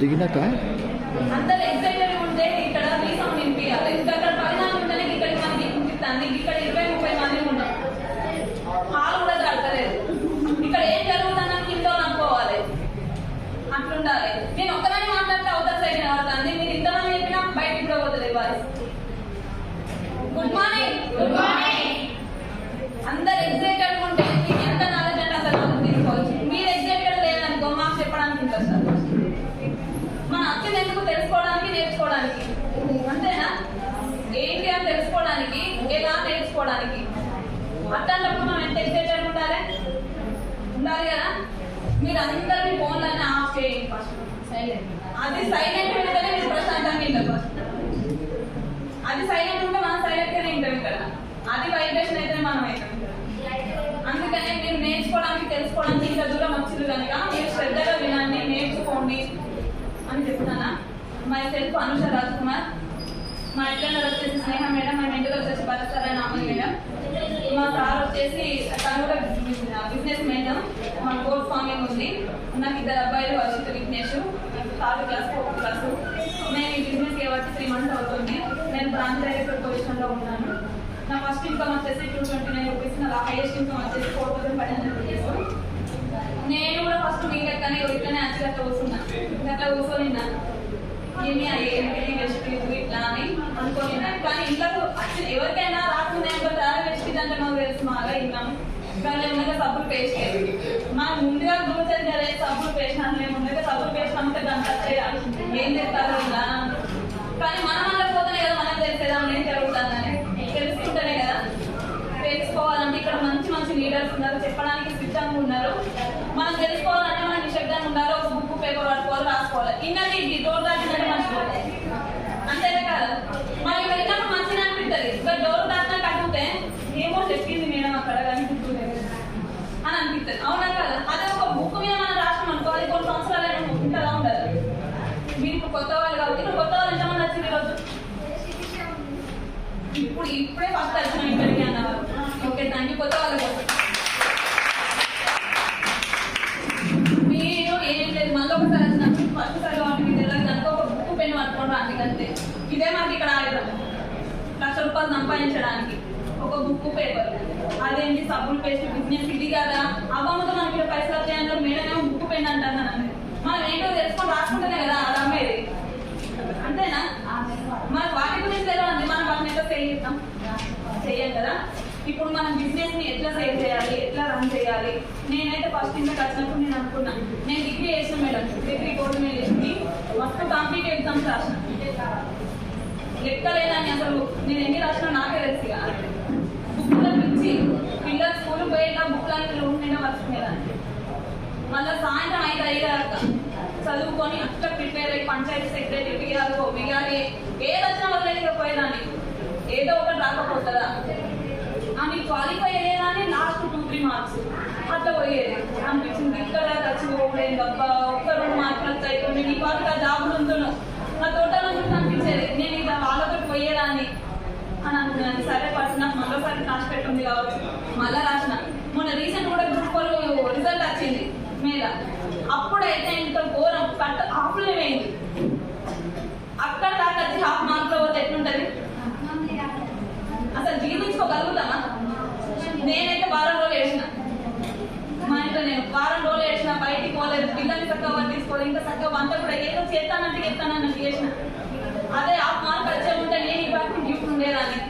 దిగినాక అందరు ఎగ్జైటెడ్ ఉంటే ఇక్కడ వీసం నింపియాలి. ఇక్కడ 14 ఉంటేనే ఇక్కడికి మనకి పంపిస్తాను. ఇక్కడ 20-30 మంది ఉన్నాం. హాల్ కూడా కడతలేదు. ఇక్కడ ఏం జరుగుతుందని కింద అనుకోవాలి. అట్లుండాలి. నేను ఒక్కదాన్ని మాట్లాడితే అవతల సైడ్ పడుతుంది. మీరు ఇంతమంది చెప్పినా బయటికి కూడా పోతుంది voice. Good morning. Good morning. అందరు ఎగ్జైటెడ్ ఉంటే మీకు ఎంత నాలెడ్జ్ అంటే అసలు తీసుకోవచ్చు. మీరు ఎగ్జైటెడ్ లేదనుకో మాకు చెప్పడానికి ఇంట్రెస్ట్ వస్తుంది. మన అచ్చలు ఎందుకు తెలుసుకోవడానికి, నేర్చుకోవడానికి. అంతేనా? ఏంటి అని తెలుసుకోవడానికి, ఎలా నేర్చుకోవడానికి. అట్లాంటప్పుడు మనం ఎంత ఎగ్జైటెడ్ ఉండాలి కదా. మీరు అందరూ మీ ఫోన్లన్నీ ఆఫ్ చేయండి ఫస్ట్. అది సైలెంట్ ఉంటేనే మీరు ప్రశాంతంగా వింటారు ఫస్ట్. అది సైలెంట్ ఉంటే మనం సైలెంట్గానే వింటాం ఇక్కడ. అది వైబ్రేషన్ అయితే మనం అవుతాం. అందుకనే మీరు నేర్చుకోవడానికి, తెలుసుకోవడానికి ఇంత దూరం వచ్చింది కనుక మీరు శ్రద్ధగా వినండి, నేర్చుకోండి అని చెప్తానా. My self Anusha Raj Kumar. మా ఎట్లన్నర్ వచ్చేసి స్నేహ మేడం. మా మెంటర్ వచ్చేసి భరత్ నామల్ మేడం. మా సార్ వచ్చేసి తను కూడా బిజినెస్ మేడం. మా కోర్ట్ ఫార్మింగ్ ఉంది. నాకు 2 అబ్బాయిలు, Varshith, Vignesh. 3rd class 4th class. నేను ఈ బిజినెస్ చేయబట్టి 3 months అవుతుంది. నేను బ్రాంచ్ డైరెక్టర్ పొజిషన్లో ఉన్నాను. నా ఫస్ట్ ఇన్కమ్ వచ్చేసి 229 రూపీస్. నా హైయెస్ట్ ఇన్కమ్ వచ్చేసి 4500 రూపీస్. నేను కూడా ఫస్ట్ మీ లెక్కనే ఇట్లనే అట్లా కూర్చున్నా. అట్లా కూర్చొని ఏమి ఏంటి రెసిపీ ఇట్లా అని అనుకోని. కానీ ఇంట్లో ఎవరికైనా రాకుండా రెసిపీస్ అంటే మాకు తెలుసు. మాగా ఇన్నాము కానీ ముందుగా సబ్బులు పేస్ట్ చేయాలి. మనం ముందుగా కూర్చొని సరే సబ్బులు పేస్ట్ అంటే ముందుగా సబ్బులు పేస్ట్ అంటే దాన్ని చేయాలి. ఏం చేస్తారు కానీ మనం అలా పోతేనే కదా మనం తెలిసేదా ఏం జరుగుతుందని. తెలుసుకుంటేనే కదా. తెలుసుకోవాలంటే ఇక్కడ మంచి మంచి లీడర్స్ ఉన్నారు, చెప్పడానికి సిద్ధంగా ఉన్నారు. మనం తెలుసుకోవాలంటే మనం నిశ్శబ్దంగా ఉండాలి. ఒక బుక్ పేపర్ పట్టుకోవాలి, రాసుకోవాలి. ఇన్నది ఇది డోర్ దాటిందంటే మర్చిపోవాలి. అంతేనే కదా. మనం వెళ్ళినప్పుడు మంచిగా అనిపిస్తుంది. ఇక్కడ డోర్ దాటినా కట్టుకుంటే ఏమో చెప్పింది మేడం అక్కడ కానీ గుర్తులేదు అని అనిపిస్తుంది. అవునా కదా. అదే ఒక బుక్ మీద మనం రాష్ట్రం అనుకోవాలి. కొన్ని సంవత్సరాలు ఉంటుందా ఉండదు. మీరు ఇప్పుడు కొత్త వాళ్ళు కాబట్టి ఇప్పుడు కొత్త వాళ్ళు ఎంతమంది వచ్చింది ఈరోజు? ఇప్పుడే ఫస్ట్ వచ్చిన ఇక్కడికి అన్నవారు. Okay, thank you. కొత్త వాళ్ళ కోసం మీరు ఏం లేదు. మళ్ళీ ఒకసారి వచ్చినప్పుడు ఫస్ట్ సారి వాటికి తెలియదు కనుక ఒక బుక్ పెన్ను పట్టుకోండి. అందుకంటే ఇదే మాకు ఇక్కడ ఆయుధం. 1,00,000 రూపాయలు సంపాదించడానికి ఒక బుక్ పేపర్. అదేంటి సబ్బులు పేస్ట్ బిజినెస్ ఇది కదా. అవ్వమ్మతో మనకి ఇక్కడ పైసలు వచ్చాయంటే మేడమేమో బుక్ పెన్ను అంటాను. మనం ఏంటో తెలుసుకొని రాసుకుంటేనే కదా అది అమ్మేది. అంతేనా? మనకు వాటి గురించి తెలియదు. మనం వాటిని ఎట్లా సేల్ చేస్తాం? చెయ్యం కదా. ఇప్పుడు మనం బిజినెస్ ని ఎట్లా సేల్ చేయాలి, ఎట్లా రన్ చేయాలి. నేనైతే ఫస్ట్ ఇంటికి వచ్చినప్పుడు నేను అనుకున్నా, నేను డిగ్రీ చేసిన మేడం. డిగ్రీ కోర్టు మీద చేసి మస్తు కాంపిటేటివ్ ఎగ్జామ్స్ రాసిన. లెక్కలేదని అసలు నేను ఎన్ని రాసినా నాకే తెలుసు. బుక్ల పిచ్చి. పిల్లలు స్కూల్ పోయేలా బుక్లన్నీ ఉండినా వస్తున్నాయి. మళ్ళీ సాయంత్రం 5 చదువుకొని అట్లా ప్రిపేర్ అయ్యి పంచాయతీ సెక్రటరీ బిగాలి ఏది వచ్చినా వదిలేకపోయేదాన్ని. ఏదో ఒకటి రాకపోతుందా అని క్వాలిఫై అయ్యేదాన్ని. లాస్ట్ 2-3 మార్క్స్ అట్లా పోయేది అనిపించింది. ఇక్కడ ఖర్చు పోలేదు అబ్బా. 1-2 మార్కులు వచ్చాయి. నేను ఈ పాటగా జాబులు ఉంటున్నాను. నా తోటలో చూసి అనిపించేది నేను ఇలా వాళ్ళతో పోయేదాన్ని అని అనుకున్నాను. సరే ఫస్ట్ నాకు మరోసారి రాసి పెట్టుంది కావచ్చు. మళ్ళీ రాసిన. మొన్న రీసెంట్ కూడా గ్రూప్ రిజల్ట్ వచ్చింది మీద. అప్పుడైతే ఇంత ఘోరం కట్ హాఫ్లో వేయింది. అక్కడ దాకా వచ్చి 1/2 మార్కులో పోతే ఎట్లుంటది అసలు జీవించుకోగలుగుతామా? నేనైతే 1 వారం రోజులు వేసిన. మా ఇంట్లో నేను 1 వారం రోజులు వేసిన. బయటికి పోలేదు. పిల్లల్ని చక్కగా తీసుకోలేదు. ఇంకా చక్కగా వంట కూడా ఏదో చేస్తానంటే చేసిన. అదే 1/2 మార్క్ వచ్చే ఉంటే నేను ఈ వాటికి గిఫ్ట్ ఉండేదాన్ని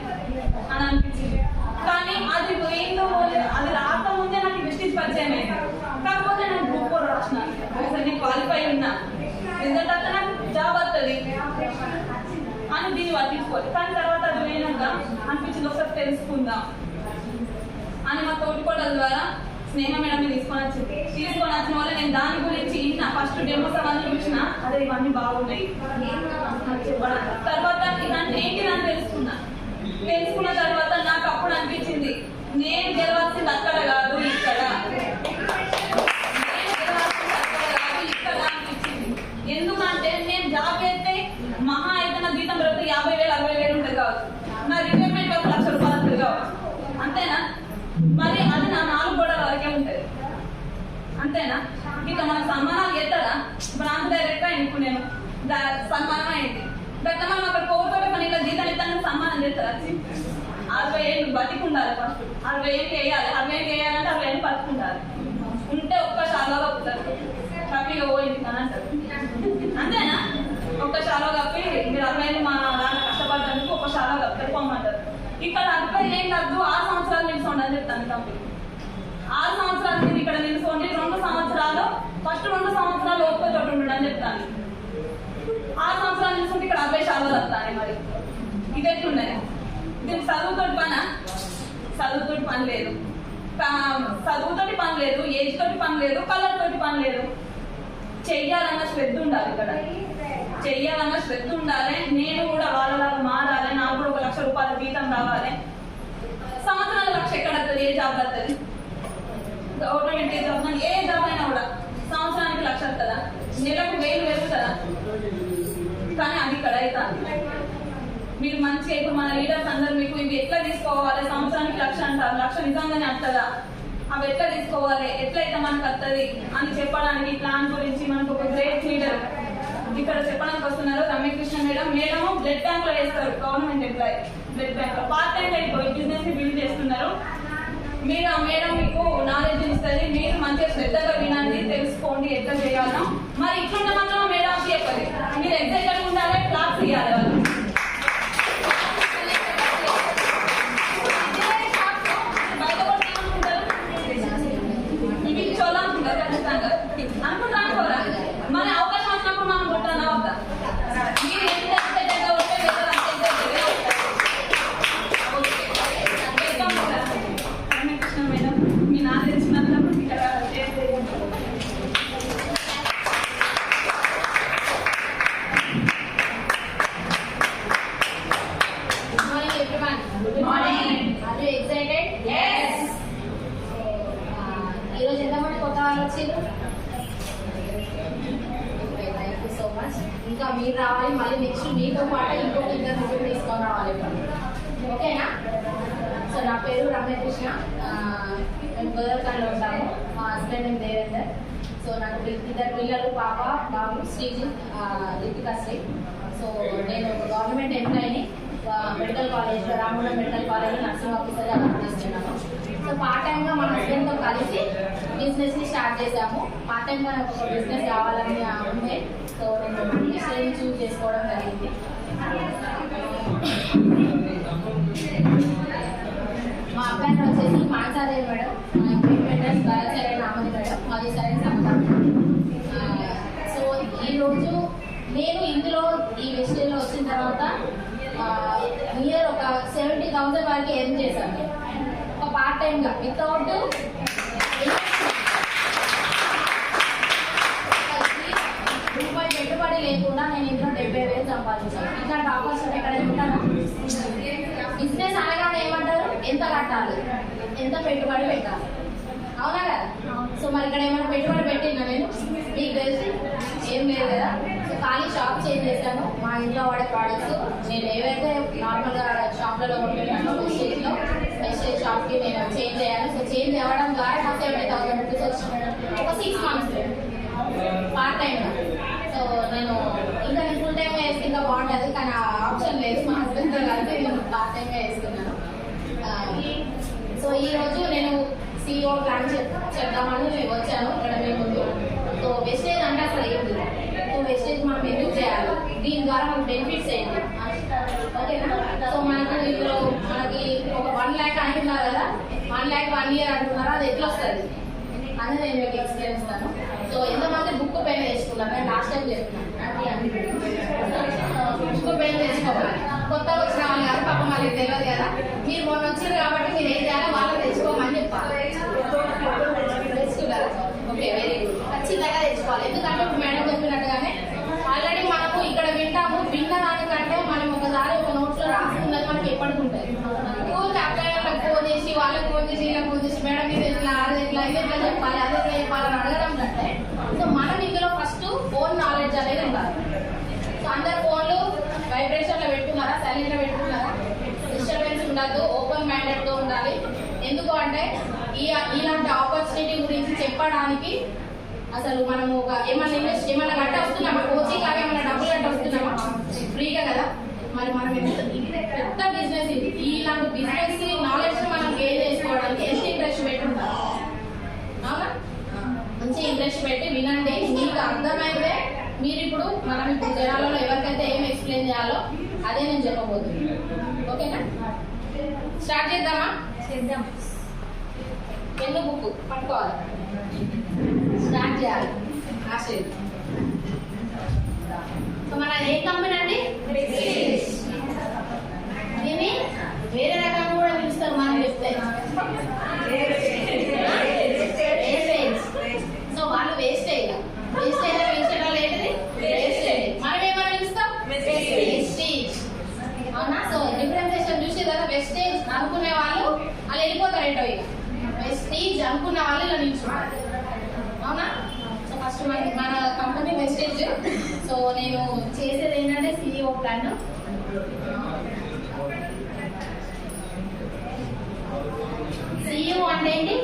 అని అనిపించింది. కానీ అది ఏందో అది రాకముందే నాకు విస్టిజ్ పరిచయం అయింది. కాకపోతే నేను గ్రూప్ 4 రాసిన. నేను క్వాలిఫై ఉన్నా. రిజల్ట్ వస్తే నాకు జాబ్ వస్తుంది అని దీన్ని పట్టించుకోవాలి. కానీ తర్వాత అది పోయినాక అనిపించింది ఒకసారి తెలుసుకుందాం అని మా తోటికోటల ద్వారా స్నేహ మేడం తీసుకొని వచ్చిన వల్ల నేను దాని గురించి నా ఫస్ట్ డెమోస్ అవన్నీ చూసిన. అదే ఇవన్నీ బాగున్నాయి చెప్పడం. తర్వాత ఇలాంటి ఏంటి అని తెలుసుకున్న తర్వాత నాకు అప్పుడు అనిపించింది నేను గెలవాల్సింది అక్కడ కాదు ఇక్కడ. అనిపించింది. ఎందుకంటే నేను జాబ్ అయితే మహా అయితే నా జీతం పెడితే 50,000 60,000 ఉంటుంది కావచ్చు. నా రిటైర్మెంట్ వరకు 1,00,000 రూపాయలు ఉంటుంది కావచ్చు. అంతేనా? మరి అది నా 4 గోడల వరకే ఉంటుంది. అంతేనా? ఇక మన సన్మానాలు చేస్తారా? బ్రాంచ్ డైరెక్టర్ నేను సన్మానం అయింది. గట్ల మనం అక్కడ కోరుతోటి పని ఇలా జీతం ఇస్తాను సన్మానం చేస్తారు. వచ్చి 60 ఏళ్ళు బతికి ఉండాలి. ఫస్ట్ 60 ఏళ్ళు వేయాలి. 60 ఏళ్ళు వేయాలంటే 60 ఏళ్ళు బతుకుండాలి. ఉంటే ఒక్క శాలలో కప్పుతారు, హ్యాపీగా పోయింది అని అంటారు. అంతేనా? ఒక్క శాలో కప్పి మీరు 60 ఏళ్ళు మా దాన్ని కష్టపడ్డానికి ఒక్క శాలో కప్పుతారు పోమంటారు. ఇక్కడ 60 ఏం కాదు, 6 సంవత్సరాలు నిలుచోండి అని చెప్తాను కంపెనీ. 6 సంవత్సరాలు మీరు ఇక్కడ నిలుచోండి, 2 సంవత్సరాలు ఫస్ట్ 2 సంవత్సరాలు ఒక్కతోటి ఉండడు అని చెప్తాను. 6 సంవత్సరాలు నిలుచుంటే ఇక్కడ 60 శాలలో చెప్తాను. మరి ఇది ఎట్లున్నాయి? దీనికి చదువుతోటి పనా? చదువుతోటి పని లేదు, చదువుతోటి పని లేదు, ఏజ్ తోటి పని లేదు, కలర్ తోటి పని లేదు. చెయ్యాలన్న శ్రద్ధ ఉండాలి. ఇక్కడ చెయ్యాలన్న శ్రద్ధ ఉండాలి. నేను కూడా వాళ్ళలాగా మారాలి. నాకు కూడా 1 లక్ష రూపాయల జీతం రావాలి. సంవత్సరాల 1 లక్ష ఎక్కడ వస్తుంది? ఏ జాబ్ వస్తుంది? గవర్నమెంట్ ఏ జాబ్, ఏ జాబ్ అయినా కూడా సంవత్సరానికి 1 లక్ష వస్తుందా? నెలకు 1000 పెరుగుతుందా? కానీ అది ఇక్కడ అవుతుంది. మీరు మంచిగా ఇప్పుడు మన లీడర్స్ అందరూ మీకు ఇవి ఎట్లా తీసుకోవాలి, సంవత్సరానికి 1 లక్ష అంటారు, 1 లక్ష నిజంగానే వస్తుందా, అవి ఎట్లా తీసుకోవాలి, ఎట్లయితే మనకు వస్తుంది అని చెప్పడానికి ప్లాన్ గురించి మనకు ఒక గ్రేట్ లీడర్ ఇక్కడ చెప్పడానికి వస్తున్నారు. Ramyakrishna madam. Madam blood bank లో వేస్తారు, గవర్నమెంట్ ఎంప్లాయీ. బ్లడ్ బ్యాంక్ లో పార్ట్ టైం అయిపోయి బిజినెస్ ని బిల్డ్ చేస్తున్నారు. మీరు ఆ మేడం మీకు నాలెడ్జ్ ఇస్తుంది. మీరు మంచిగా శ్రద్ధగా వినండి, తెలుసుకోండి ఎట్లా చేయాలో. మరి ఇట్లుంటే మాత్రం మేడం చెప్పండి, మీరు ఎగ్జైటెడ్ ఉండాలి, క్లాస్ ఇవ్వాలి. వాళ్ళు అనుకుంటా అనుకోరా? మరి అవకాశం వచ్చినప్పుడు మనం కొట్టానా అవుతా? మీరు ఎంత ఎక్సైటెడ్గా ఉంటే రమ్యకృష్ణ మేడం మీ నాన్న తెచ్చినందుకు ఇక్కడ ఈరోజు ఎంతమంది కొత్త వాళ్ళు వచ్చారు? Thank you so much. ఇంకా మీరు రావాలి, మళ్ళీ నెక్స్ట్ మీతో పాటు ఇంకొక 2 ముగ్గురు తీసుకొని రావాలి. ఓకేనా? సో నా పేరు రమ్యకృష్ణ. మేము గోదావరిలో ఉంటాము. మా హస్బెండ్ నేమ్ దేవేందర్. సో నాకు 2 పిల్లలు, పాప బాబు, శ్రీజిత్, రితికా శ్రీ. సో నేను గవర్నమెంట్ ఎంప్లాయీని. మెడికల్ కాలేజ్లో, రామగుండం మెడికల్ కాలేజ్లో నర్సింగ్ ఆఫీసర్గా పనిచేస్తున్నాను. సో పార్ట్ టైంగా మా హస్బెండ్తో కలిసి బిజినెస్ని స్టార్ట్ చేశాము. పార్ట్ టైంగా నాకు ఒక బిజినెస్ కావాలని ఉండే, సో నేను బిజినెస్ని చూస్ చేసుకోవడం జరిగింది. మా అబ్బాయి వచ్చేసి మానసాదేవి మేడం, మా ఇండిపెండెన్స్ సరైన ఆమెది మేడం, మాది సరైన సమాధానం. సో ఈరోజు నేను ఇందులో ఈ వెస్టేజ్లో వచ్చిన తర్వాత నియర్ ఒక 70,000 వరకు ఎర్న్ చేశాను ఒక పార్ట్ టైంగా, వితౌట్ రూపాయి పెట్టుబడి లేకుండా. నేను ఇంట్లో 70,000 సంపాదించాను. ఇట్లాంటి ఆపర్చునిటీ ఎక్కడ ఉంటాను? బిజినెస్ అనగానే ఏమంటారు? ఎంత కట్టాలి, ఎంత పెట్టుబడి పెట్టాలి, అవునా కదా? సో మరి ఇక్కడ ఏమైనా పెట్టుబడి పెట్టినా నేను? మీకు తెలిసి ఏం లేదు కదా. సో ఖాళీ షాప్ చేంజ్ చేశాను. మా ఇంట్లో వాడే ప్రోడక్ట్స్ నేను ఏవైతే నార్మల్గా షాప్లలో ఉంటున్నానో వెస్టేజ్ షాప్కి నేను చేంజ్ చేయాలి. సో చేంజ్ అవ్వడం ద్వారా నాకు 70,000 రూపీస్ వచ్చింది ఒక 6 months పార్ట్ టైంగా. సో నేను ఇంకా నేను ఫుల్ టైంగా వేస్తే ఇంకా బాగుంటుంది, కానీ ఆ ఆప్షన్ లేదు. మా హస్బెండ్తో కలిసి నేను పార్ట్ టైంగా వేస్తున్నాను. సో ఈరోజు నేను CEO ప్లాన్ చెప్దామని వచ్చాను ఇక్కడ మీ ముందు. సో వెస్టేజ్ అంటే అసలు ఏంటి, సో వెస్టేజ్ మనం ఎందుకు చేయాలి, దీని ద్వారా మనకు బెనిఫిట్స్ ఏంటి, ఓకేనా? సో మనకు ఇందులో మనకి ఒక 1 lakh అంటున్నారు కదా, 1 lakh 1 year అంటున్నారా, అది ఎట్లా వస్తుంది అనేది నేను మీకు ఎక్స్ప్లెయిన్ ఇస్తాను. సో ఎంతమంది బుక్ పెన్ వేసుకున్నారు? నేను లాస్ట్ టైం చెప్తున్నాను, బుక్ పెన్ తెచ్చుకోవాలి. కొత్తగా వచ్చిన వాళ్ళు కాదు, పాపం వాళ్ళకి తెలియదు కదా. మీరు మొన్న వచ్చారు కాబట్టి మీరు ఏం చేయాలి, వాళ్ళకి తెచ్చుకోమని చెప్పాలి. తెచ్చుకున్నారు? Okay, very good. ఖచ్చితంగా తెచ్చుకోవాలి. ఎందుకంటే ఇప్పుడు మేడం చెప్పినట్టుగానే ఆల్రెడీ మనకు ఇక్కడ వింటాము. విన్న దానికంటే మనం ఒకసారి ఒక నోట్స్ లో రాసుకున్నది మనకి ఎప్పటికి ఉంటుంది. ఊరికి అబ్బాయిలకు ఫోన్ చేసి, వాళ్ళకి ఫోన్ చేసి, వీళ్ళకి ఫోన్ చేసి, మేడం ఇది ఎట్లా, అది ఎట్లా, ఇది ఎట్లా చెప్పాలి, అది ఎట్లా చెప్పాలని అడగడం కంటే, సో మనం ఇందులో ఫస్ట్ ఫోన్ నాలెడ్జ్ అనేది ఉండాలి. సో అందరు ఫోన్లు వైబ్రేషన్ లో పెట్టుకున్నారా, సైలెంట్ లో పెట్టుకున్నారా? డిస్టర్బెన్స్ ఉండదు, ఓపెన్ మైండెడ్ తో ఉండాలి. ఎందుకు అంటే ఇలాంటి ఆపర్చునిటీ గురించి చెప్పడానికి అసలు మనము ఏమన్నా కట్టే వస్తున్నాం, కోచింగ్ లాగా చేయాలి, మనం పెద్ద బిజినెస్ ఇది. ఇలాంటి బిజినెస్ నాలెడ్జ్ మనం గెయిన్ చేసుకోవడానికి ఎంత ఇంట్రెస్ట్ పెట్టుంటాం. అవునా? మంచి ఇంట్రెస్ట్ పెట్టి వినండి. మీకు అర్థమైతే మీరు ఇప్పుడు మనం ఇప్పుడు జనాలలో ఎవరికైతే ఏం ఎక్స్ప్లెయిన్ చేయాలో అదే నేను చెప్పబోతున్నాను. ఓకేనా? స్టార్ట్ చేద్దామా? చేద్దాం. పెన్ను బుక్ పట్టుకోవాలి, స్టార్ట్ చేయాలి. ఆశ్చర్యం. సో మన ఏ కంపెనీ అండి? దీన్ని వేరే రకంగా కూడా పిలుస్తారు మనం చెప్తే. సో వాళ్ళు వేస్టేజ్ పిలిచడం ఏంటిది? వేస్టేజ్. మనం ఏమని పిలుస్తాం? వెస్టేజ్. అవునా? సో డిఫరెన్సియేషన్ చూసి కదా, వెస్టేజ్ అనుకునే వాళ్ళు వాళ్ళు వెళ్ళిపోతారు ఏంటో. ఇక వెస్టేజ్ అనుకున్న వాళ్ళు ఇలా నిల్చున్నారు. అవునా? సో ఫస్ట్ మన కంపెనీ వెస్టేజ్. సో నేను చేసేది ఏంటంటే CEO ప్లాన్. CEO అంటే ఏంటి?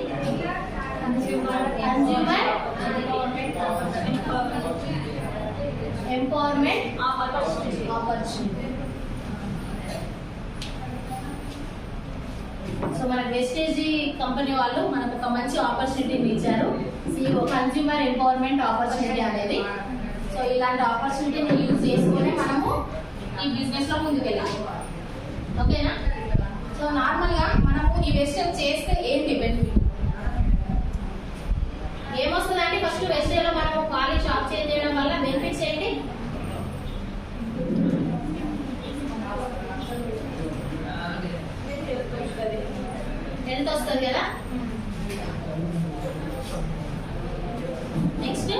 Consumer empowerment opportunity. సో మన వెస్టేజ్ కంపెనీ వాళ్ళు మనకు ఒక మంచి ఆపర్చునిటీని ఇచ్చారు. CEO కన్స్యూమర్ ఎంపవర్మెంట్ ఆపర్చునిటీ అనేది. సో ఇలాంటి ఆపర్చునిటీని యూజ్ చేసుకొని మనము ఈ బిజినెస్ లో ముందుకు వెళ్ళాలి. ఓకేనా? సో నార్మల్ గా మనము ఈ వెస్టేజ్ చేస్తే ఏంటి బెనిఫిట్ ఏమొస్తుందండి? ఫస్ట్ వెస్టేజ్ లో మనము ఖాళీ షాప్ చేంజ్ చేయడం వల్ల బెనిఫిట్స్ ఏంటి? హెల్త్ వస్తుంది కదా. నెక్స్ట్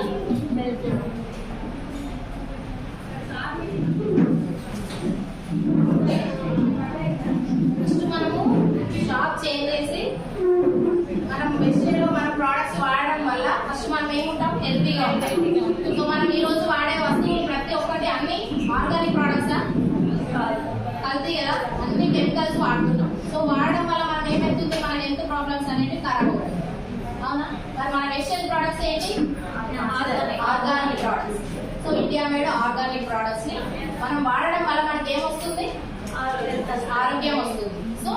ఫస్ట్ మనము షాప్ చేంజ్ చేసి మనం వెస్టేజ్ లో మన ప్రోడక్ట్స్ వాడడం వల్ల ఫస్ట్ మనం ఏముంటాం? హెల్తీగా ఉంటాం. సో మనం ఈ రోజు వాడే వస్తువులు ప్రతి ఒక్కటి అన్ని ఆర్గానిక్ ప్రోడక్ట్స్ కల్తీ కదా, అన్ని కెమికల్స్ వాడుతున్నాం. సో వాడడం వల్ల మనం ఏమవుతుంది? మన హెల్త్ ప్రాబ్లమ్స్ అనేవి ఖరాబ్ అవుతాయి. అవునా? మరి మన వెస్టేజ్ ప్రోడక్ట్స్ ఏంటి? Organic products. So India made organic products ని మనం వాడడం వల్ల మనకి ఏమొస్తుంది? ఆరోగ్యం వస్తుంది. సో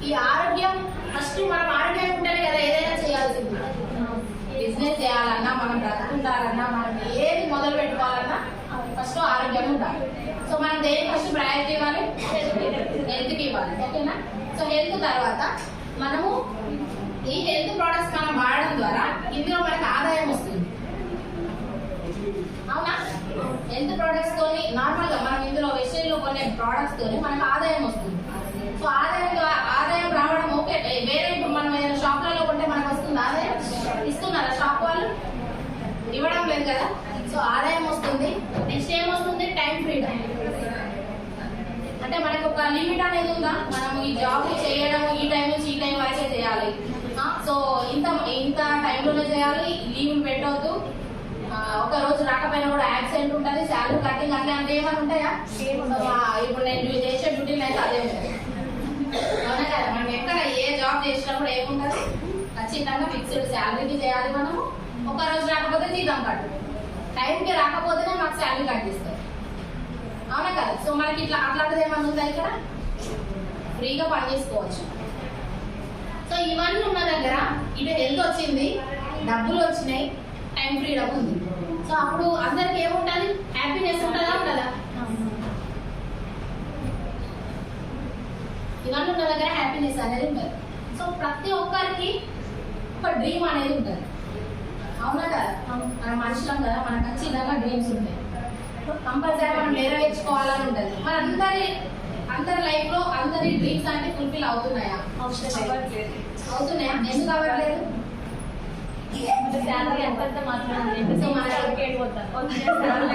ఈ ఆరోగ్యం ఫస్ట్ మనం ఆరోగ్యం ఉంటేనే కదా ఏదైనా చేయాల్సింది. బిజినెస్ చేయాలన్నా, మనం బ్రతుకుంటారన్నా, మనం ఏది మొదలు పెట్టుకోవాలన్నా ఫస్ట్ ఆరోగ్యం ఉండాలి. సో మనం దేనికి ఫస్ట్ ప్రయారిటీ ఇవ్వాలి? హెల్త్కి ఇవ్వాలి. ఓకేనా? సో హెల్త్ తర్వాత మనము ఈ హెల్త్ ప్రోడక్ట్స్ మనం వాడడం ద్వారా ఇందులో మనకు ఆదాయం వస్తుంది. అవునా? హెల్త్ ప్రోడక్ట్స్ తోని నార్మల్ గా మనం ఇందులో వెస్టేజ్ లో కొనే ప్రోడక్ట్స్ తోని మనకు ఆదాయం వస్తుంది. సో ఆదాయం రావడం ఓకే. వేరే ఇప్పుడు మనం ఏదైనా షాప్లలో కొంటే మనకు వస్తుంది ఆదాయం? ఇస్తున్నారా షాప్ వాళ్ళు? ఇవ్వడం లేదు కదా. సో ఆదాయం వస్తుంది. నెక్స్ట్ ఏమొస్తుంది? Time freedom. అంటే మనకు ఒక లిమిట్ అనేది ఉందా? మనం ఈ జాబ్ చేయడం ఈ టైం నుంచి ఈ టైం వరకే చేయాలి. సో ఇంత టైంలోనే చేయాలి, లీవ్ పెట్టవద్దు, ఒక రోజు రాకపోయినా కూడా యాక్సిడెంట్ ఉంటుంది, శాలరీ కట్టింగ్ అట్లా అంటే ఏమైనా ఉంటాయా? ఇప్పుడు నేను చేసే డ్యూటీలు అయితే అదే ఉంటుంది. అవునా కదా? మనం ఎక్కడ ఏ జాబ్ చేసినప్పుడు ఏముంటుంది? ఖచ్చితంగా ఫిక్స్డ్ శాలరీకి చేయాలి. మనము ఒక రోజు రాకపోతే జీతం కట్టు, టైంకి రాకపోతేనే మాకు శాలరీ కట్ ఇస్తారు. అవునా కదా? సో మనకి ఇట్లా అట్లాంటిది ఏమన్నా ఉందా? ఇక్కడ ఫ్రీగా పని చేసుకోవచ్చు. సో ఇవన్నీ ఉన్న దగ్గర ఇటు హెల్త్ వచ్చింది, డబ్బులు వచ్చినాయి, టైం ఫ్రీడమ్ ఉంది. సో అప్పుడు అందరికి ఏముంటుంది? హ్యాపీనెస్ ఉంటుందా? ఉంటుందా? ఇవన్నీ ఉన్న దగ్గర హ్యాపీనెస్ అనేది ఉంటుంది. సో ప్రతి ఒక్కరికి ఒక డ్రీమ్ అనేది ఉంటుంది. అవునా కదా? మన మనుషులం కదా, మనకు ఖచ్చితంగా డ్రీమ్స్ ఉంటాయి. కంపల్సరీ మనం నెరవేర్చుకోవాలని ఉంటుంది. మరి అందరి లైఫ్ లో అందరి డ్రీమ్స్ అంటే ఫుల్ఫిల్ అవుతున్నాయా? అవుతున్నాయా? ఎందుకు అవ్వట్లేదు?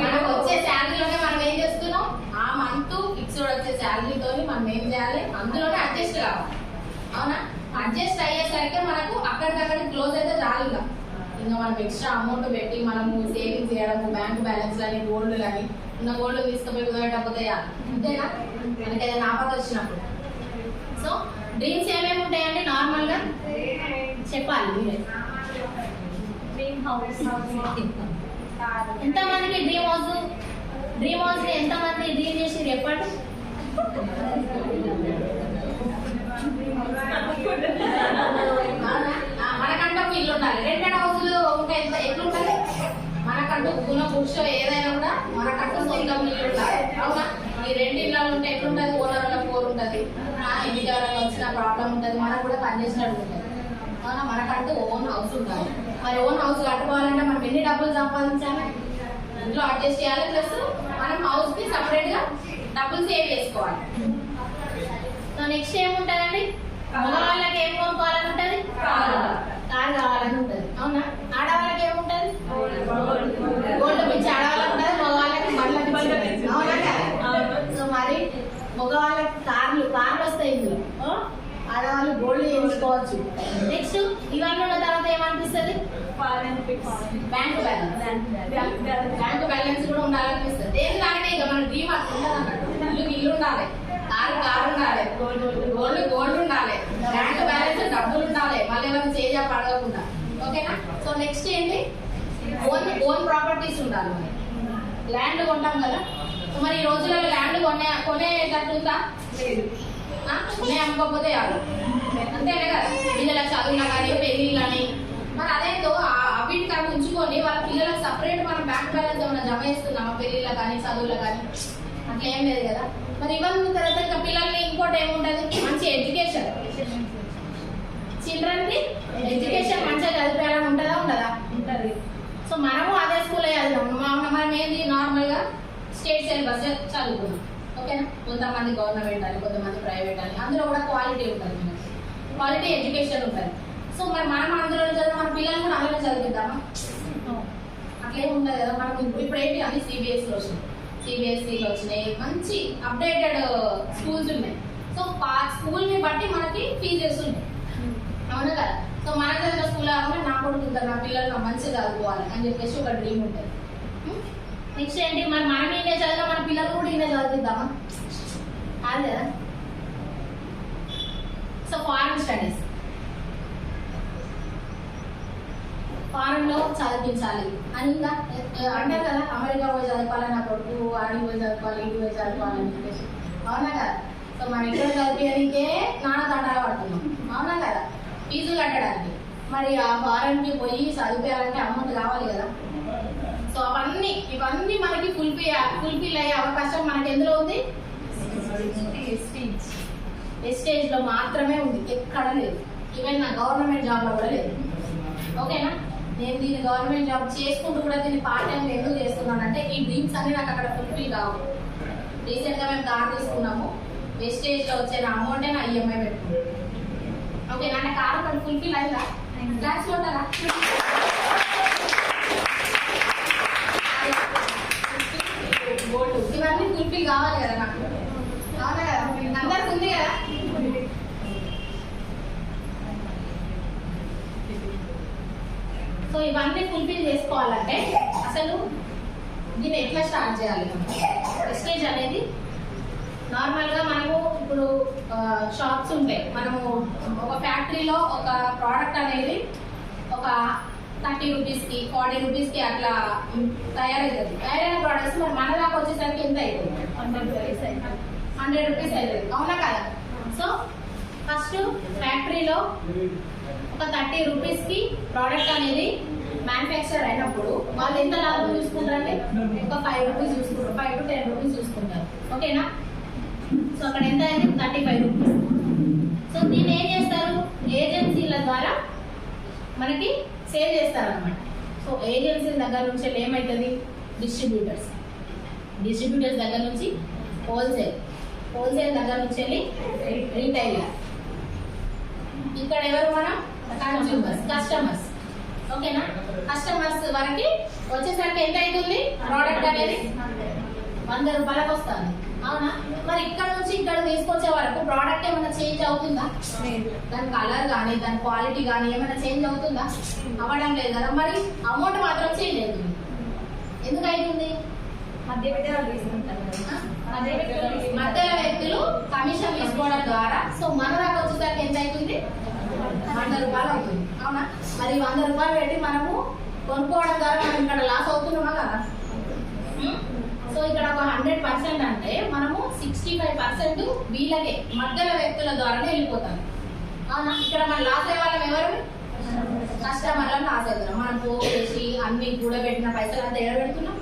మనకు వచ్చే శాలరీలోనే మనం ఏం చేస్తున్నాం? ఆ మంత్ ఫిక్స్డ్ వచ్చే శాలరీతో మనం ఏం చేయాలి? అందులోనే అడ్జస్ట్ కావాలి. అవునా? అడ్జస్ట్ అయ్యేసరికి మనకు అక్కడికక్కడ క్లోజ్ అయితే చాలు. ఇంకా మనం ఎక్స్ట్రా అమౌంట్ పెట్టి మనము సేవింగ్ చేయడం, బ్యాంక్ బ్యాలెన్స్ కానీ గోల్డ్ కానీ ఉన్న గోల్డ్ తీసుకుపోయి కుదరకపోతే అంతేనా? మనకి ఏదైనా ఆపద వచ్చినప్పుడు. సో డ్రీమ్స్ ఏమేమి ఉంటాయండి నార్మల్ గా చెప్పాలి మీరే. Dream house. ఎంతమందికి డ్రీమ్ హౌస్? డ్రీమ్ హౌస్ ని ఎంతమంది డ్రీమ్ చేసి చెప్పండి. మనకంటూ ఒక ఇల్లు ఉండాలి. రెంటెడ్ హౌస్లు ఉంటే ఎట్లుంటుంది? మనకంటూ గుణ పురుష ఏదైనా కూడా మనకంటూ సొంతం ఇల్లు ఉండాలి. అవునా? ఈ రెండు ఇళ్ళలో ఉంటే ఎట్లుంటుంది? ఓనర్ల పోరు ఉంటుంది, ఇంటికి ఎవరైనా వచ్చిన ప్రాబ్లం ఉంటుంది, మనకు కూడా పనిచేసినట్టు ఉంటుంది. అవునా? మనకంటూ ఓన్ హౌస్ ఉండాలి. మరి ఓన్ హౌస్ కట్టుకోవాలంటే మనం ఎన్ని డబ్బులు సంపాదించాలి? ఇంట్లో అడ్జస్ట్ చేయాలి, ప్లస్ మనం హౌస్ కి సపరేట్ గా డబ్బులు సేవ్ చేసుకోవాలి. సో నెక్స్ట్ ఏముంటదండి? మగవాళ్ళకి ఏం కొనుక్కోవాలని ఉంటది? కారు కావాలని ఉంటది. అవునా? ఆడవాళ్ళకి ఏముంటది? గోల్డ్ పిచ్చి ఆడవాళ్ళకి ఉంటది, మగవాళ్ళకి బండ్ల పిచ్చి. అవునా కదా? సో మరి మగవాళ్ళకి కార్లు వస్తాయి ఇందులో, ఆడవాళ్ళు గోల్డ్ చేయించుకోవచ్చు. నెక్స్ట్ ఇవన్నీ ఉన్న తర్వాత ఏమనిపిస్తుంది? బ్యాంక్ బ్యాలెన్స్ కూడా ఉండాలనిపిస్తుంది. దేని దానికే ఇక మన డ్రీమ్ అట్లా ఉండదు అన్నట్టు. ఇల్లు ఉండాలి, కారు ఉండాలి, గోల్డ్ ఉండాలి, బ్యాంక్ బ్యాలెన్స్ డబ్బులు ఉండాలి, మళ్ళీ ఏమైనా చేజాప అడగకుండా. ఓకేనా? సో నెక్స్ట్ ఏంటి? ఓన్ ప్రాపర్టీస్ ఉండాలి. మరి ల్యాండ్ కొంటాం కదా, సో మరి ఈ రోజులలో ల్యాండ్ కొనేటట్టు ఉందా? నేను అమ్మకపోతే కాదు, అంతేనే కదా. పిల్లల చదువులా కానీ పెళ్ళిళ్ళని మరి అదేంటో వీటి కానీ ఉంచుకొని వాళ్ళ పిల్లలకు సపరేట్ మనం బ్యాంక్ బ్యాలెన్స్ ఏమైనా జమ చేస్తున్నామా? పెళ్ళిళ్ళ కానీ చదువుల కానీ అట్లా ఏం లేదు కదా. మరి ఇవన్నీ తర్వాత ఇంకా పిల్లల్ని ఇంకోటి ఏముంటది? మంచి ఎడ్యుకేషన్. చిల్డ్రన్ కి ఎడ్యుకేషన్ మంచిగా చదివేయాలని ఉంటుందా? ఉండదు. సో మనము అదే స్కూల్ చదివాము. మనం ఏంది నార్మల్ గా స్టేట్ సిలబస్ చదువుకున్నాం. ఓకేనా? కొంతమంది గవర్నమెంట్ అని, కొంతమంది ప్రైవేట్ అని, అందులో కూడా క్వాలిటీ ఉంటుంది, క్వాలిటీ ఎడ్యుకేషన్ ఉంటుంది. సో మరి మనం అందులో చదివి మన పిల్లలు కూడా అందులో చదివిద్దామా? అట్లేం ఉండదు కదా. మనం ఇప్పుడు ఏంటి అన్ని సిబిఎస్ఈలో వచ్చినాయి, సిబిఎస్ఈలో వచ్చినాయి, మంచి అప్డేటెడ్ స్కూల్స్ ఉన్నాయి. సో స్కూల్ ని బట్టి మనకి ఫీజెస్ ఉన్నాయి. అవును కదా? సో మన చదివిన స్కూల్ కాకుండా నా కొడుకు నా పిల్లలు మంచిగా చదువుకోవాలి అని చెప్పేసి ఒక డ్రీమ్ ఉంటుంది. నెక్స్ట్ ఏంటి? మరి మనం ఈయన చదివినా మన పిల్లలు కూడా ఈయన చదివిద్దామా? కాదు కదా. సో ఫారెన్ స్టడీస్, ఫారెన్ లో చదివించాలి అని ఇంకా అంటారు కదా, అమెరికా పోయి చదువుకోవాలి నా కొడుకు, ఆడికి పోయి చదువుకోవాలి, ఇంటికి పోయి చదువుకోవాలని చెప్పేసి. అవునా కదా? సో మన ఇక్కడ చదివించే నాన్న తండాలు పడుతున్నాం. అవునా కదా? ఫీజులు కట్టడానికి. మరి ఆ ఫారెన్ కి పోయి చదివించాలంటే అమౌంట్ కావాలి కదా. సో ఇవన్నీ మనకి ఫుల్ఫిల్ అయ్యే అవకాశం మనకి ఎందులో ఉంది? వెస్టేజ్ లో మాత్రమే ఉంది, ఎక్కడ లేదు. ఈవెన్ నా గవర్నమెంట్ జాబ్ లో కూడా లేదు. ఓకేనా? నేను దీన్ని గవర్నమెంట్ జాబ్ చేసుకుంటూ కూడా దీన్ని పార్ట్ టైం ఎందుకు చేస్తున్నానంటే ఈ డ్రీమ్స్ అన్ని నాకు అక్కడ ఫుల్ఫిల్ కావు. రీసెంట్ గా మేము కార్ తీసుకున్నాము, వెస్టేజ్ లో వచ్చే నా అమౌంటే నా ఈఎంఐ పెట్టుకున్నాను. ఓకే, నా కార్ అక్కడ ఫుల్ఫిల్ అయిందా? క్లాస్ లో ఉంటారా? ఇవన్నీ ఫుల్ఫిల్ కావాలి కదా నాకు. అవునా కదా? అందరికి ఉంది కదా. సో ఇవన్నీ ఫుల్ఫిల్ చేసుకోవాలంటే అసలు దీన్ని ఎట్లా స్టార్ట్ చేయాలి? వెస్టేజ్ అనేది నార్మల్ గా మనము ఇప్పుడు షాప్స్ ఉంటాయి, మనము ఒక ఫ్యాక్టరీలో ఒక ప్రోడక్ట్ అనేది ఒక 30 రూపీస్కి 40 రూపీస్కి అట్లా తయారవుతుంది. తయారైన ప్రోడక్ట్స్ మరి మన దాకా వచ్చేసరికి ఎంత అవుతుంది? 100 రూపీస్ అవుతుంది. అవునా కదా? సో ఫస్ట్ ఫ్యాక్టరీలో ఒక 30 రూపీస్కి ప్రోడక్ట్ అనేది మ్యానుఫ్యాక్చర్ అయినప్పుడు వాళ్ళు ఎంత లాభం చూసుకుంటారంటే ఒక 5 రూపీస్ చూసుకుంటారు, 5 to 10 రూపీస్ చూసుకుంటారు. ఓకేనా? సో అక్కడ ఎంత అయింది? 35 రూపీస్. సో దీన్ని ఏం చేస్తారు? ఏజెన్సీల ద్వారా మనకి సేల్ చేస్తారు అనమాట. సో ఏజెన్సీల దగ్గర నుంచి ఏమవుతుంది? డిస్ట్రిబ్యూటర్స్ దగ్గర నుంచి హోల్సేల్ దగ్గర నుంచి వెళ్ళి రీటైలర్, ఇక్కడ ఎవరు? మనం కస్టమర్స్. ఓకేనా? కస్టమర్స్ వరకు వచ్చేసరికి ఎంత అవుతుంది? ప్రోడక్ట్ అనేది 100 రూపాయలకు వస్తుంది. అవునా? మరి ఇక్కడ నుంచి ఇక్కడ తీసుకొచ్చే వరకు ప్రోడక్ట్ ఏమైనా చేంజ్ అవుతుందా? దాని కలర్ కానీ దాని క్వాలిటీ కానీ ఏమైనా చేంజ్ అవుతుందా? అవ్వడం లేదు కదా. మరి అమౌంట్ మాత్రం చేంజ్ అవుతుంది. ఎందుకు అవుతుంది? మధ్యలో వ్యక్తులు కమిషన్ తీసుకోవడం ద్వారా. సో మన దాకా వచ్చేసరికి ఎంత అవుతుంది? 100 రూపాయలు అవుతుంది. అవునా? మరి 100 రూపాయలు పెట్టి మనము కొనుక్కోవడం ద్వారా మనం ఇక్కడ లాస్ అవుతున్నామా కదా? సో ఇక్కడ ఒక 100 100% అంటే మనము 65% వీళ్ళకే మధ్యలో వ్యక్తుల ద్వారానే వెళ్ళిపోతాం. అవునా? ఇక్కడ మన లాస్ అయ్యే వాళ్ళం ఎవరు? కస్టమర్లను లాస్ అవుతున్నాం. మనం పోగేసి అన్ని కూడా పెట్టిన పైసలు అంతా ఎక్కడ పెడుతున్నాం?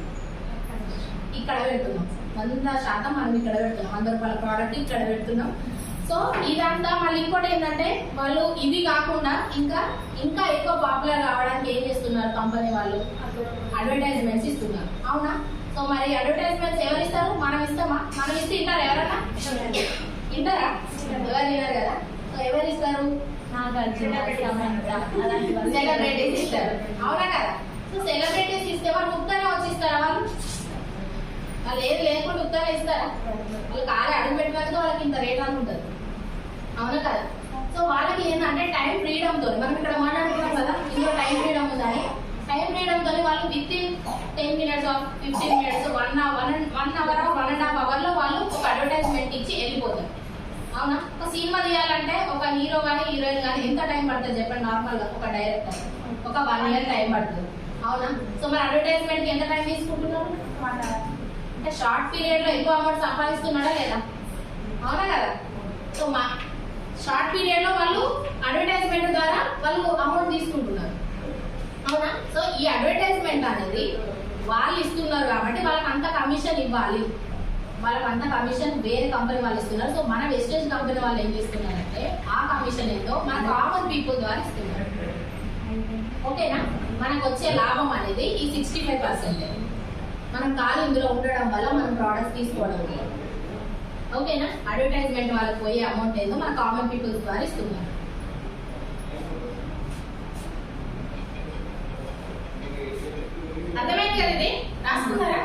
ఇక్కడ పెడుతున్నాం. 100% మనం ఇక్కడ పెడుతున్నాం. 100 రూపాయల ప్రోడక్ట్ ఇక్కడ పెడుతున్నాం. సో ఇదంతా మళ్ళీ ఇంకోటి ఏంటంటే వాళ్ళు ఇది కాకుండా ఇంకా ఇంకా ఎక్కువ పాపులర్ కావడానికి ఏం చేస్తున్నారు కంపెనీ వాళ్ళు? అడ్వర్టైజ్మెంట్స్ ఇస్తున్నారు. అవునా? సో మరి అడ్వర్టైజ్మెంట్స్ ఎవరు ఇస్తారు? మనం ఇస్తామా? మనం ఇస్తే ఇంటారు ఎవరన్నా? ఇంటారా? ఎవరు తినారు కదా. సో ఎవరు ఇస్తారు? సెలబ్రిటీస్ ఇస్తారు. అవునా కదా? సో సెలబ్రిటీస్ ఇస్తే వాళ్ళు ఉత్తనే వచ్చి ఇస్తారా? వాళ్ళు ఏది లేకుండా ఉత్తనే ఇస్తారా? వాళ్ళు కాలే అడుగు పెట్టినందుకు వాళ్ళకి ఇంత రేట్ అని ఉంటుంది. అవునా కదా? సో వాళ్ళకి ఏంటంటే టైం ఫ్రీడమ్ తో మనం ఇక్కడ మాట్లాడుతున్నాం కదా, ఇందులో టైం ఫ్రీడమ్ ఉందని. టైం ఫ్రీడమ్ తో వాళ్ళు with in 10 minutes of 15 minutes 1 hour 1.5 hours లో వాళ్ళు ఒక అడ్వర్టైజ్మెంట్ ఇచ్చి వెళ్ళిపోతారు. అవునా? ఒక సినిమా తీయాలంటే ఒక హీరో కానీ హీరోయిన్ కానీ ఎంత టైం పడుతుంది చెప్పండి? నార్మల్ గా ఒక డైరెక్టర్ ఒక 1 year టైం పడుతుంది. అవునా? సో మరి అడ్వర్టైజ్మెంట్ కి ఎంత టైం తీసుకుంటున్నారు? అంటే షార్ట్ పీరియడ్ లో ఎక్కువ అమౌంట్ సంపాదిస్తున్నాడా లేదా? అవునా కదా? సో మా షార్ట్ పీరియడ్ లో వాళ్ళు అడ్వర్టైజ్మెంట్ ద్వారా వాళ్ళు అమౌంట్ తీసుకుంటున్నారు. అవునా? సో ఈ అడ్వర్టైజ్మెంట్ అనేది వాళ్ళు ఇస్తున్నారు కాబట్టి వాళ్ళకి అంత కమిషన్ ఇవ్వాలి. వాళ్ళకి అంత కమిషన్ వేరే కంపెనీ వాళ్ళు ఇస్తున్నారు. సో మన వెస్టేజ్ కంపెనీ వాళ్ళు ఏం చేస్తున్నారంటే ఆ కమిషన్ ఏంటో మన కామన్ పీపుల్ ద్వారా ఇస్తున్నారు. ఓకేనా? మనకు వచ్చే లాభం అనేది ఈ 65%. మనం కాలు ఇందులో ఉండడం వల్ల మనం ప్రోడక్ట్స్ తీసుకోవడం వల్ల. ఓకేనా? అడ్వర్టైజ్మెంట్ వాళ్ళకి పోయే అమౌంట్ ఏదో మన కామన్ పీపుల్స్ ద్వారా ఇస్తున్నారు. అర్థమైంది కదా? ఇది రాసుకున్నారా?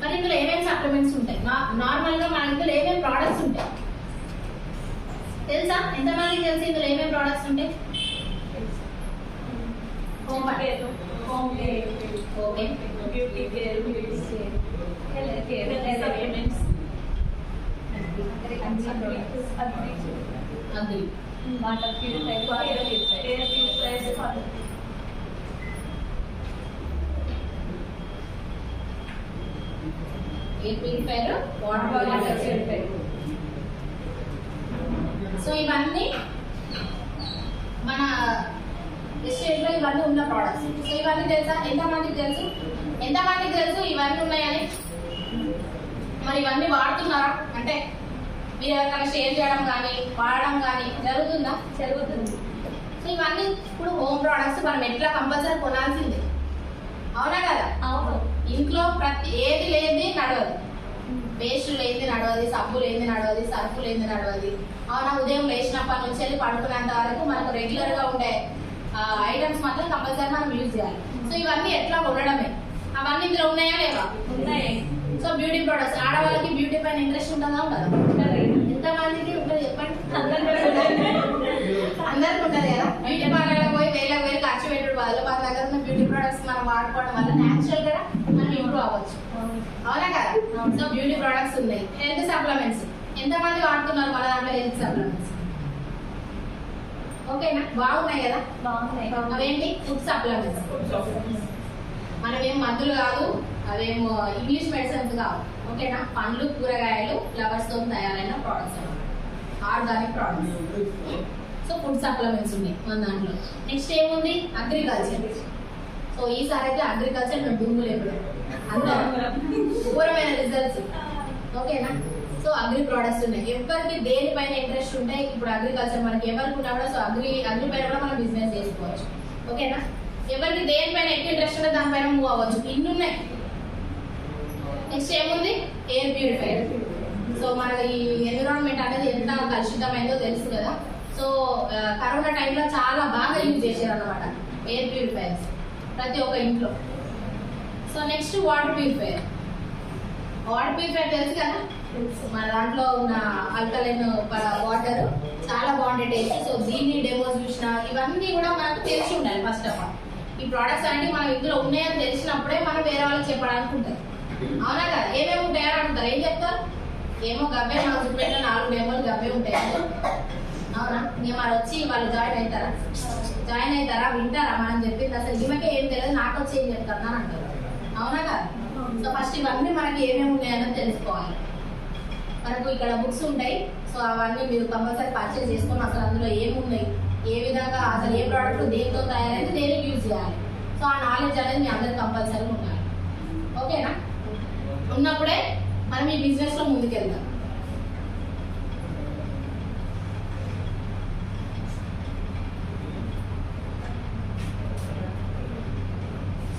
మరి ఇందులో ఏమేమి సప్లిమెంట్స్ ఉంటాయి? నార్మల్ గా మన ఇందులో ఏమేమి ప్రోడక్ట్స్ ఉంటాయి తెలుసా? ఎంతమందికి తెలిసి ఇందులో ఏమేమి ప్రోడక్ట్స్ ఉంటాయి? Beauty care, health care, supplements, agri, water purifier, air purifier, air purifier, water purifier. So ఇవన్నీ మన స్టేట్ లో ఇవన్నీ ఉన్న ప్రోడక్ట్స్. సో ఇవన్నీ తెలుసా? ఎంతమందికి తెలుసు? ఎంతమందికి తెలుసు ఇవన్నీ ఉన్నాయని? మరి ఇవన్నీ వాడుతున్నారా? అంటే మీరు ఎవరికైనా షేర్ చేయడం కానీ వాడడం కానీ జరుగుతుందా? జరుగుతుంది. సో ఇవన్నీ ఇప్పుడు హోమ్ ప్రోడక్ట్స్ మనం ఎట్లా కంపల్సరీ కొనాల్సిందే. అవునా కదా? అవును. ఇంట్లో ప్రతి ఏది లేనిది నడవదు. పేస్ట్ లేనిది నడవది, సబ్బు లేనిది నడవది, సర్ఫ్ లేనిది నడవది. అవునా? ఉదయం లేచినప్పటి నుంచి వెళ్ళి పడుకునేంత వరకు మనకు రెగ్యులర్ గా ఉండే ఐటమ్స్ మాత్రం కంపల్సరీ మనం యూజ్ చేయాలి. సో ఇవన్నీ ఎట్లా ఉండడమే. అవన్నీ ఇందులో ఉన్నాయా లేవా? ఉన్నాయి. సో బ్యూటీ ప్రొడక్ట్స్, ఆడవాళ్ళకి బ్యూటీ పైన ఇంట్రెస్ట్ ఉంటుందా ఉండదా? ఎంతమందికి ఉంటుంది చెప్పండి? అందరికి ఉంటుంది కదా. బ్యూటీ పార్లర్ పోయి వేలకు ఖర్చు పెట్టుడు బదులు మన దగ్గర ఉన్న బ్యూటీ ప్రొడక్ట్స్ మనం వాడుకోవడం వల్ల న్యాచురల్ గా మనం ఇంప్రూవ్ అవ్వచ్చు. అవునా కదా? సో బ్యూటీ ప్రొడక్ట్స్ ఉన్నాయి. హెల్త్ సప్లిమెంట్స్ ఎంతమంది వాడుతున్నారు మన దాంట్లో? హెల్త్ సప్లిమెంట్స్ ఓకేనా? బాగున్నాయి కదా? బాగున్నాయి. అవేంటి? Food supplements. మనమేం మందులు కాదు, అవేమో ఇంగ్లీష్ మెడిసిన్స్ కావు. ఓకేనా? పండ్లు, కూరగాయలు, ఫ్లవర్స్ తో తయారైన ప్రోడక్ట్స్ అన్నమాట, organic products. So food supplements ఉన్నాయి మన దాంట్లో. నెక్స్ట్ ఏముంది? అగ్రికల్చర్. సో ఈసారి అయితే అగ్రికల్చర్ మేము దుమ్ము లేపడం అందరం ఘోరమైన రిజల్ట్స్. ఓకేనా? సో అగ్రి ప్రోడక్ట్స్ ఉన్నాయి. ఎవరికి దేనిపైన ఇంట్రెస్ట్ ఉంటే ఇప్పుడు అగ్రికల్చర్ మనకి ఎవరికి ఉన్నా కూడా సో అగ్రి పైన కూడా మనం బిజినెస్ చేసుకోవచ్చు. ఓకేనా? ఎవరికి దేనిపైన ఎక్కువ ఇంట్రెస్ట్ ఉంటే దానిపైన మూవ్ అవ్వచ్చు. ఇన్ని ఉన్నాయి. నెక్స్ట్ ఏముంది? Air purifier. సో మన ఈ ఎన్విరాన్మెంట్ అనేది ఎంత కలుషితమైందో తెలుసు కదా. సో కరోనా టైంలో చాలా బాగా యూజ్ చేశారు అనమాట ఎయిర్ ప్యూరిఫైర్స్ ప్రతి ఒక్క ఇంట్లో. So next water purifier. Water purifier తెలుసు కదా? మన దాంట్లో ఉన్న ఆల్కలైన్ వాటర్ చాలా బాగుండే టేస్ట్. సో దీన్ని డెమోస్ చూసిన ఇవన్నీ కూడా మనకు తెలిసి ఉండాలి. ఫస్ట్ ఆఫ్ ఆల్ ఈ ప్రోడక్ట్స్ అన్ని మనం ఇందులో ఉన్నాయని తెలిసినప్పుడే మనం వేరే వాళ్ళకి చెప్పడానికి ఉంటుంది. అవునా కదా? ఏమేమి ఉంటాయని అంటారు. ఏం చెప్తారు? ఏమో గబ్బే, మన చుట్టూ 4 డెమోలు గబ్బే ఉంటాయి. అవునా? ఇంక మరి వచ్చి వాళ్ళు జాయిన్ అవుతారా వింటారా మనం చెప్పింది? అసలు ఈమెకే ఏం తెలియదు, నాకు వచ్చి ఏం చెప్తాను అని అంటారు. అవునా కదా? సో ఫస్ట్ ఇవన్నీ మనకి ఏమేమి ఉన్నాయని తెలుసుకోవాలి. మనకు ఇక్కడ బుక్స్ ఉంటాయి, సో అవన్నీ మీరు కంపల్సరీ పర్చేజ్ చేసుకొని అసలు అందులో ఏమున్నాయి, ఏ విధంగా అసలు ఏ ప్రోడక్ట్ దేంతో తయారైతే దేనికి యూజ్ చేయాలి, సో ఆ నాలెడ్జ్ అనేది మీ అందరికి కంపల్సరీ ఉండాలి. ఓకేనా? ఉన్నప్పుడే మనం ఈ బిజినెస్ లో ముందుకెళ్తాం.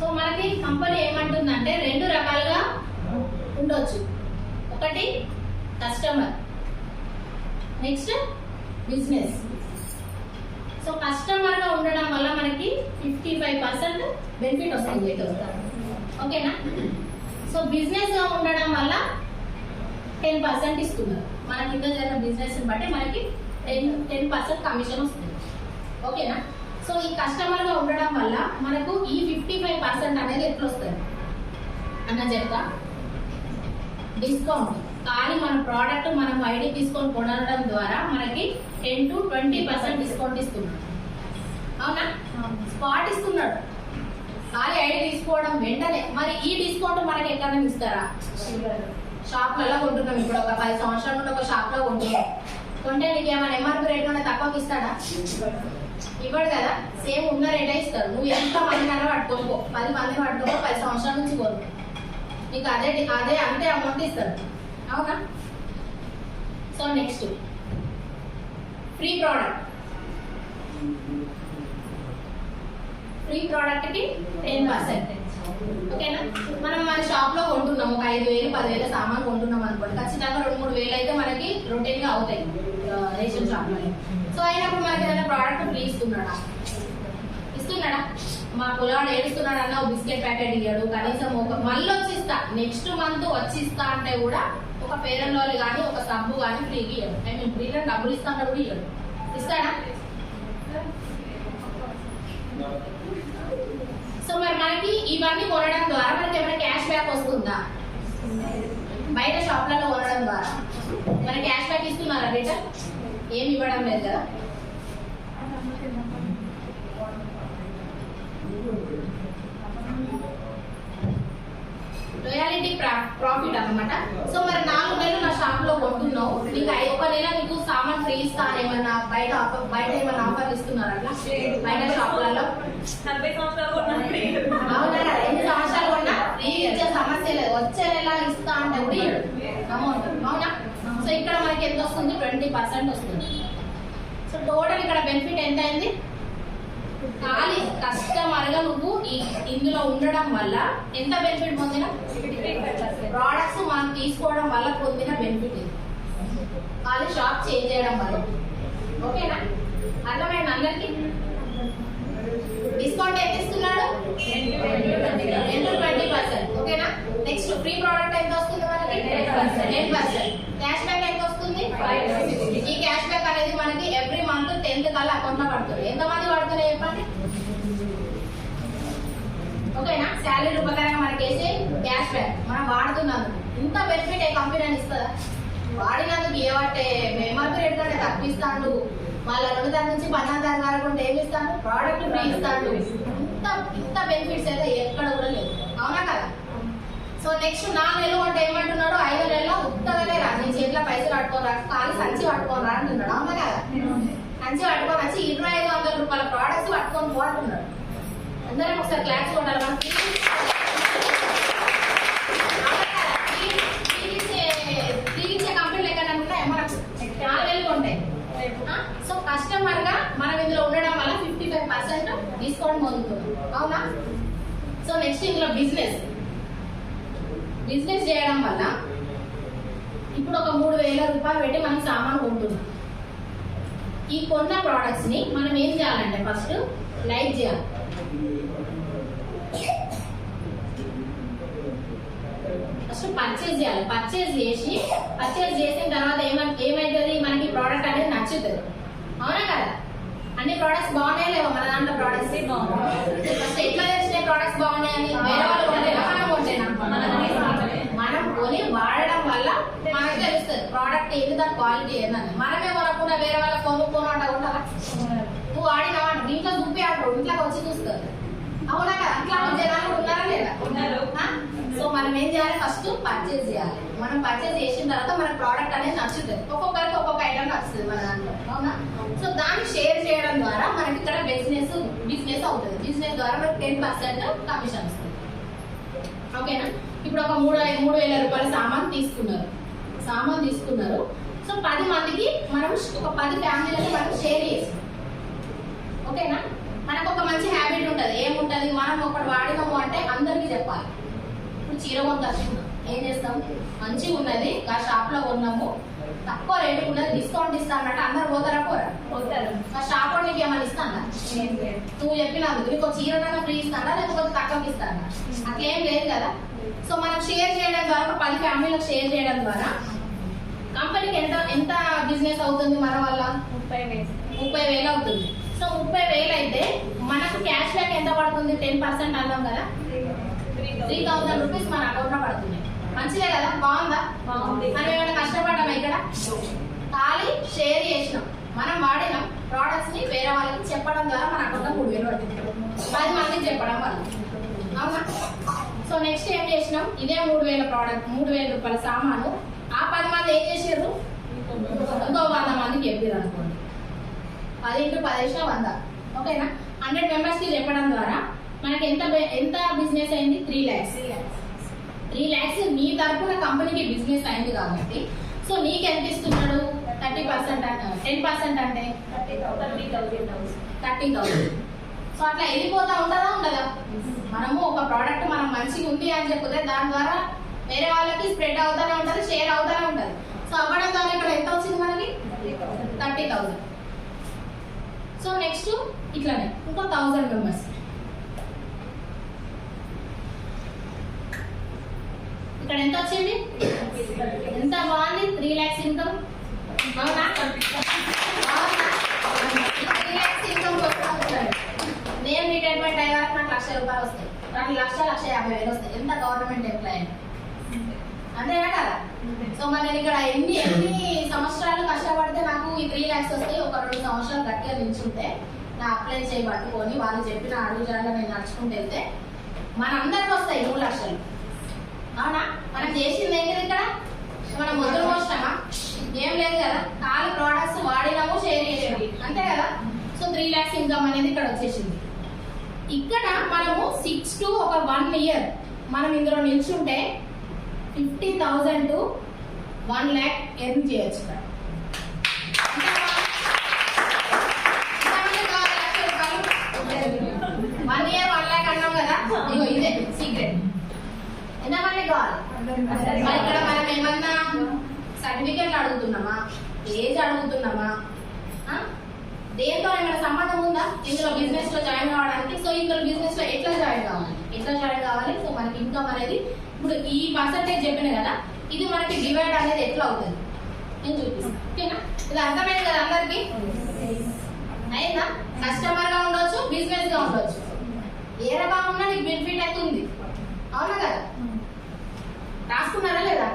సో మనకి కంపెనీ ఏమంటుందంటే 2 రకాలుగా ఉండొచ్చు. ఒకటి customer, next business. So customer గా ఉండడం వల్ల మనకి 55% బెనిఫిట్ వస్తుంది. ఓకేనా? సో బిజినెస్ గా ఉండడం వల్ల 10% ఇస్తున్నారు. మన కింద జరిగిన బిజినెస్ బట్టి మనకి 10% కమిషన్ వస్తుంది. ఓకేనా? సో ఈ కస్టమర్ గా ఉండడం వల్ల మనకు ఈ 55% అనేది ఎట్లా వస్తుంది అన్న చెప్తా. డిస్కౌంట్ కానీ మన ప్రోడక్ట్ మనం ఐడి తీసుకొని కొనడం ద్వారా మనకి 10 to 20% డిస్కౌంట్ ఇస్తున్నాడు. అవునా? స్పాట్ ఇస్తున్నాడు ఖాళీ ఐడి తీసుకోవడం వెంటనే. మరి ఈ డిస్కౌంట్ మనకి ఎక్కడైనా ఇస్తారా? షాప్లలో కొంటున్నాం. ఇప్పుడు ఒక 10 సంవత్సరాల నుండి ఒక షాప్ లో కొంటే నీకు ఏమైనా ఎంఆర్పీ రేట్ కన్నా తక్కువకి ఇస్తాడా? ఇవ్వడు కదా. సేమ్ ఉన్న రేటే ఇస్తారు. నువ్వు ఎంత మందినైనా పట్టుకోకో, 10 మందిని పట్టుకోకో, 10 సంవత్సరాల నుంచి కొను, నీకు అదే అంతే అమౌంట్ ఇస్తారు. అవునా? So next free product. Free product కి 10%. ఓకేనా? మనం మన షాప్ లో కొంటున్నాం, ఒక 5,000 10,000 సామాన్ కొంటున్నాం అనుకోండి, ఖచ్చితంగా 2-3 వేలు అయితే మనకి రొటీన్ గా అవుతాయి రేషన్ షాప్ లో. సో అయినప్పుడు మనకి ఏదైనా ప్రోడక్ట్ ఫ్రీ ఇస్తున్నాడా? మా కులాడు ఏడుస్తున్నాడు అన్న బిస్కెట్ ప్యాకెట్ ఇయ్యాడు, కనీసం మళ్ళీ వచ్చి ఇస్తా, నెక్స్ట్ మంత్ వచ్చి ఇస్తా అంటే కూడా ఒక ఫెయిర్ అండ్ లవ్లీ కానీ ఒక సబ్బు కానీ ఫ్రీకి ఇయ్యాడు. ఐ మీన్ ఫ్రీగా డబ్బులు ఇస్తా అంటే కూడా ఇయ్యాడు. ఇస్తాడా? సో మరి మనకి ఇవన్నీ కొనడం ద్వారా మనకి ఏమైనా క్యాష్ బ్యాక్ వస్తుందా? బయట షాప్లలో కొనడం ద్వారా మరి క్యాష్ బ్యాక్ ఇస్తున్నారా? రిటర్న్ ఏమి ఇవ్వడం లేదు కదా. రాయల్టీ ప్రాఫిట్ అన్నమాట. సో మరి 4 నెలలు నా షాప్ లో కొంటున్నావు, నీకు 1 నెల నీకు సామాన్ ఫ్రీ ఇస్తా ఏమన్నా బయట ఏమన్నా ఆఫర్లు ఇస్తున్నారు అట్లా బయట షాపులలో? 40 సంవత్సరాలు అవునా? 2 సంవత్సరాలు కొన్నా ఫ్రీ ఇచ్చే సమస్య లేదు. వచ్చే నెల ఇస్తా అంటే కూడా అమౌంట్. అవునా? సో ఇక్కడ మనకి ఎంత వస్తుంది? 20% వస్తుంది. సో టోటల్ ఇక్కడ బెనిఫిట్ ఎంత అయింది? ఖాళీ కస్టమర్ గా నువ్వు ఇందులో ఉండడం వల్ల ఎంత బెనిఫిట్ పొందిన? ప్రోడక్ట్స్ మనం తీసుకోవడం వల్ల పొందిన బెనిఫిట్ ఇది. ఖాళీ షాప్ చేంజ్ చేయడం వల్ల. ఓకేనా? అర్థమైంది అందరికి? డిస్కౌంట్ ఎంత ఇస్తున్నాడు? 20%. ఓకేనా? నెక్స్ట్ ఫ్రీ ప్రోడక్ట్ ఎంత వస్తుంది మనకి? 10%. క్యాష్ బ్యాక్ ఎంత వస్తుంది? 560. ఈ క్యాష్ బ్యాక్ అనేది మనకి ఎవ్రీ మంత్ 10th కల్లా అకౌంట్ లో పడుతుంది. ఎంతమంది పడుతున్నాయి చెప్పండి? ఓకేనా? శాలరీ ఉపకారంగా మనకి వేసే క్యాష్ బ్యాక్ మనం వాడుతున్నాము. ఇంత బెనిఫిట్ ఏ కంపెనీ అని ఇస్తుందా? వాడినందుకు ఏమంటే ఎంఆర్పీ రేట్ కంటే తక్కువ ఇస్తాడు, వాళ్ళ 2 తరగతి నుంచి 10వ తరగతి వరకు ఏమి ఇస్తాడు? ప్రోడక్ట్ ఫ్రీ ఇస్తాడు. ఇంత బెనిఫిట్స్ అయితే ఎక్కడ కూడా లేదు. అవునా కదా? సో నెక్స్ట్ 4 నెలలు అంటే ఏమంటున్నాడు? 5 నెలల్లో ఉత్తగానే రా, నీ చేతిలో పైసలు పట్టుకోరా, ఖాళీ సంచి పట్టుకోరా అంటున్నాడు. అవునా కదా? సంచి పట్టుకొని వచ్చి 2,500 రూపాయల ప్రోడక్ట్స్ పట్టుకొని పోతున్నాడు. అందరం ఒకసారి క్లాస్ కొట్టాలి. మనం తీరించే కంపెనీలు ఎక్కడ ఉంటాయి? మనకు 4 నెలలు ఉంటాయి. సో కస్టమర్ గా మనం ఇందులో ఉండడం వల్ల 55% డిస్కౌంట్ పొందుతుంది. అవునా? సో నెక్స్ట్ ఇందులో బిజినెస్ చేయడం వల్ల ఇప్పుడు ఒక 3,000 రూపాయలు పెట్టి మనం సామాన్ కొంటున్నాం. ఈ కొన్న ప్రోడక్ట్స్ ని మనం ఏం చేయాలంటే ఫస్ట్ లైక్ చేయాలి. ఫస్ట్ పర్చేజ్ చేయాలి. పర్చేజ్ చేసిన తర్వాత ఏమైతుంది? మనకి ప్రోడక్ట్ అనేది నచ్చుతుంది. అవునా కదా? అన్ని ప్రోడక్ట్స్ బాగున్నాయి లేవో? మన దాంట్లో ప్రోడక్ట్స్ ఫస్ట్ ఎట్లా తెలిసిన ప్రోడక్ట్స్ బాగున్నాయని? వేరే వాళ్ళు కొంటేనా మనం కొంటేనా? మనం కొని వాడడం వల్ల మనకి తెలుస్తుంది ప్రోడక్ట్ ఏంటి, దాని క్వాలిటీ ఏందని. మనమే కొనకుండా వేరే వాళ్ళకి కొనుక్కోనట ఉంటారా? నువ్వు వాడినావా ఇంట్లో చూపి అంటారు, ఇంట్లోకి వచ్చి చూస్తారు. అవునా కదా? అట్లా జనాలు ఉన్నారా లేదా? సో మనం ఏం చేయాలి, ఫస్ట్ పర్చేజ్ చేయాలి. మనం పర్చేజ్ చేసిన తర్వాత మన ప్రోడక్ట్ అనేది నచ్చుతుంది. ఒక్కొక్కరికి ఒక్కొక్క ఐటమ్ నచ్చుతుంది మన దాంట్లో, అవునా? సో దాన్ని షేర్ చేయడం ద్వారా మనకి ఇక్కడ బిజినెస్ అవుతుంది. బిజినెస్ ద్వారా మనకి 10% కమిషన్ వస్తుంది. ఓకేనా? ఇప్పుడు ఒక 3,000 రూపాయల సామాన్ తీసుకున్నారు. సో 10 మందికి మనం ఒక 10 ఫ్యామిలీలకు మనం షేర్ చేస్తాం. ఓకేనా? మనకు ఒక మంచి హ్యాబిట్ ఉంటుంది. ఏముంటుంది, మనం ఒకటి వాడినాము అంటే అందరికీ చెప్పాలి. ఇప్పుడు చీర కొనుక్కొచ్చుకున్నాం, ఏం చేస్తాం, మంచిగా ఉన్నది ఆ షాప్ లో కొన్నాము, తక్కువ రేటు ఉన్నది, డిస్కౌంట్ ఇస్తానంటే అందరు పోతారా? పోతారు. ఆ షాప్ లో నీకు ఏమైనా ఇస్తానా? నువ్వు చెప్పినందుకు నీకు చీరనైనా ఫ్రీ ఇస్తానా, లేకపోతే తక్కువకి ఇస్తానా? అట్లేం లేదు కదా. సో మనం షేర్ చేయడం ద్వారా, ఒక 10 ఫ్యామిలీలకు షేర్ చేయడం ద్వారా కంపెనీకి ఎంత బిజినెస్ అవుతుంది మన వల్ల? 30,000 అవుతుంది. సో 30,000 అయితే మనకు క్యాష్ బ్యాక్ ఎంత పడుతుంది? 10% అన్నాం కదా, 3,000 రూపీస్ మన అకౌంట్ లో పడుతుంది. మంచిదే కదా? బాగుందా? మనం ఏమైనా కష్టపడ్డామా? ఇక్కడ ఖాళీ షేర్ చేసినాం, మనం వాడినాం ప్రోడక్ట్స్ ని వేరే వాళ్ళకి చెప్పడం ద్వారా మన అకౌంట్ లో 3,000 పడుతుంది. 10 మందికి చెప్పడం వల్ల, అవునా? సో నెక్స్ట్ ఏం చేసినాం, ఇదే 3,000 రూపాయల సామాను ఆ 10 మంది ఏం చేసారు, ఇంకో 100 మందికి చెప్పారు అనుకోండి. 10 × 10 = 100. ఓకేనా? 100 మెంబర్స్ కి చెప్పడం ద్వారా మనకి ఎంత బిజినెస్ అయింది? 3 lakhs మీ తరఫున కంపెనీకి బిజినెస్ అయింది కాబట్టి. సో నీకు ఎంత ఇస్తున్నాడు? 30%. 10% అంటే 30,000. సో అట్లా వెళ్ళిపోతా ఉంటుందా ఉండదా? మనము ఒక ప్రోడక్ట్ మనం మంచిగా ఉంది అని చెప్తే దాని ద్వారా వేరే వాళ్ళకి స్ప్రెడ్ అవుతానే ఉంటుంది, షేర్ అవుతానే ఉంటుంది. సో అవ్వడం ద్వారా ఇక్కడ ఎంత వచ్చింది మనకి? 30,000. సో నెక్స్ట్ ఇట్లానే ఇంకో 1,000 మెంబర్స్. ఇక్కడ ఎంత వచ్చింది? ఎంత బాగుంది, 3 lakhs ఇన్కమ్. అవునా? 3 lakhs ఇన్కమ్ వస్తుంది. నేను రిటైర్మెంట్ అయ్యే వరకు నాకు 1,00,000 రూపాయలు వస్తాయి, నాకు 1,50,000 వస్తాయి. ఎంత గవర్నమెంట్ ఎంప్లాయీ, అంతేనా కదా? సో మరి ఇక్కడ ఎన్ని సంవత్సరాలు కష్టపడితే నాకు ఈ 3 lakhs వస్తాయి. ఒక 2 సంవత్సరాలు గట్టిగా నిల్చుంటే నా అప్లై చేయి పట్టుకొని వాళ్ళు చెప్పిన అడుగుజాడలో నేను నడుచుకుంటూ వెళ్తే మనందరికి వస్తాయి 3 లక్షలు. అవునా? మనం చేసింది ఏంటిది ఇక్కడ? మనం మొదలు మోసినామా? ఏం లేదు కదా, ఖాళీ ప్రోడక్ట్స్ వాడినాము, షేర్ చేసాము, అంతే కదా. సో 3 lakhs ఇన్కమ్ అనేది ఇక్కడ వచ్చేసింది. ఇక్కడ మనము 6 to 1 year మనం ఇందులో నిల్చుంటే 50,000 to 1 lakh ఎర్న్ చేయొచ్చు. 1 year 1 lakh అన్నాం కదా, ఇదే సీక్రెట్. ఎంతమంది కావాలి? ఇక్కడ మనం ఏమన్నా సర్టిఫికేట్లు అడుగుతున్నామా, ఏజ్ అడుగుతున్నామా, దేంతో ఏమైనా సంబంధం ఉందా ఇందులో బిజినెస్ లో జాయిన్ కావడానికి? సో ఇందులో బిజినెస్ లో ఎట్లా జాయిన్ కావాలి? సో మనకి ఇన్కమ్ అనేది ఇప్పుడు ఈ పర్సంటేజ్ చెప్పిన కదా, ఇది మనకి డివైడ్ అనేది ఎట్లా అవుతుంది నేను చూపిస్తాను. ఓకేనా? ఇది అర్థమైంది కదా అందరికి? అయిందా? కస్టమర్ గా ఉండొచ్చు, బిజినెస్ గా ఉండొచ్చు, ఏ రకంగా ఉన్నా నీకు బెనిఫిట్ అయితే ఉంది. అవునా కదా? రాసుకున్నారా లేదా?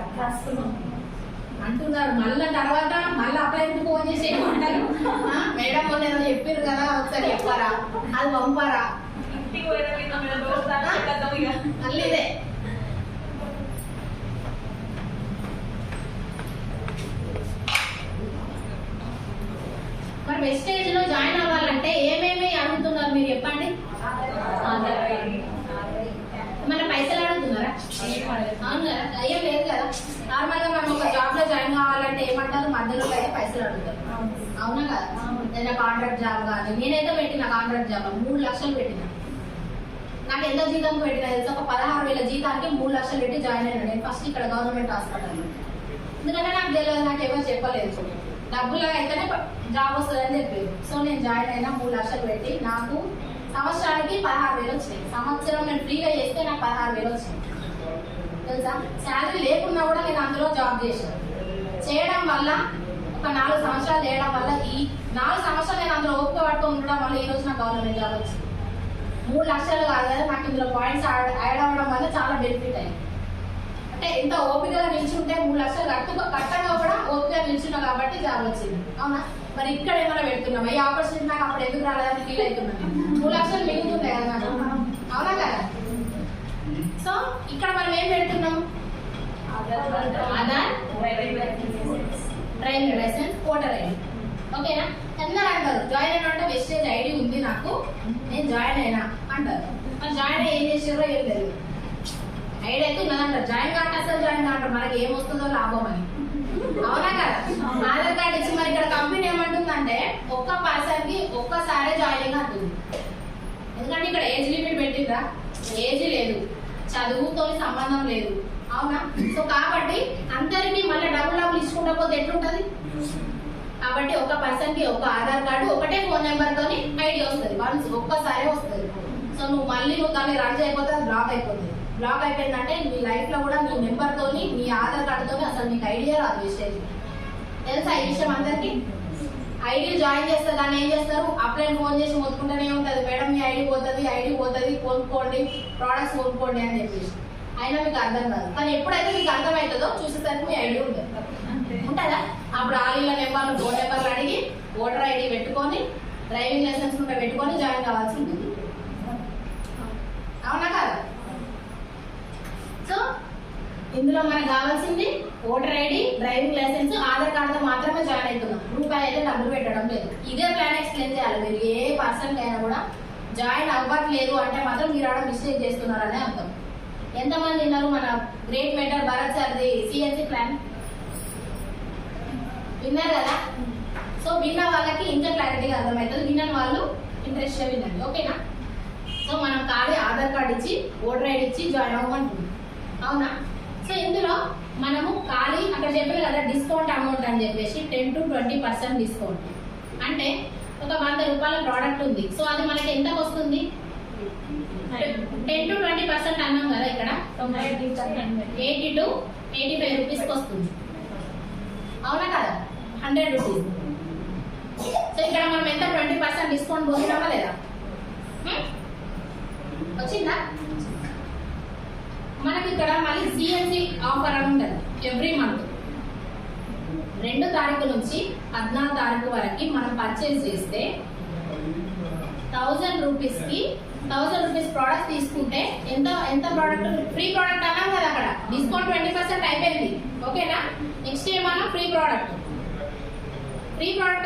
అంటున్నారు. మళ్ళీ తర్వాత మళ్ళీ అప్లై ఫోన్ చేసి ఏమంటారు, మేడం మొన్న ఏదో చెప్పారు కదా ఒకసారి చెప్పారా, అది పంపారా, మళ్ళీ ఇదే. మరి వెస్టేజ్ లో జాయిన్ అవ్వాలంటే ఏమేమి అడుగుతున్నారు మీరు చెప్పండి? మన పైసలు అడుగుతున్నారా? అవును కదా, ఏం లేదు కదా. నార్మల్ గా మనం ఒక జాబ్ లో జాయిన్ కావాలంటే ఏమంటారు, మధ్యలో అయితే పైసలు అడుగుతారు. అవునా కదా? ఏదైనా కాంట్రాక్ట్ జాబ్ కానీ, నేనైతే పెట్టిన కాంట్రాక్ట్ జాబ్ 3 లక్షలు పెట్టిన. నాకు ఎంత జీతం పెట్టినా తెలుసు, ఒక 16,000 జీతానికి 3 లక్షలు పెట్టి జాయిన్ అయినా నేను ఫస్ట్ ఇక్కడ గవర్నమెంట్ హాస్పిటల్. ఎందుకంటే నాకు తెలియదు, నాకు ఎవరు చెప్పలేదు. డబ్బులు అయితేనే జాబ్ వస్తుందని చెప్పారు. సో నేను జాయిన్ అయినా 3 లక్షలు పెట్టి నాకు సంవత్సరానికి 16,000 వచ్చినాయి. సంవత్సరం నేను ఫ్రీగా చేస్తే నాకు 16,000 వచ్చినాయి తెలుసా. శాలరీ లేకున్నా కూడా నేను అందులో జాబ్ చేశాను. చేయడం వల్ల ఒక 4 సంవత్సరాలు చేయడం వల్ల, ఈ 4 సంవత్సరాలు నేను అందులో ఓపిక పట్టుకొని ఉండడం వల్ల ఈ రోజు నాకు గవర్నమెంట్ జాబ్ వచ్చింది. 3 లక్షలు కాదు కదా, నాకు ఇందులో పాయింట్స్ యాడ్ అవ్వడం వల్ల చాలా బెనిఫిట్ అయింది. అంటే ఎంత ఓపికగా నిల్చుంటే 3 లక్షలు కట్టగా కూడా ఓపికగా నిల్చున్నావు కాబట్టి జాబ్ వచ్చింది. అవునా? మరి ఇక్కడ ఏమైనా పెడుతున్నాం ఈ ఆపర్చునిటీ నాకు అప్పుడు ఎందుకు రాలేదని ఫీల్ అవుతున్నాను. 3 లక్షలు మిగులుతుంటాయి కదా నాకు. అవునా కదా? సో ఇక్కడ మనం ఏం పెడుతున్నాం? Aadhaar, driving licence, voter ID. ఓకేనా? అందరూ అంటారు జాయిన్ అయినా అంటే వెస్టేజ్ ఐడి ఉంది నాకు, నేను జాయిన్ అయినా అంటారు. మరి జాయిన్ అయ్యి ఏం చేసారో ఏం లేదు. ఐడి అయితే ఉన్నదంటారు, జాయిన్ కాంటే అసలు జాయిన్ కాంటారు, మనకి ఏమొస్తుందో లాభం అని. అవునా కదా? ఆధార్ కార్డు ఇచ్చి మరి ఇక్కడ కంపెనీ ఏమంటుందంటే ఒక్క పర్సన్ కి ఒక్కసారే జాయినింగ్ అంటుంది. ఎందుకంటే ఇక్కడ ఏజ్ లిమిట్ పెట్టిందా? ఏజ్ లేదు, చదువుతో సంబంధం లేదు. అవునా? సో కాబట్టి అందరికి మళ్ళీ డబ్బులు ఇచ్చుకుంటా పోతే ఎట్లుంటది? కాబట్టి ఒక పర్సన్ కి ఒక ఆధార్ కార్డు, ఒకటే ఫోన్ నెంబర్ తోని ఐడి వస్తుంది. వన్స్ ఒక్కసారే వస్తుంది. సో నువ్వు దాన్ని రన్ చేయకపోతే అది బ్లాక్ అయిపోతుంది. బ్లాక్ అయిపోయిందంటే నీ లైఫ్ లో కూడా నీ నెంబర్ తోని, నీ ఆధార్ కార్డు తోని అసలు నీకు ఐడియా రాదు. వెస్టేజ్ తెలుసా ఈ విషయం అందరికి? ఐడి జాయిన్ చేస్తే దాన్ని ఏం చేస్తారు? అప్లైన్ ఫోన్ చేసి మొత్తుకుంటూనే ఉంటుంది, మేడం మీ ఐడి పోతుంది, కొనుక్కోండి, ప్రోడక్ట్స్ కొనుక్కోండి అని చెప్పేసి. అయినా మీకు అర్థం కాదు. కానీ ఎప్పుడైతే మీకు అర్థమవుతుందో చూసేసరికి మీ ఐడి ఉంటుంది ఉంటుందా? అప్పుడు ఆలీల నెంబర్లు, ఫోన్ నెంబర్లు అడిగి ఓటర్ ఐడి పెట్టుకొని, డ్రైవింగ్ లైసెన్స్ ఉంటే పెట్టుకొని జాయిన్ కావాల్సి ఉంటుంది. అవునా కదా? సో ఇందులో మనకు కావాల్సింది voter ID, driving licence, Aadhaar కార్డుతో మాత్రమే జాయిన్ అవుతున్నాం. రూపాయి అయితే డబ్బులు పెట్టడం లేదు. ఇదే ప్లాన్ ఎక్స్ప్లెయిన్ చేయాలి. మీరు ఏ పర్సన్ కైనా కూడా జాయిన్ అవ్వట్లేదు అంటే మాత్రం మీరు ఆడ మిస్టేక్ చేస్తున్నారనే అర్థం. ఎంతమంది విన్నారు మన గ్రేట్ మెంటర్ భరత్ సార్ది సిఎన్సి ప్లాన్? విన్నారు కదా? సో విన్న వాళ్ళకి ఇంకా క్లారిటీగా అర్థమవుతుంది, విన్న వాళ్ళు ఇంట్రెస్ట్ వినండి. ఓకేనా? సో మనం ఖాళీ ఆధార్ కార్డు ఇచ్చి, ఓటర్ ఐడి ఇచ్చి జాయిన్ అవ్వమంటుంది. అవునా? సో ఇందులో మనము ఖాళీ అక్కడ చెప్పారు కదా డిస్కౌంట్ అమౌంట్ అని చెప్పేసి 10 to 20% డిస్కౌంట్. అంటే ఒక 100 రూపాయల ప్రోడక్ట్ ఉంది. సో అది మనకి ఎంతకు వస్తుంది? 10 to 20% అన్నాం కదా. ఇక్కడ 80 to 85 రూపీస్కి వస్తుంది. అవునా కదా? 100 రూపీస్. సో ఇక్కడ మనం ఎంత 20% డిస్కౌంట్ పొందుతామా లేదా? వచ్చిందా? మనకి ఇక్కడ మళ్ళీ సిఎన్సి ఆఫర్ అని ఉంటుంది. ఎవ్రీ మంత్ 2 తారీఖు నుంచి 14 తారీఖు వరకు మనం పర్చేస్ చేస్తే 1000 రూపీస్కి 1000 రూపీస్ ప్రోడక్ట్ తీసుకుంటే ఎంత ప్రోడక్ట్? ఫ్రీ ప్రోడక్ట్ అన్నాం కదా. అక్కడ డిస్కౌంట్ 20% అయిపోయింది. ఓకేనా? నెక్స్ట్ ఏమన్నా ఫ్రీ ప్రోడక్ట్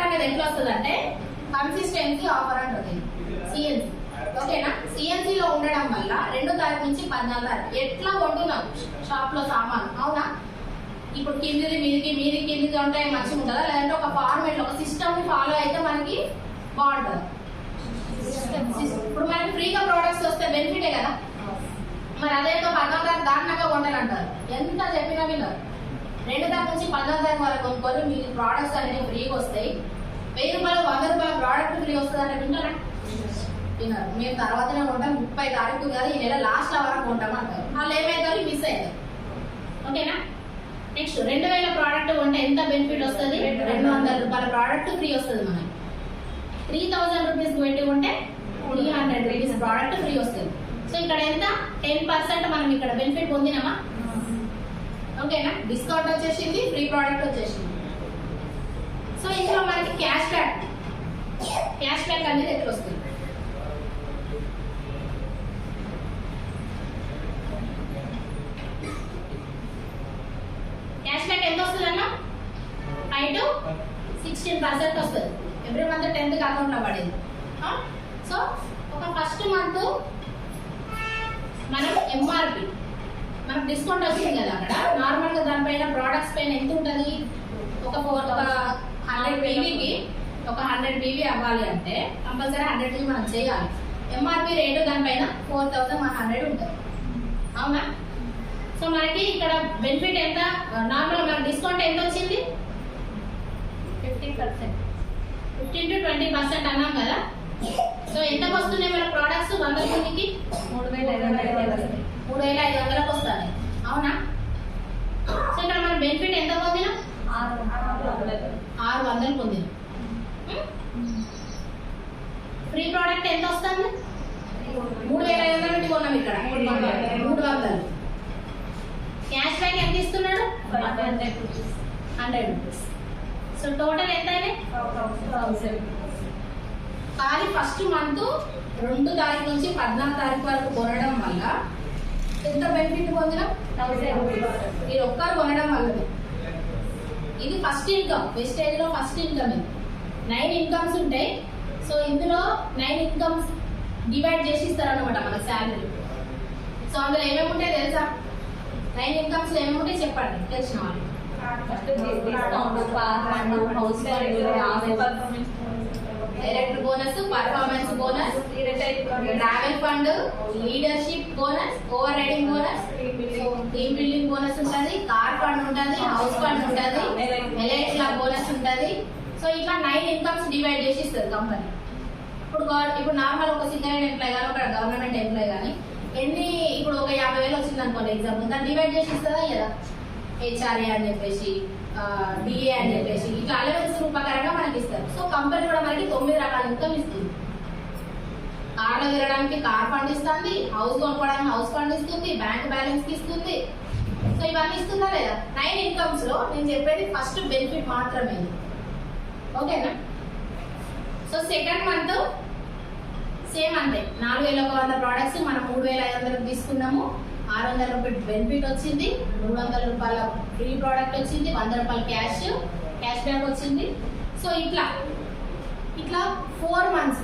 అనేది ఎట్లా వస్తుంది అంటే కన్సిస్టెన్సీ ఆఫర్ అంటుంది సిఎన్సి. ఓకేనా? సిఎన్సిలో ఉండడం వల్ల 2 తారీఖు నుంచి 14 తారీఖు ఎట్లా కొంటున్నాం షాప్ లో సామాన్. అవునా? ఇప్పుడు కిందిది మీది కిందిది ఉంటే మంచిగా ఉంటుందా? లేదంటే ఒక ఫార్మేట్ ఒక సిస్టమ్ ని ఫాలో అయితే మనకి బాగుంటుంది. ఇప్పుడు మనకి ఫ్రీగా ప్రోడక్ట్స్ వస్తే బెనిఫిటే కదా. మరి అదేంటో 14 తారీఖు దాటినాక కొంటారంటారు. ఎంత చెప్పినా విన్నారు. 2 తారీఖు నుంచి 14 తారీఖు వరకు కొనుక్కొని మీ ప్రోడక్ట్స్ అనేవి ఫ్రీగా వస్తాయి. 1000 రూపాయలు 100 రూపాయల ప్రోడక్ట్ ఫ్రీ వస్తుంది అంటే వింటారా? విన్నారు. మేము తర్వాతనే కొంటాం, 30 తారీఖు కాదు ఈ నెల లాస్ట్ వరకు కొంటాం అంటారు. వాళ్ళు ఏమైతే మిస్ అయ్యారు. ఓకేనా? నెక్స్ట్ 2000 ప్రోడక్ట్ కొంటే ఎంత బెనిఫిట్ వస్తుంది? 200 రూపాయల ప్రోడక్ట్ ఫ్రీ వస్తుంది. మనకి 3000 రూపీస్ పెట్టి కొంటే 300 రూపీస్ ప్రోడక్ట్ ఫ్రీ వస్తుంది. సో ఇక్కడ ఎంత? 10% మనం ఇక్కడ బెనిఫిట్ పొందినామా? ఓకేనా? డిస్కౌంట్ వచ్చేసింది, ఫ్రీ ప్రోడక్ట్ వచ్చేసింది. సో ఇందులో మనకి క్యాష్ బ్యాక్ అనేది ఎట్లా వస్తుంది? క్యాష్ బ్యాక్ ఎంత వస్తుంది అన్న? 5 to 16% వస్తుంది. ఎవ్రీ మంత్ 10th అకౌంట్ లో పడేది. సో ఒక ఫస్ట్ మంత్ మనం ఎంఆర్పి మనకు డిస్కౌంట్ వచ్చింది కదా. అక్కడ నార్మల్ గా దానిపైన ప్రోడక్ట్స్ పైన ఎంత ఉంటుంది? ఒక 100 బీవీకి ఒక 100 బీవీ అవ్వాలి అంటే కంపల్సరీ 100 మనం చేయాలి. ఎంఆర్పి రేటు దానిపైన 4100 ఉంటుంది. అవునా? సో మనకి ఇక్కడ బెనిఫిట్ ఎంత? నార్మల్ మనకి డిస్కౌంట్ ఎంత వచ్చింది? 15% 15 to 20% అన్నాం కదా. సో ఎంతకు వస్తున్నాయి మన ప్రోడక్ట్స్? 100 మందికి 3500కి వస్తాయి. అవునా? సో ఇక్కడ మన బెనిఫిట్ ఎంత పొందినాం? 600 పొందినాం. ఫ్రీ ప్రోడక్ట్ ఎంత వస్తుంది? 3500 కొన్నాం. ఇక్కడ 300. క్యాష్ బ్యాక్ ఎంత ఇస్తున్నాడు? 100 రూపీస్. సో టోటల్ ఎంత అయినాయి? 1000. కానీ ఫస్ట్ మంత్ 2 తారీఖు నుంచి 14 తారీఖు వరకు కొనడం వల్ల ఎంత బెనిఫిట్ పొందినాం? 1000 రూపీస్. మీరు ఒక్కరు కొనడం వల్ల ఇది ఫస్ట్ ఇన్కమ్. వెస్టేజ్ లో ఫస్ట్ ఇన్కమ్ ఇది. 9 ఇన్కమ్స్ ఉంటాయి. సో ఇందులో 9 ఇన్కమ్స్ డివైడ్ చేసి ఇస్తారన్నమాట మనకు శాలరీ. సో అందులో ఏమేమి ఉంటాయి తెలుసా? 9 ఇన్కమ్స్ లో ఏమేమి ఉంటాయి చెప్పండి తెలిసిన వాళ్ళు. Direct bonus, performance bonus, travel fund, leadership bonus, over riding bonus, team building bonus ఉంటుంది, కార్ ఫండ్ ఉంటుంది, హౌస్ ఫండ్ ఉంటుంది, ఎలైట్ క్లబ్ బోనస్ ఉంటుంది. సో ఇట్లా 9 ఇన్కమ్స్ డివైడ్ చేసి ఇస్తుంది కంపెనీ. ఇప్పుడు నార్మల్ ఒక సింగల్ ఎంప్లాయ్ కానీ ఒక గవర్నమెంట్ ఎంప్లాయ్ కానీ ఎన్ని ఇప్పుడు ఒక 50,000 వచ్చింది అనుకోండి ఎగ్జాంపుల్, దాన్ని డివైడ్ చేసి ఇస్తుందా లేదా? హెచ్ఆర్ఏ అని చెప్పేసి డిఏ అని చెప్పేసి ఇట్లా అలవెన్స్ రూపకరంగా మనకి ఇస్తారు. సో కంపెనీ కూడా మనకి 9 రకాల ఇన్కమ్ ఇస్తుంది. కార్లో తిరగడానికి కార్ ఫండ్ ఇస్తుంది, హౌస్ కొనుక్కోవడానికి హౌస్ ఫండ్ ఇస్తుంది, బ్యాంక్ బ్యాలెన్స్ కి ఇస్తుంది. సో ఇవన్నీ ఇస్తుందా లేదా? 9 ఇన్కమ్స్ లో నేను చెప్పేది ఫస్ట్ బెనిఫిట్ మాత్రమే. ఓకేనా? సో సెకండ్ మంత్ సేమ్ అంతే. 4100 ప్రోడక్ట్స్ మనం 3500 తీసుకున్నాము. 600 రూపాయలు బెనిఫిట్ వచ్చింది, 300 రూపాయల ఫ్రీ ప్రోడక్ట్ వచ్చింది, 100 రూపాయల క్యాష్ బ్యాక్ వచ్చింది. సో ఇట్లా 4 మంత్స్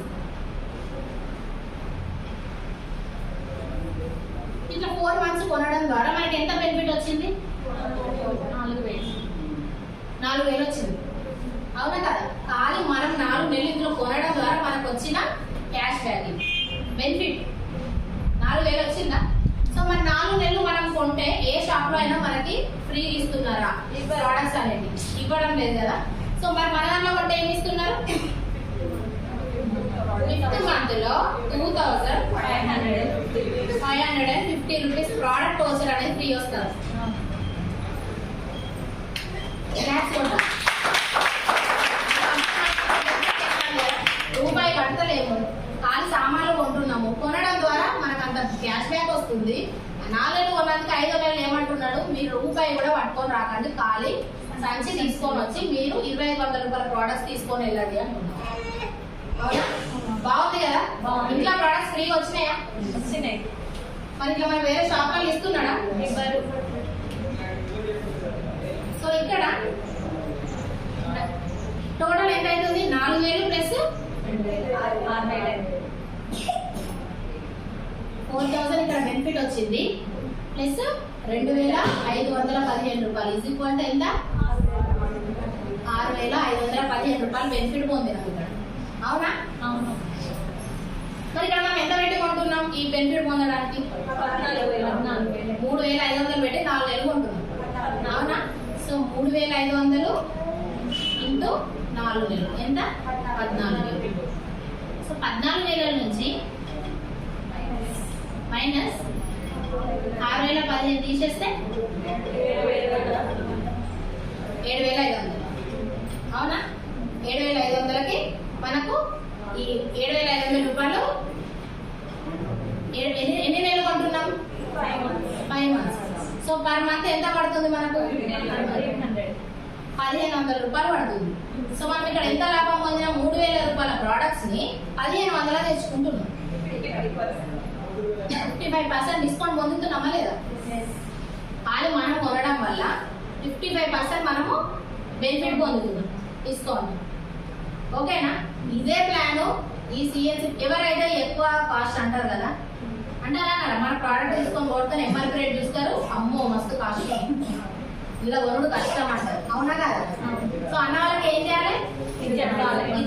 ఇట్లా 4 మంత్స్ కొనడం ద్వారా మనకి ఎంత బెనిఫిట్ వచ్చింది? 4000 వచ్చింది. అవునా కదా? కానీ మనం 4 నెలలు ఇందులో కొనడం ద్వారా మనకు వచ్చిన క్యాష్ బ్యాక్ బెనిఫిట్ 4000 వచ్చిందా? సో మరి 4 నెలలు మనం కొంటే ఏ షాప్ లో అయినా మనకి ఫ్రీ ఇస్తున్నారా ఈ ప్రోడక్ట్స్ అనేది? ఇవ్వడం లేదు కదా. సో మరి మన దాంట్లో కొంటే ఏమి ఇస్తున్నారు? 5th మంత్ లో 2550 రూపీస్ ప్రోడక్ట్ వోచర్ అనేది ఫ్రీ వస్తారు. రూపాయి కడతలేము, ఖాళీ సామాన్లు కొంటున్నాము. కొనడం ద్వారా మనకు అంత క్యాష్ బ్యాక్ వస్తుంది. 4 నెలలు కొన్నందుకు 5వ నెలలు ఏమంటున్నాడు? మీరు రూపాయి కూడా పట్టుకొని రాకండి, ఖాళీ సంచి తీసుకొని వచ్చి మీరు 2500 రూపాయల ప్రోడక్ట్స్ తీసుకొని వెళ్ళండి అంటున్నాడు. బాగుంది కదా? ఇంట్లో ప్రోడక్ట్స్ ఫ్రీ వచ్చినాయా? వచ్చినాయి. మరి ఇట్లా మనం వేరే షాప్ వాళ్ళు ఇస్తున్నాడా? సో ఇక్కడ టోటల్ ఎంత అవుతుంది? 4000 ప్లస్ 4000 ఇక్కడ బెనిఫిట్ వచ్చింది, ప్లస్ 2515 రూపాయలు ఈజ్ ఈక్వల్ టు ఎంత? 6515 రూపాయలు బెనిఫిట్ పొందినాం ఇక్కడ. అవునా? అవును. మరి ఇక్కడ మనం ఎంత పెట్టి కొంటున్నాం ఈ బెనిఫిట్ పొందడానికి? 3500 పెట్టి 4 నెలలు కొంటున్నాం. అవునా? సో 3500 ఇంటూ 4 నెలలు ఎంత? 14,000. సో 14 నెలల నుంచి మైనస్ 6015 తీసేస్తే 7500. అవునా? 7500కి మనకు ఈ 7500 రూపాయలు ఎన్ని నెలలు కొంటున్నాం? 5 మంత్స్. సో పర్ మంత్ ఎంత పడుతుంది మనకు? 1500 రూపాయలు పడుతుంది. సో మనం ఇక్కడ ఎంత లాభం పొందినా 3000 రూపాయల ప్రోడక్ట్స్ ని 1500 తెచ్చుకుంటున్నాం. 55% డిస్కౌంట్ పొందుతున్నామా లేదా? అది మనం కొనడం వల్ల 55% మనము బెనిఫిట్ పొందుతున్నాం డిస్కౌంట్. ఓకేనా? ఇదే ప్లాన్ ఈ సిఎన్సి ఎవరైతే ఎక్కువ కాస్ట్ అంటారు కదా, అంటారా? మన ప్రోడక్ట్ తీసుకొని కొడుకొని ఎంఆర్పీ రేట్ చూస్తారు, అమ్మో మస్తు కాస్ట్, ఇలా కొనుడు కష్టం అంటారు. అవునా కదా? సో అన్న వాళ్ళకి ఏం చేయాలి? ఇది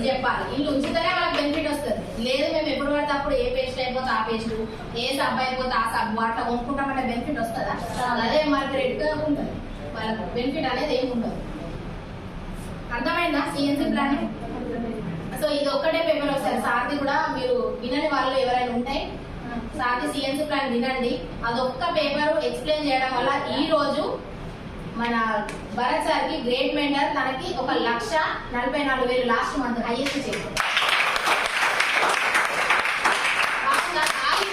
చెప్పాలి. వీళ్ళు ఉంచితేనే వాళ్ళకి బెనిఫిట్ వస్తుంది. లేదు మేము ఎప్పుడు పడితే అప్పుడు ఏ పేస్ట్ అయిపోతే ఆ పేస్ట్, ఏ సబ్బు అయిపోతే ఆ సబ్బు అట్లా కొనుక్కుంటామంటే బెనిఫిట్ వస్తుందా? అదే ఎంఆర్పీ రేట్ ఉంటుంది, వాళ్ళకి బెనిఫిట్ అనేది ఏమి ఉండదు. అర్థమైందా సిఎన్సి ప్లాన్? సో ఇది ఒక్కటే పేపర్ వస్తుంది. సార్ది కూడా మీరు వినని వాళ్ళు ఎవరైనా ఉంటే సార్ది సిఎన్సి ప్లాన్ వినండి. అదొక్క పేపర్ ఎక్స్ప్లెయిన్ చేయడం వల్ల ఈ రోజు మన భరత్ సార్కి గ్రేట్ మెంటర్ తనకి 1,44,000 లాస్ట్ మంత్ హైయెస్ట్ చేశారు.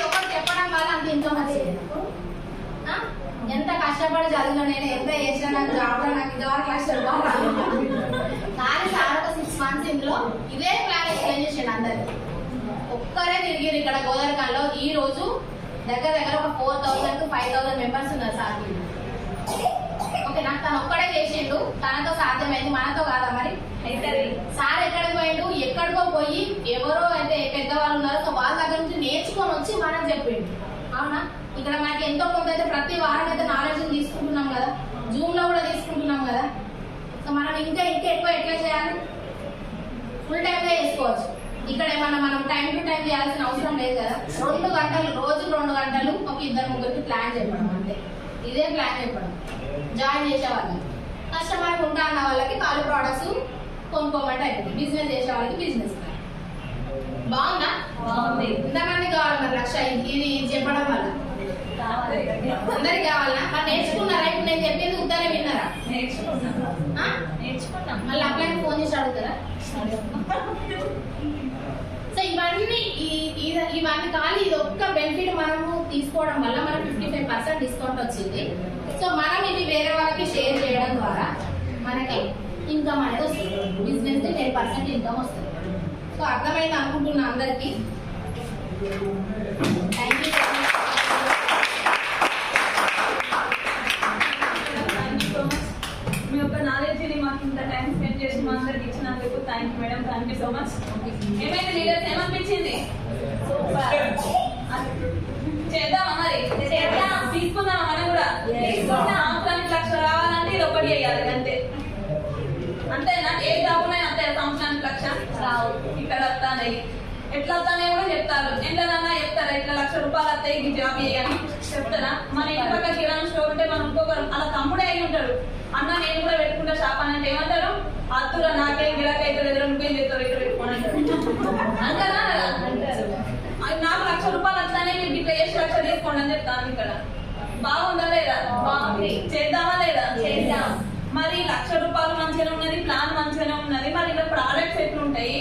ఒకటి చెప్పడం వల్ల అంత ఇన్కమ్ వచ్చేది. ఎంత కష్టం కష్టపడి చదువులో నేను ఎంత చేసినా నాకు జాబ్లో నాకు ఇంతవరకు ₹1,00,000 కానీ సార్ ఒక 6 months ఇందులో ఇదే ప్లాన్ ఎక్స్ప్లెయిన్ చేసాడు అందరికి. ఒక్కరే తిరిగిరు ఇక్కడ గోదావరిలో. ఈ రోజు దగ్గర ఒక 4,000 to 5,000 మెంబర్స్ ఉన్నారు సార్. ఓకే, నాకు తను ఒక్కడే చేసిండు, తనతో సాధ్యమైంది, మనతో కాదా మరి? అయితే సార్ ఎక్కడికి పోయిండు, ఎక్కడికో పోయి ఎవరో అయితే పెద్దవాళ్ళు ఉన్నారో సో వాళ్ళ దగ్గర నుంచి నేర్చుకొని వచ్చి మనకు చెప్పిండు. అవునా? ఇక్కడ మనకి ఎంతో కొంత అయితే ప్రతి వారం అయితే నాలెడ్జ్ తీసుకుంటున్నాం కదా, జూమ్ లో కూడా తీసుకుంటున్నాం కదా. సో మనం ఇంకా ఎక్కువ ఎట్లా చేయాలి? ఫుల్ టైం గా చేసుకోవచ్చు. ఇక్కడ ఏమన్నా మనం టైం టు టైం చేయాల్సిన అవసరం లేదు కదా. 2 గంటలు రోజు 2 గంటలు ఒక 2-3 ప్లాన్ చెప్పడం అంతే. ఇదే ప్లాన్ చెప్పడం. జాయిన్ చేసే వాళ్ళకి, కస్టమర్ ఉంటా అన్న వాళ్ళకి వాళ్ళు ప్రోడక్ట్స్ కొనుక్కోమంటే అయిపోతుంది. బిజినెస్ చేసే వాళ్ళకి బిజినెస్ ప్లాన్. బాగుందా? బాగుంది. ఇంతమంది కావాలి మరి 1,00,000 ఇది చెప్పడం వల్ల అందరికి కావాలా? మరి నేర్చుకున్నారా? ఇప్పుడు నేను చెప్పింది ఉత్తరే విన్నారా? నేర్చుకున్నాం. మళ్ళీ అప్లైన్ ఫోన్ చేసి అడుగుతారా? సో ఇవన్నీ కానీ ఇది ఒక్క బెనిఫిట్ మనము తీసుకోవడం వల్ల మనకు 55% డిస్కౌంట్ వచ్చింది. సో మనం ఇది వేరే వాళ్ళకి షేర్ చేయడం ద్వారా మనకి ఇన్కమ్ అనేది వస్తుంది. బిజినెస్ 10% ఇన్కమ్ వస్తుంది. సో అర్థమైంది అనుకుంటున్నా అందరికి. Thank you. మీ యొక్క నాలెడ్జ్ ని మాకు ఇంత టైం స్పెండ్ చేసి మా అందరికి ఇచ్చినందుకు thank you madam. Thank you so much. ఏమైంది లీడర్స్, ఏమనిపించింది? చేద్దామా మరి? తీసుకుందామా? మనం కూడా తీసుకుంటే సంవత్సరానికి 1,00,000 రావాలంటే ఇది ఒకటి వేయాలి అంతే. అంతేనా? ఏ జాబునైనా అంతే. సంవత్సరానికి 1,00,000 రావు. ఇక్కడ వస్తాయి. ఎట్లా వస్తానే కూడా చెప్తారు. ఎంతనన్నా చెప్తారా ఇట్లా ₹1,00,000 వస్తాయి ఈ జాబ్ చేయని చెప్తారా? మన ఇంటి పక్క కిరాణా స్టోర్ ఉంటే మనం ఇంకొకరు అలా తమ్ముడే అయి ఉంటాడు. అన్న నేను కూడా పెట్టుకుంటా షాప్ అని అంటే ఏమంటారు? అత్తురా నాకేం గిరాకీ అయితే ఎదురు నువ్వేం చేస్తారు ఇక్కడ పెట్టుకోని అంటారా? నాకు ₹1,00,000 వస్తానే మీరు ఇట్లా చేసి 1,00,000 తీసుకోండి అని చెప్తాను. ఇక్కడ బాగుందా లేదా? బాగుంది. చేద్దామా లేదా? చేద్దాం. మరి ₹1,00,000 మంచిగానే ఉన్నది, ప్లాన్ మంచిగానే ఉన్నది. మరి ఇక్కడ ప్రోడక్ట్స్ ఎట్లుంటాయి?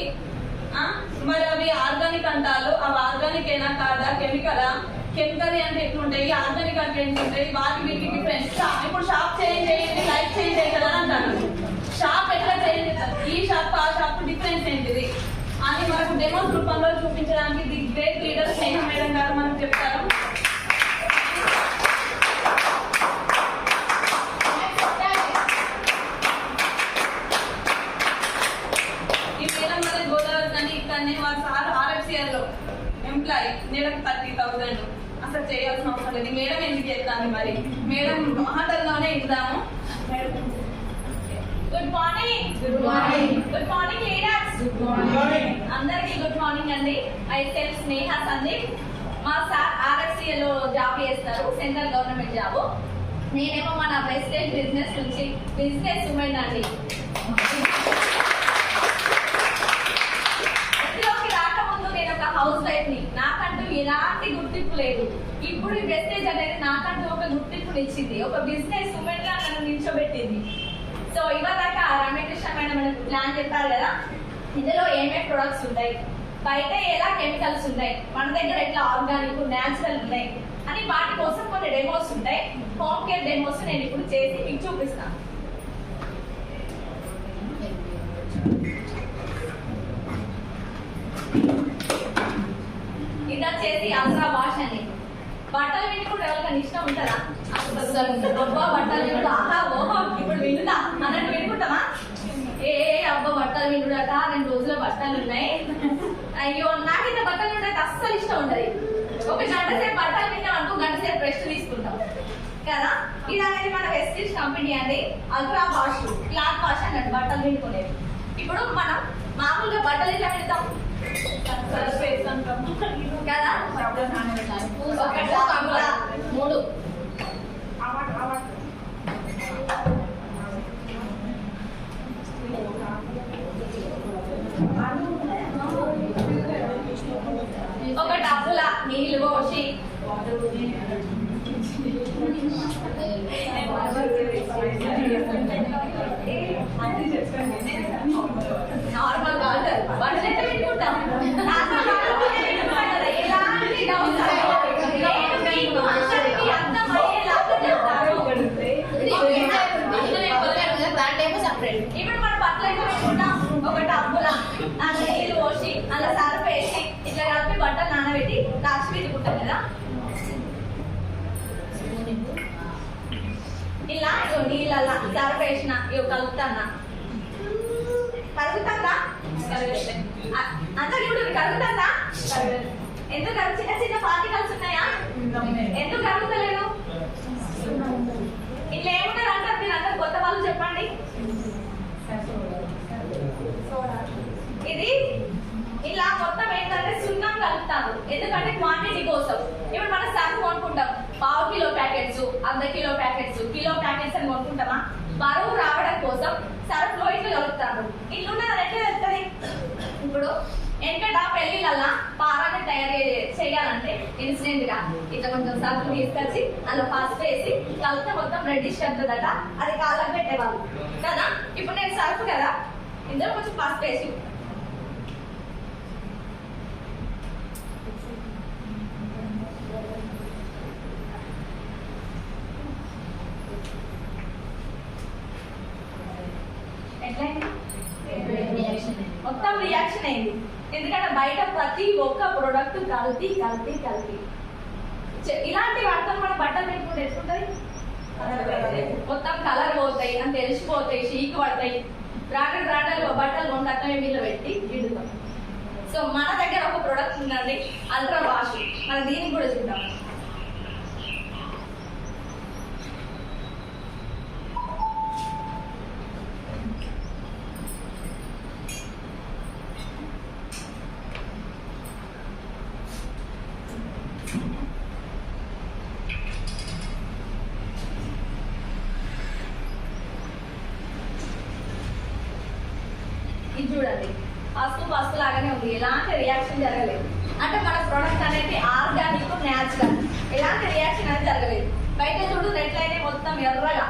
మరి అవి ఆర్గానిక్ అంటారు. అవి ఆర్గానిక్ అయినా కాదా, కెమికలా? కెమికల్ అంటే ఎట్లుంటాయి, ఆర్గానిక్ అంటే ఎట్లుంటాయి, వాటి వీటికి డిఫరెన్స్. ఇప్పుడు షాప్ చేంజ్ అయ్యింది, లైఫ్ చేంజ్ అయ్యి కదా అంటారు. షాప్ ఎట్లా చేంజ్ అవుతారు? ఈ షాప్ ఆ షాప్ డిఫరెన్స్ ఏంటిది అని మనకు డెమోస్ రూపంలో చూపించడానికి the great leader Sneha madam గారు మనకు చెప్తారు. ఈ మేడం మన గోదావరి అని ఇక్కడనే వారి సార్ RFCL లో ఎంప్లాయీ, నెలకు 30,000. అసలు చేయాల్సిన అవసరం లేదు. మేడం ఎందుకు చేస్తాను మరి? మేడం మాటల్లోనే ఇద్దాము. Good morning. Good morning. Good morning leaders. Good morning. అందరికీ గుడ్ మార్నింగ్ అండి. ఐ సెల్ఫ్ స్నేహ సందీప్. మా సార్ RFCL లో జాబ్ చేస్తారు, సెంట్రల్ గవర్నమెంట్ జాబ్. నేనేమో మన ప్రెసిడెంట్ బిజినెస్ నుంచి బిజినెస్ ఉమెన్ అండి. హౌస్ వైఫ్ ని. నాకంటూ ఎలాంటి గుర్తింపు లేదు. ఇప్పుడు ఈ మెసేజ్ అనేది నాకంటూ ఒక గుర్తింపుని ఇచ్చింది, ఒక బిజినెస్ ఉమెన్ లా నన్ను నిల్చోబెట్టింది. సో ఇవాళ రమ్యకృష్ణ మేడం మనకు ప్లాన్ చెప్పారు కదా, ఇందులో ఏమేమి ప్రొడక్ట్స్ ఉంటాయి, బయట ఎలా కెమికల్స్ ఉన్నాయి, మన దగ్గర ఎట్లా ఆర్గానిక్ న్యాచురల్ ఉన్నాయి అని వాటి కోసం కొన్ని డెమోస్ ఉంటాయి. హోమ్ కేర్ డెమోస్ నేను ఇప్పుడు చేసి మీకు చూపిస్తాను. ఇది వచ్చేసి అల్ట్రా వాష్ అని. బట్టలు వింటుకుంటే ఎవరికైనా ఇష్టం ఉంటుందా? అబ్బా బట్టలు వింటు ఆహా ఓహో ఇప్పుడు వింటున్నా అన్నట్టు వినుకుంటామా? ఏ అబ్బా బట్టలు వింటుడట, 2 రోజుల బట్టలు ఉన్నాయి, అయ్యో నాకైతే బట్టలు ఉండేది అస్సలు ఇష్టం ఉండదు. ఒక గంట సేపు బట్టలు వింటాం అనుకో, గంట సేపు రెస్ట్ తీసుకుంటాం కదా. ఇది అనేది మన వెస్టిజ్ కంపెనీ అండి. అల్ట్రా వాష్, క్లాత్ వాష్ అన్నట్టు బట్టలు వింటుకునేది. ఇప్పుడు మనం మామూలుగా బట్టలు ఇట్లా పెడతాం కదా, 3 ఒక డబ్బుల నీళ్ళు పోసి నార్మల్ వాటర్ బట్టలు ఎట్లా పెట్టుకుంటాం? ఎలాంటి నీళ్ళల్లా సర్ఫ్ వేసిన ఇవి కలుపుతాన్నా కలుగుతుందా అంతా ఇప్పుడు కలుగుతుందా ఎందుకు చిన్న చిన్న పార్టికల్స్ ఉన్నాయా ఎందుకు కలుగుతలేదు ఇట్లా ఏమున్నారు అంటారు మీరు అందరు కొత్త వాళ్ళు చెప్పండి ఇది ఇలా మొత్తం ఏంటంటే సున్నం కలుపుతారు ఎందుకంటే క్వాంటిటీ కోసం ఇప్పుడు మనం సర్ఫ్ కొనుక్కుంటాం 1/2 kilo packets 1/2 kilo packets kilo packets అని కొనుక్కుంటామా బరువు రావడం కోసం సర్ఫ్ లో ఇట్లా కలుపుతారు ఇట్లున్నది ఎట్లా వెళ్తుంది ఇప్పుడు వెంకట పెళ్లిళ్ళల్లా పారాన్ని తయారు చేయాలంటే ఇన్సిడెంట్ గా ఇట్లా కొంచెం సర్ఫ్ తీసుకొచ్చి అలా పసుపు వేసి కలిపితే మొత్తం రెడ్డిష్ కలుతుందట అది కాళ్ళకి పెట్టేవాళ్ళు కదా ఇప్పుడు నేను సర్ఫ్ కదా ఇందులో కొంచెం పసుపు వేసి మొత్తం రియాక్షన్ అయింది ఎందుకంటే బయట ప్రతి ఒక్క ప్రొడక్ట్ కలిపి కలిపి కలిపి ఇలాంటి వాటితో మనం బట్టలు పెట్టుకుంటే ఎట్లుంటది మొత్తం కలర్ పోతాయి అని తెలిసిపోతాయి షీక్ పడతాయి బ్రాండెడ్ బట్టలు కొంటే వీళ్ళు పెట్టి పిండుతాం సో మన దగ్గర ఒక ప్రొడక్ట్ ఉందండి అల్ట్రా వాష్ మనం దీనికి కూడా చూద్దాం ఇది చూడండి పసుపు లాగానే ఉంది ఎలాంటి రియాక్షన్ జరగలేదు అంటే మన ప్రోడక్ట్ అనేది ఆర్గానిక్ న్యాచురల్ ఎలాంటి రియాక్షన్ అనేది జరగలేదు బయట చూడు రెట్లయితే మొత్తం ఎర్రగా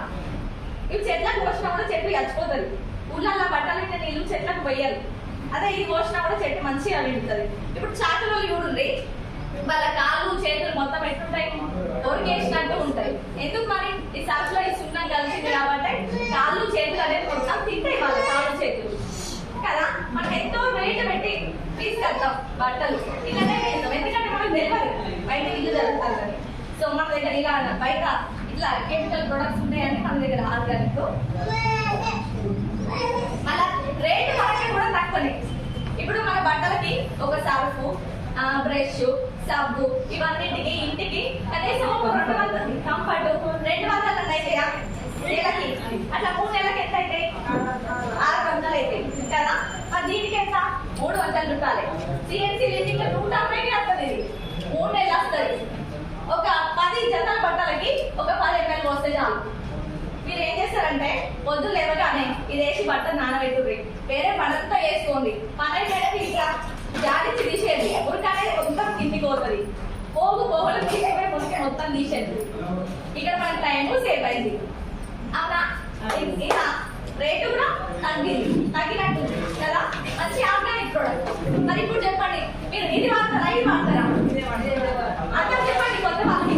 ఇవి చెట్లకు పోసినా కూడా చెట్టు చచ్చిపోతుంది ఊళ్ళల్లో బట్టలు నీళ్ళు చెట్లకు పోయాలి అదే ఇది పోసినా కూడా చెట్టు మంచిగా వింటుంది ఇప్పుడు చాకులో చూడండి వాళ్ళ కాళ్ళు చేతులు మొత్తం ఎట్లుంటాయి ఒరికేసినట్టు ఉంటాయి ఎందుకు మరి ఈ సర్ఫ్ లో ఈ సున్నం కలిసింది కాబట్టి కాళ్ళు చేతులు అనేది మొత్తం తింటాయి వాళ్ళ కాళ్ళు చేతులు కదా మనం ఎంతో వెయిట్ పెట్టి తీసుకెళ్తాం బట్టలు ఇలానే వేస్తాం ఎందుకంటే మనకు తెలియదు బయట ఇల్లు జరుగుతుంది కదా సో మన దగ్గర ఇలా బయట ఇట్లా కెమికల్ ప్రొడక్ట్స్ ఉన్నాయని మన దగ్గర ఆర్గానిక్ మళ్ళా రేటు మనకి కూడా తక్కువనే ఇప్పుడు మన బట్టలకి ఒక సర్ఫ్ బ్రష్ సబ్బు ఇవన్నిటికి ఇంటికి కనీసం 200 కంఫర్ట్ 200 అయితాయా నెలకి అట్లా 3 నెలలకి ఎంత అవుతాయి 600 అవుతాయి కదా మరి దీనికి ఎంత 300 రూపాయలు సిఎన్సీ లింక్ 150 వస్తుంది ఇది 3 నెలలు వస్తుంది ఒక 10 జతల బట్టలకి ఒక 10 ml వస్తే చాలు మీరు ఏం చేస్తారంటే పొద్దు లేవగానే ఇది వేసి బట్టలు నానబెట్టుర్రి వేరే పనంతా వేసుకోండి పని అయిపోయినది ఇంకా జాడించి తీసేయండి ఉడకనేది మొత్తం కిందికి పోతుంది పోగులు తీసిపోయి మొత్తం తీసేది ఇక్కడ మన టైం సేవ్ అయింది అవునా ఇలా రేటు కూడా తగ్గినట్టు కదా మంచి ఆర్గానిక్ ప్రోడక్ట్ మరి ఇప్పుడు చెప్పండి మీరు ఇది వాడతారా ఇది వాడతారా అంతా చెప్పండి కొత్త వాళ్ళకి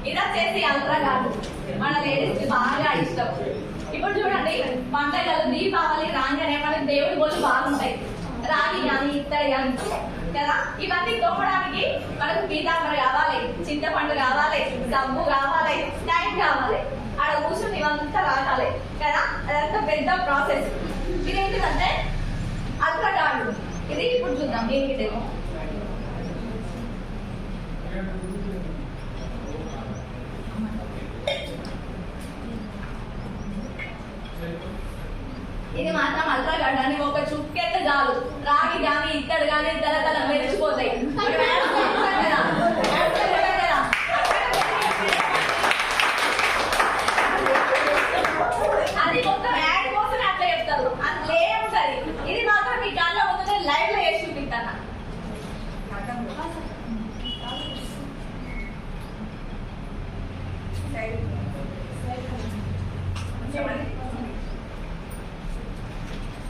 ఇది వచ్చేసి అల్ట్రా కాదు మన లేడీస్ కి బాగా ఇష్టం ఇప్పుడు చూడండి పంటగలు దీపావళి రాగానే మనకి దేవుడి బోళ్ళు బాగుంటాయి రాగి కానీ ఇత్తడి కానీ కదా ఇవన్నీ తోమడానికి మనకు పీతాంబర కావాలి చింతపండు కావాలి సబ్బు కావాలి టైం కావాలి ఆడ కూర్చుని ఇవంతా రాగాలి కదా అదంతా పెద్ద ప్రాసెస్ ఇదేంటిదంటే అల్ట్రా కాదు ఇది ఇప్పుడు చూద్దాం ఏంటిదేమో ఇది మాత్రం అల్ట్రా గడ్డానికి ఒక చుక్కెత్త చాలు రాగి కానీ ఇత్తడి కానీ తల మెరిచిపోతాయి అది మొత్తం యాడ్ కోసం అట్లా చెప్తారు అందులో ఏముంటది ఇది మాత్రం మీ కాళ్ళలో ఉంటుంటే లైవ్ లో వేసి చూపిస్తాను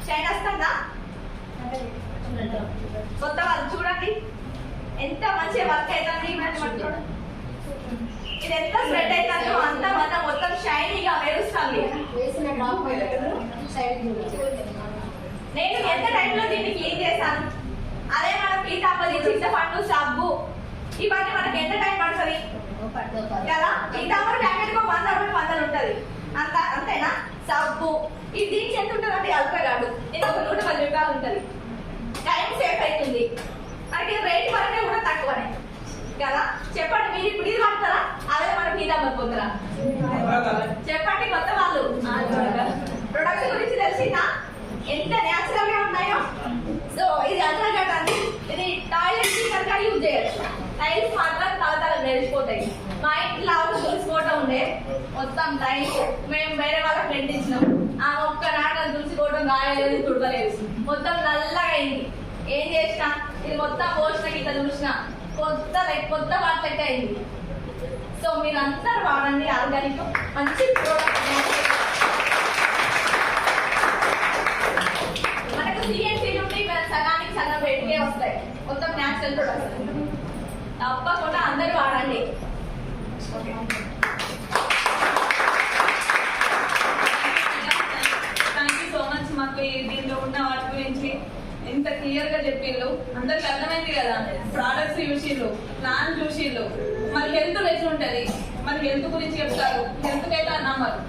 షైన్ వస్తుందా కొత్త వాళ్ళు చూడండి ఎంత మంచి వర్క్ అవుతుంది ఇది ఎంత స్ప్రెడ్ అవుతుందో అంత మొత్తం షైనీగా మెరుస్తుంది సైడ్ నేను ఎంత టైంలో దీన్ని క్లీన్ చేశాను. అదే మన పీతాంబరి, చింతపండు, సబ్బు ఇవన్నీ మనకి ఎంత టైం పడుతుంది కదా. పీతాంబరి ప్యాకెట్ 100 ఉంటుంది అంతేనా. సబ్బు ఇది దీనికి ఎంత ఉంటుంది అంటే అల్పగాడు ఇది ఒక 110 రూపాయలు ఉంటుంది. టైం సేఫ్ అవుతుంది మనకి. రేట్ పరంగా కూడా తక్కువనే కదా. చెప్పండి మీరు ఇప్పుడు ఇది పడతారా అదే మన పీతాంబరి పొందరా చెప్పండి. కొత్త వాళ్ళు ప్రొడక్ట్స్ గురించి తెలిసిందా ఎంత న్యాచురల్ గా ఉన్నాయో. సో ఇది అల్ట్రాగాట్ అండి. ఇది టాయిలెట్ కనుక యూజ్ చేయొచ్చు. టైల్స్ మాత్రం తలతల మెరిసిపోతాయి. మా ఇంట్లో తులసికోట ఉండే మొత్తం టైల్స్ మేము వేరే వాళ్ళకి రెంట్ ఇచ్చినాం. ఆ ఒక్క నాట తులసికోవడం గాయలేదు, తుడవలేదు, మొత్తం నల్లగా అయింది. ఏం చేసినా ఇది మొత్తం పోసిన ఇట్లా చూసిన కొత్త వాటి లెక్క అయింది. సో మీరు అందరూ వాడండి ఆర్గానిక్ మంచి ప్రోడక్ట్. మనకు సిఎన్సీ నుండి సగానికి సగం రేటుకే వస్తాయి. మొత్తం న్యాచురల్ ప్రొడక్ట్స్ తప్పకుండా అందరూ వాడండి. Thank you so much. మాకు దీంట్లో ఉన్న వాటి గురించి ఇంత క్లియర్ గా చెప్పిళ్ళు. అందరికి అర్థమైంది కదా. ప్రోడక్ట్స్ చూసిళ్ళు, ప్లాన్ చూసిళ్ళు. మరి హెల్త్ ఎట్లా ఉంటది, మరి హెల్త్ గురించి చెప్తారు. హెల్త్ అయితే నమ్మరు,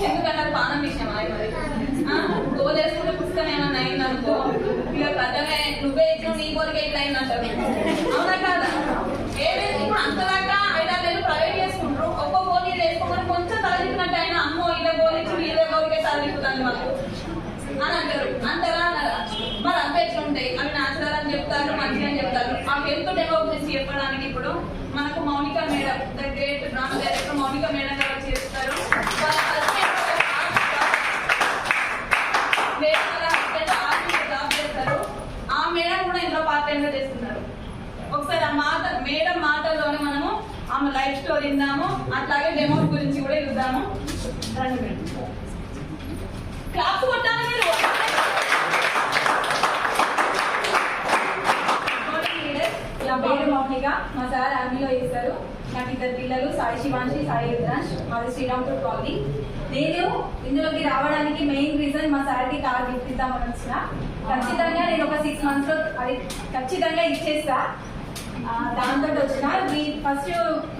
ఎందుకంటే పానం విషయం. మరి గోల్ వేసుకుంటే పుస్తకం ఏమన్నా అయిందనుకో ఇక పెద్దగా నువ్వే ఇచ్చిన నీ కోరిక ఇట్లా అయిందంటారు. అవునా కాదా. ఇప్పుడు అంతదాకా 5-6 నెలలు ప్రైవేట్ చేసుకుంటారు. ఒక్క గోల్ ఇది వేసుకుంటారు. కొంచెం తలదిప్పినట్టు అయినా అమ్మో ఇలా గోల్ ఇచ్చి ఇదే గోల్కే తలదిప్పుతాను మాకు అని అంటారు. అంటారా అన్నారా. మరి అంత ఎట్లా ఉంటాయి. అవి న్యాచురల్ అని చెప్తారు, మంచిగా అని చెప్తారు. ఆ హెల్త్ డెవో గురించి చెప్పడానికి ఇప్పుడు మనకు Mounika madam, the great drama director Mounika madam గారు చేస్తారు. జాబ్ చేస్తారు. ఆ మేడం కూడా ఇంట్లో పార్ట్ టైం గా చేస్తున్నారు. ఒకసారి ఆ మేడం మాటల్లోనే మనము ఆమె లైఫ్ స్టోరీ విందాము. అట్లాగే డెమో గురించి కూడా చూద్దాము. క్లాప్స్ కొట్టాలి మీరు. నా పేరు మౌనిక, మా సార్ ఆర్మీలో చేస్తారు. నాకు 2 పిల్లలు, సాయి శివాంశి, సాయి రుద్రాంశ్. మాది శ్రీరామ్పూర్ కాలనీ. నేను ఇందులోకి రావడానికి మెయిన్ రీజన్ మా సార్కి కార్ గిఫ్ట్ ఇద్దామని వచ్చిన. ఖచ్చితంగా నేను ఒక 6 months లో అది ఖచ్చితంగా ఇచ్చేస్తా. దాంతో వచ్చిన. ఫస్ట్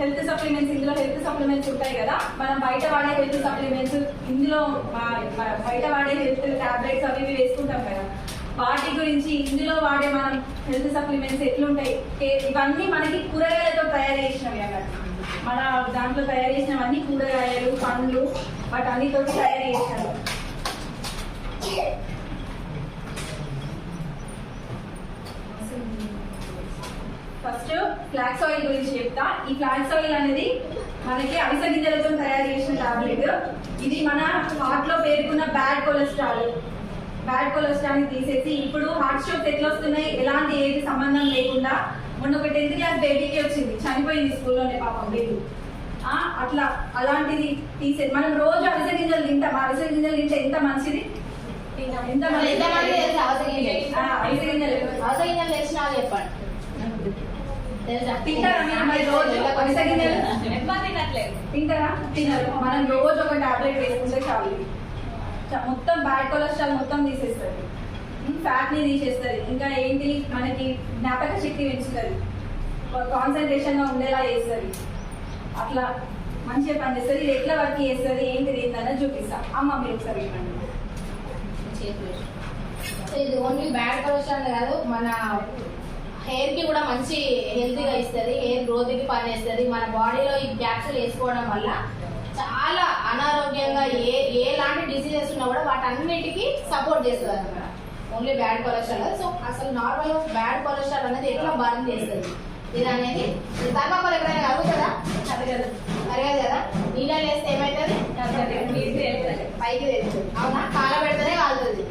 హెల్త్ సప్లిమెంట్స్, ఇందులో హెల్త్ సప్లిమెంట్స్ ఉంటాయి కదా. మనం బయట వాడే హెల్త్ సప్లిమెంట్స్, ఇందులో బయట వాడే హెల్త్ టాబ్లెట్స్ అవి ఇవి వేసుకుంటాం కదా, వాటి గురించి ఇందులో వాడే మనం హెల్త్ సప్లిమెంట్స్ ఎట్లుంటాయి ఇవన్నీ మనకి కూరగాయలతో తయారు చేసినవి అన్నట్టు. మన దాంట్లో తయారు చేసినవన్నీ కూరగాయలు, పండ్లు, వాటన్నితో తయారు చేసినవి. ఫస్ట్ ఫ్లాక్స్ ఆయిల్ గురించి చెప్తా. ఈ ఫ్లాక్స్ ఆయిల్ అనేది మనకి అవిసె గింజలతో తయారు చేసిన టాబ్లెట్. ఇది మన హార్ట్ లో పేరుకున్న బ్యాడ్ కొలెస్ట్రాల్ తీసేసి ఇప్పుడు హార్ట్ స్ట్రోక్స్ ఎట్లా వస్తున్నాయి, ఎలాంటి ఏది సంబంధం లేకుండా. మొన్న ఒక 10th క్లాస్ బేబీకి వచ్చింది, చనిపోయింది స్కూల్లోనే పాపం బేబీ. అట్లా అలాంటిది తీసేది. మనం రోజు అవిసె గింజలు తింటాం. అవిసె గింజలు తింటే ఎంత మంచిది. ఎంత అవిసె గింజలు చెప్పండి. తింటారా మీరు? మరి రోజు అవిసె గింజలు తింటారా? తినరు. మనం రోజు ఒక టాబ్లెట్ వేసుకుంటే చాలు. మొత్తం బ్యాడ్ కొలెస్ట్రాల్ మొత్తం తీసేస్తుంది, ఫ్యాట్ ని తీసేస్తుంది. ఇంకా ఏంటి, మనకి జ్ఞాపక శక్తి పెంచుతుంది, కాన్సన్ట్రేషన్ గా ఉండేలా చేస్తుంది. అట్లా మంచిగా పనిచేస్తుంది. ఇది ఎట్లా వర్క్ చేస్తుంది ఏంటిది ఏంటనే చూపిస్తా. అమ్మ మీరు ఒకసారి ఇది ఓన్లీ బ్యాడ్ కొలెస్ట్రాల్ కాదు, మన హెయిర్ కి కూడా మంచి హెల్తీగా ఇస్తుంది. హెయిర్ గ్రోత్ కి పనిచేస్తుంది. మన బాడీలో ఈ క్యాప్సూల్ వేసుకోవడం వల్ల చాలా అనారోగ్యంగా ఎలాంటి డిసీజెస్ ఉన్నా కూడా వాటన్నిటికీ సపోర్ట్ చేస్తుంది అనమాట. Only bad cholesterol. సో అసలు నార్మల్ బ్యాడ్ కొలెస్ట్రాల్ అనేది ఎట్లా బర్న్ చేస్తుంది ఇది అనేది. థర్మాకోల్ ఎక్కడైనా కలుగుతుందా? కరగదు కదా. నీళ్ళలో వేస్తే ఏమవుతుంది? పైకి తెస్తుంది. అవునా? కాల పెడితేనే కాలుతుంది.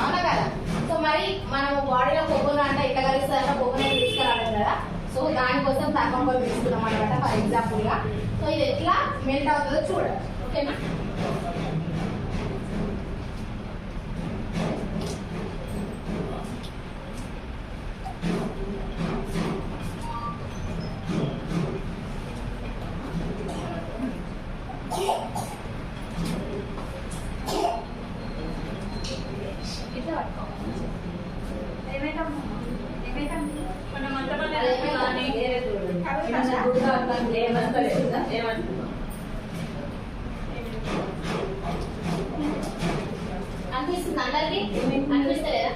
అవునా కదా. సో మరి మనం బాడీలో కొబ్బరి అంటే ఎట్లా కలుస్తుందంటే కొబ్బరి తీసుకురాలేదు కదా. సో దానికోసం థర్మాకోల్ తీసుకున్నాం అనమాట ఫర్ ఎగ్జాంపుల్ గా. సో ఇది ఎట్లా మెల్ట్ అవుతుందో చూడండి. ఓకేనా? అనిపిస్తుంది అందరికి అనిపిస్తలేదా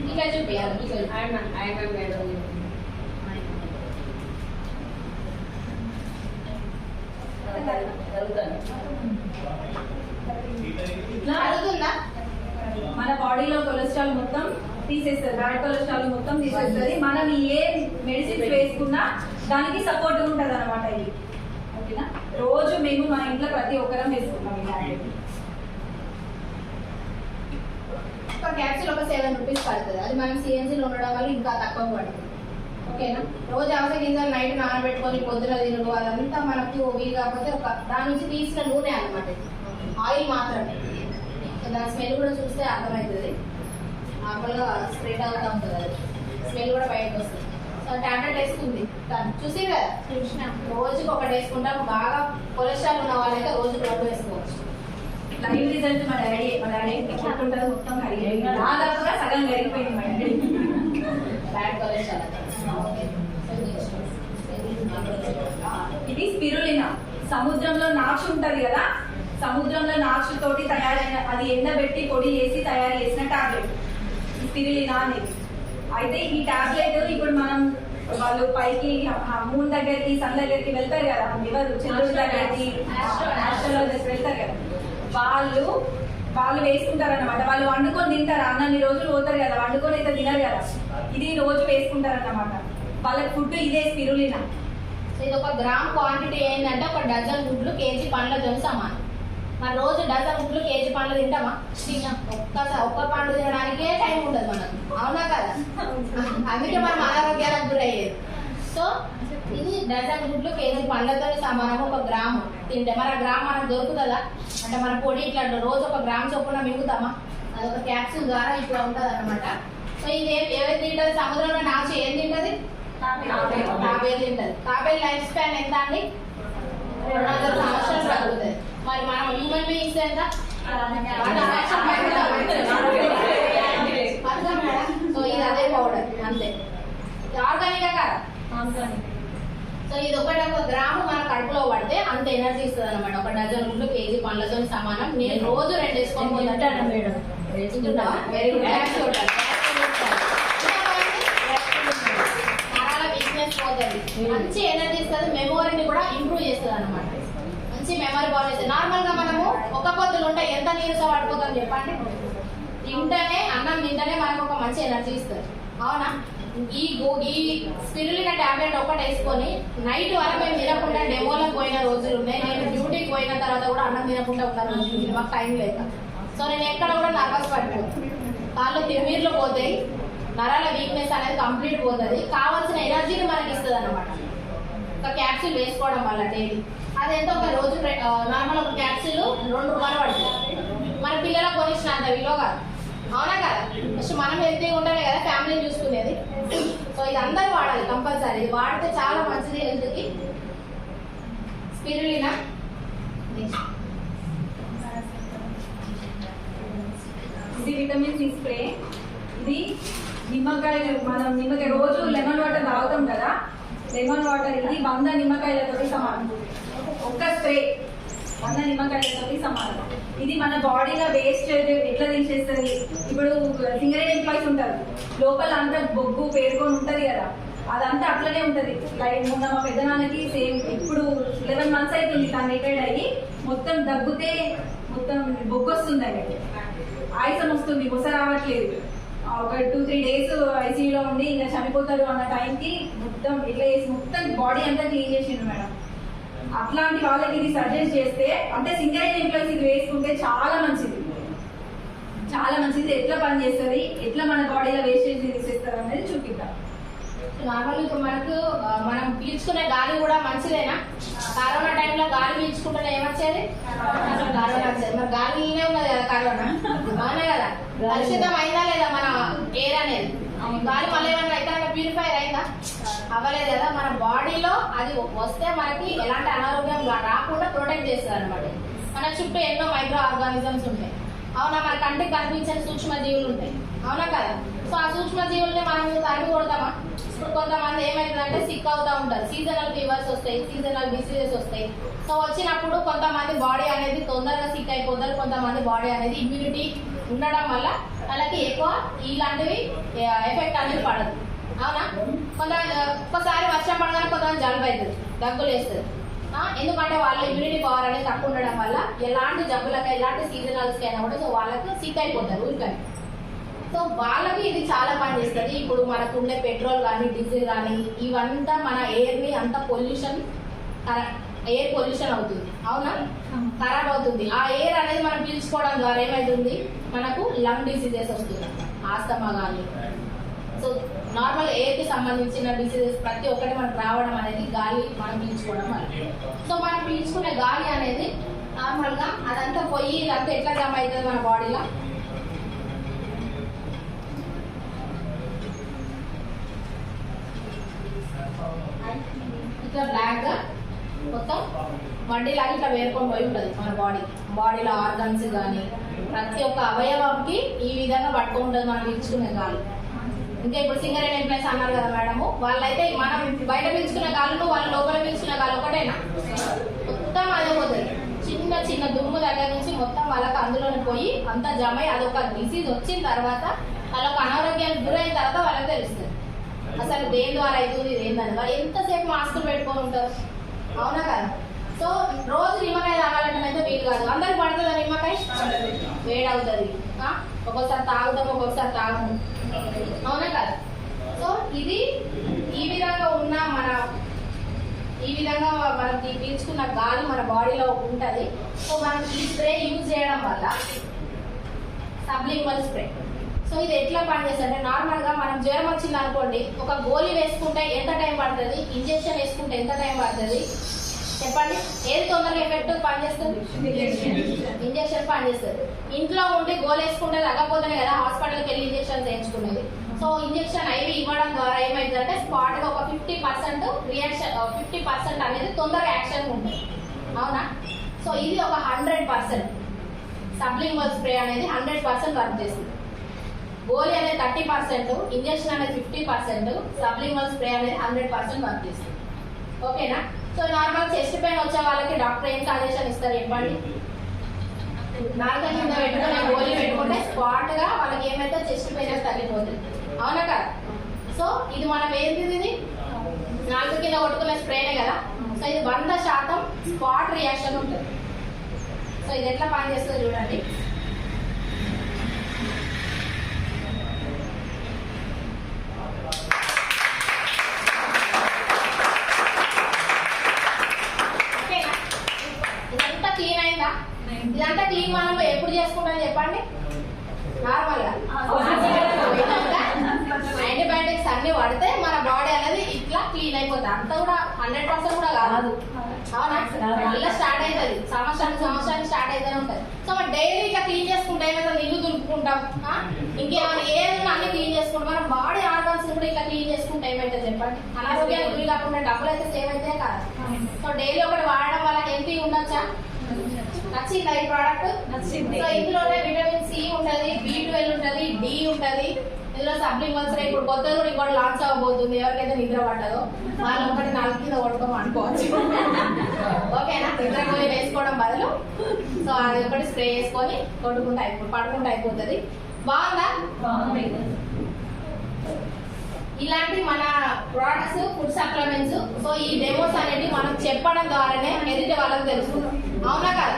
ఇంకా చూపించాలి అడుగుతుందా మన బాడీలో కొలెస్ట్రాల్ మొత్తం తీసేస్తుంది, బ్యాడ్ కొలెస్ట్రాల్ మొత్తం తీసేస్తుంది. మనం ఏ మెడిసిన్స్ వేసుకున్నా దానికి సపోర్ట్ ఉంటుంది అనమాట ఇది. ఓకేనా? రోజు మేము మా ఇంట్లో ప్రతి ఒక్కరం వేసుకుంటాం ఈ టాబ్లెట్. ఒక క్యాప్సూల్ ఒక 7 రూపీస్ పడుతుంది. అది మనం సిఎన్సీలో ఉండడం వల్ల ఇంకా తక్కువ పడుతుంది. ఓకేనా? రోజు అవసర గింజలు నైట్ నానబెట్టుకొని పొద్దున తినడం అదంతా మనకు వీలు కాకపోతే ఒక దాని నుంచి తీసిన నూనె అనమాట, ఆయిల్ మాత్రమే. దాని స్మెల్ కూడా చూస్తే అర్థమవుతుంది. నార్మల్గా స్ప్రెడ్ అవుతూ ఉంటుంది, అది స్మెల్ కూడా బయటకు వస్తుంది. సో టాబ్లెట్ వేసుకుంది చూసి కదా, చూసిన రోజుకి ఒకటి వేసుకుంటాం. బాగా కొలెస్ట్రాల్ ఉన్న వాళ్ళైతే రోజుకి 2 వేసుకోవచ్చు. లైవ్ రిజల్ట్ మా డాడీ ఎట్లుంటుంది మొత్తం దాదాపుగా సగం జరిగిపోయింది మా డాడీ. బ్యాడ్ కొలెస్ట్రాల్ ఇది స్పిరులినా. సముద్రంలో నాచు ఉంటది కదా, సముద్రంలో నాచు తోటి తయారైన, అది ఎండబెట్టి పొడి చేసి తయారు చేసిన టాబ్లెట్ స్పిరులినా అనేది. అయితే ఈ టాబ్లెట్ ఇప్పుడు మనం వాళ్ళు పైకి మూన్ దగ్గరికి సన్ దగ్గరికి వెళ్తారు కదా, ఎవరు చంద్రుడి దగ్గరికి ఆస్ట్రాలజర్స్ వెళ్తారు కదా, వాళ్ళు వేసుకుంటారు అన్నమాట. వాళ్ళు వండుకొని తింటారు, అన్నన్ని రోజులు పోతారు కదా, వండుకొని అయితే తినరు కదా, ఇది రోజు వేసుకుంటారు అన్నమాట. వాళ్ళకి ఫుడ్ ఇదే స్పిరులినా. ఇది 1 గ్రామ్ క్వాంటిటీ ఏంటంటే 1 డజన్ గుడ్లు కేజీ పండ్లతో సమానం. మన రోజు డజన్ గుడ్లు కేజీ పండ్లు తింటామా? ఒక్క పండు తినడానికే టైం ఉండదు మనకు, అవునా కదా? అందుకే మనం అనారోగ్యాలకు గురయ్యేది. సో ఇది డజన్ గుడ్లు కేజీ పండ్లతో సమానం. 1 గ్రాము తింటే మన గ్రామ్ మనకు దొరుకుతుందా అంటే మన పొడి ఇట్లా రోజు 1 గ్రామ్ చొప్పున మింగుతామా? అదొక క్యాప్సూల్ ద్వారా ఇట్లా ఉంటుంది అనమాట. సో ఇది ఏది తింటది? సముద్రంలో నాచు ఏం తింటది? తాబేలు తింటది. తాబేలు లైఫ్ స్పాన్ ఎంత అండి? 200 సంవత్సరాలు తగ్గుతుంది. మరి మనం హ్యూమన్ బీయింగ్స్ ఎంత? సో ఇది అదే పౌడర్ అంతే. ఆర్గానిక్ కదా. సో ఇది 1 గ్రాము మన కడుపులో పడితే అంత ఎనర్జీ ఇస్తుంది అనమాట. 1 డజన్ గుడ్లు కేజీ పండ్లతో సమానం. నేను రోజు 2 వేసుకొని పోతాను మేడం. Very good. నరాల వీక్నెస్ పోతుంది, మంచి ఎనర్జీ ఇస్తుంది, మెమోరీని కూడా ఇంప్రూవ్ చేస్తుంది అనమాట. మంచి మెమరీ పవర్ ఇస్తుంది. నార్మల్ గా మనము 1 పొద్దులు ఉంటే ఎంత నీరస పడిపోతాం చెప్పండి? అన్నం తింటేనే మనకు ఒక మంచి ఎనర్జీ ఇస్తుంది, అవునా? ఈ స్పిరులినా టాబ్లెట్ ఒకటి వేసుకొని నైట్ వరకు మేము తినకుండా డెమోలకు పోయిన రోజులు ఉన్నాయి. నేను డ్యూటీకి పోయిన తర్వాత కూడా అన్నం తినకుండా ఉన్న రోజులు, మాకు టైం లేక. సో నేను ఎక్కడ కూడా నర్వస్ పడిపోతాను, కాళ్ళు తిమ్మిర్లు పోతాయి, నరాల వీక్నెస్ అనేది కంప్లీట్ పోతుంది, కావాల్సిన ఎనర్జీని మనకి ఇస్తుంది అనమాట ఒక క్యాప్సూల్ వేసుకోవడం వల్ల డైలీ. అదేంటో ఒక రోజు నార్మల్ 1 క్యాప్సూల్ 2 రూపాయలు పడుతుంది. మన పిల్లలకు కొనిచ్చిన అంత విలువ కాదు, అవునా కదా? ఫస్ట్ మనం హెల్తీగా ఉంటేనే కదా ఫ్యామిలీని చూసుకునేది. సో ఇది అందరూ వాడాలి కంపల్సరీ. ఇది వాడితే చాలా మంచిది హెల్త్కి. స్పిరులినా ఇది విటమిన్ సి స్ప్రే. ఇది నిమ్మకాయ, మనం నిమ్మకాయ రోజు లెమన్ వాటర్ తాగుతాం కదా, లెమన్ వాటర్ ఇది 100 నిమ్మకాయలతో సమానం. 1 స్ప్రే 100 నిమ్మకాయలతో సమానం. ఇది మన బాడీలో వేస్ట్ ఎట్లా తీసేస్తుంది? ఇప్పుడు సింగరేట్ ఎంప్లాయీస్ ఉంటారు, లోపల అంతా బొగ్గు పేరుకొని ఉంటది కదా, అదంతా అట్లనే ఉంటది. లైక్ మొన్న మా పెద్దనాన్నకి సేమ్, ఇప్పుడు 11 months అవుతుంది తను రిటైర్డ్ అయ్యి, మొత్తం దగ్గుతే మొత్తం బొగ్గు వస్తుంది, అనేది ఆయాసం వస్తుంది, బొస రావట్లేదు. ఒక 2-3 days ఐసీయూలో ఉండి ఇంకా చనిపోతారు అన్న టైంకి మొత్తం ఇట్లా వేసి మొత్తం బాడీ అంతా క్లీన్ చేసిండు మేడం. అట్లాంటి వాళ్ళకి ఇది సజెస్ట్ చేస్తే, అంటే సింగరేట్ ఎంప్లాయీస్ ఇది వేసుకుంటే చాలా మంచిది, చాలా మంచిది. ఎట్లా పని చేస్తుంది, ఎట్లా మన బాడీలో వేస్టేజ్ తీసేస్తారు అనేది చూపిద్దాం. నార్మల్ ఇప్పుడు మనం పీల్చుకునే గాలి కూడా మంచిదేనా? కరోనా టైంలో గాలి పీల్చుకుంటే ఏమొచ్చేది? కరోనా వచ్చేది. మరి గాలిలోనే ఉన్నది కదా కరోనా, అవునే కదా? కలుషితం అయిందా లేదా మన ఎయిర్ అనేది? గాలి మళ్ళీ ఏమన్నా ఎక్కడైనా ప్యూరిఫైర్ అయిందా? అవ్వలేదు కదా. మన బాడీలో అది వస్తే మనకి ఎలాంటి అనారోగ్యం రాకుండా ప్రొటెక్ట్ చేస్తుంది అనమాట. మన చుట్టూ ఎన్నో మైక్రో ఆర్గానిజమ్స్ ఉంటాయి, అవునా? మన కంటికి కనిపించని సూక్ష్మ జీవులు ఉంటాయి, అవునా కదా? సో ఆ సూక్ష్మ జీవుల్ని మనం తరిమి కొడతామా? ఇప్పుడు కొంతమంది ఏమైతుందంటే సిక్ అవుతా ఉంటారు, సీజనల్ ఫీవర్స్ వస్తాయి, సీజనల్ డిసీజెస్ వస్తాయి. సో వచ్చినప్పుడు కొంతమంది బాడీ అనేది తొందరగా సిక్ అయిపోతారు, కొంతమంది బాడీ అనేది ఇమ్యూనిటీ ఉండడం వల్ల వాళ్ళకి ఎక్కువ ఇలాంటివి ఎఫెక్ట్ అనేది పడదు. అవునా? ఒక్కసారి వర్షం పడగానే కొంతమంది జలుబు అవుతుంది, దగ్గులు వేస్తుంది. ఎందుకంటే వాళ్ళ ఇమ్యూనిటీ పవర్ అనేది తక్కువ ఉండడం వల్ల ఎలాంటి జబ్బులకి ఎలాంటి సీజనల్స్కి అయినా కూడా సో వాళ్ళకి సిక్ అయిపోతారు ఊరికని. సో వాళ్ళకి ఇది చాలా పనిచేస్తుంది. ఇప్పుడు మనకు ఉండే పెట్రోల్ కానీ డీజిల్ కానీ ఇవంతా మన ఎయిర్ని అంత పొల్యూషన్, ఎయిర్ పొల్యూషన్ అవుతుంది. అవునా? ఖరాబ్ అవుతుంది. ఆ ఎయిర్ అనేది మనం పీల్చుకోవడం ద్వారా ఏమవుతుంది, మనకు లంగ్ డిసీజెస్ వస్తుంది, ఆస్తమా కానీ. సో నార్మల్ ఎయిర్కి సంబంధించిన డిసీజెస్ ప్రతి ఒక్కటి మనకు రావడం అనేది గాలి మనం పీల్చుకోవడం వల్ల. సో మనం పీల్చుకునే గాలి అనేది నార్మల్గా అదంతా పోయి ఇదంతా ఎట్లా జమ అవుతుంది మన బాడీలో, ఇట్లా బ్లాక్ గా మొత్తం వడ్డీలాగా ఇట్లా వేరుకొని పోయి ఉంటుంది మన బాడీలో ఆర్గన్స్ కానీ ప్రతి ఒక్క అవయవంకి ఈ విధంగా పట్టుకొని ఉంటుంది మనం పీల్చుకునే గాలి. ఇంకా ఇప్పుడు సింగరేణి ఎంప్లాయీస్ అన్నారు కదా మేడము, వాళ్ళైతే మనం బయట పీల్చుకునే గాలు వాళ్ళు లోపల పీల్చుకునే గాలి ఒకటేనా? మొత్తం అదే పోతుంది. చిన్న చిన్న దుమ్ము దగ్గర నుంచి మొత్తం వాళ్ళకి అందులోనే పోయి అంతా జమ అయ్యి అదొక డిసీజ్ వచ్చిన తర్వాత వాళ్ళకి అనారోగ్యానికి గురైన తర్వాత వాళ్ళకి తెలుస్తుంది అసలు దేని ద్వారా అవుతుంది ఇదేందని. వాళ్ళు ఎంతసేపు మాస్కులు పెట్టుకొని ఉంటారు. అవునా కదా? సో రోజు నిమ్మకాయ తాగాలంటే అయితే వీలు కాదు. అందరికి పడుతుందా నిమ్మకాయ? వేడి అవుతుంది. ఒక్కొక్కసారి తాగుతాం, ఒక్కొక్కసారి తాగము. అవునా కదా? సో ఇది ఈ విధంగా ఉన్న ఈ విధంగా మనం పీల్చుకున్న గాలి మన బాడీలో ఉంటుంది. సో మనం ఈ స్ప్రే యూజ్ చేయడం వల్ల సబ్లింగ్వల్ స్ప్రే. సో ఇది ఎట్లా పనిచేస్తుంది అంటే నార్మల్గా మనం జ్వరం వచ్చింది అనుకోండి, ఒక గోళీ వేసుకుంటే ఎంత టైం పడుతుంది, ఇంజెక్షన్ వేసుకుంటే ఎంత టైం పడుతుంది చెప్పండి? ఏది తొందరగా ఎఫెక్ట్ పనిచేస్తుంది? ఇంజెక్షన్ పనిచేస్తుంది. ఇంట్లో ఉండి గోలు వేసుకుంటే తగ్గపోతేనే కదా హాస్పిటల్కి వెళ్ళి ఇంజెక్షన్ చేయించుకునేది. సో ఇంజెక్షన్ అవి ఇవ్వడం ద్వారా ఏమైందంటే స్పాట్గా ఒక 50% రియాక్షన్, 50% అనేది తొందరగా యాక్షన్ ఉంటుంది. అవునా? సో ఇది ఒక 100%. సబ్లింగ్వల్ స్ప్రే అనేది 100% వర్క్ చేస్తుంది. గోలీ అనేది 30%, ఇంజెక్షన్ అనేది 50%, సబ్లింగ్వల్ స్ప్రే అనేది 100% వర్క్ చేస్తుంది. ఓకేనా? సో నార్మల్ చెస్ట్ పెయిన్ వచ్చే వాళ్ళకి డాక్టర్ ఏం సజెషన్ ఇస్తారు చెప్పండి? నాలుక కింద పెట్టుకుని గోలీ పెట్టుకుంటే స్పాట్ గా వాళ్ళకి ఏమైతే చెస్ట్ పెయిన్ అనేది తగ్గిపోతుంది. అవునా కదా? సో ఇది మనం ఏంటి, ఇది నాలుక కింద కొట్టుకునే స్ప్రేనే కదా. సో ఇది 100% స్పాట్ రియాక్షన్ ఉంటుంది. సో ఇది ఎట్లా పనిచేస్తుంది చూడండి. ఇదంతా క్లీన్ మనం ఎప్పుడు చేసుకుంటాం చెప్పండి? నార్మల్ గా యాంటీబయాటిక్స్ అన్ని పడితే మన బాడీ అనేది ఇట్లా క్లీన్ అయిపోతుంది. అంతా కూడా 100% కూడా కాదు. అవునా? మళ్ళీ స్టార్ట్ అవుతుంది, సంవత్సరానికి స్టార్ట్ అవుతూనే ఉంటుంది. సో మనం డైలీ ఇట్లా క్లీన్ చేసుకుంటే ఏమైనా ఇల్లు దులుపుకుంటాం, ఇంకేమైనా ఏదైనా అన్ని క్లీన్ చేసుకుంటాం. మన బాడీ ఆర్గన్స్ కూడా ఇట్లా క్లీన్ చేసుకుంటే ఏమైతే చెప్పండి? అనారోగ్యాలు గురి కాకుండా డబ్బులు అయితే సేవ్ అయితే కాదు. సో డైలీ ఒకటి వాడడం వల్ల హెల్తీ ఉండొచ్చా? నచ్చిందా ఈ ప్రోడక్ట్? నచ్చింది. సో ఇందులోనే విటమిన్ సి ఉంటది, B12 ఉంటది, D ఉంటది. ఇందులో సబ్లింగ్వల్ స్ప్రే ఇప్పుడు కొత్తగా కూడా ఇంకోటి లాంచ్ అవ్వబోతుంది. ఎవరికైతే నిద్ర పట్టదో వాళ్ళు ఒకటి 4 కింద కొట్టుకోమని అనుకోవచ్చు. ఓకేనా? నిద్ర గోళీ వేసుకోవడం బదులు సో అది ఒకటి స్ప్రే చేసుకొని పడుకుంటే అయిపోతుంది. బాగుందా? ఇలాంటి మన ప్రోడక్ట్స్, ఫుడ్ సప్లిమెంట్స్ సో ఈ డెమోస్ అనేది మనం చెప్పడం ద్వారానే ఎదుటి వాళ్ళకి తెలుస్తుంది. అవునా కదా?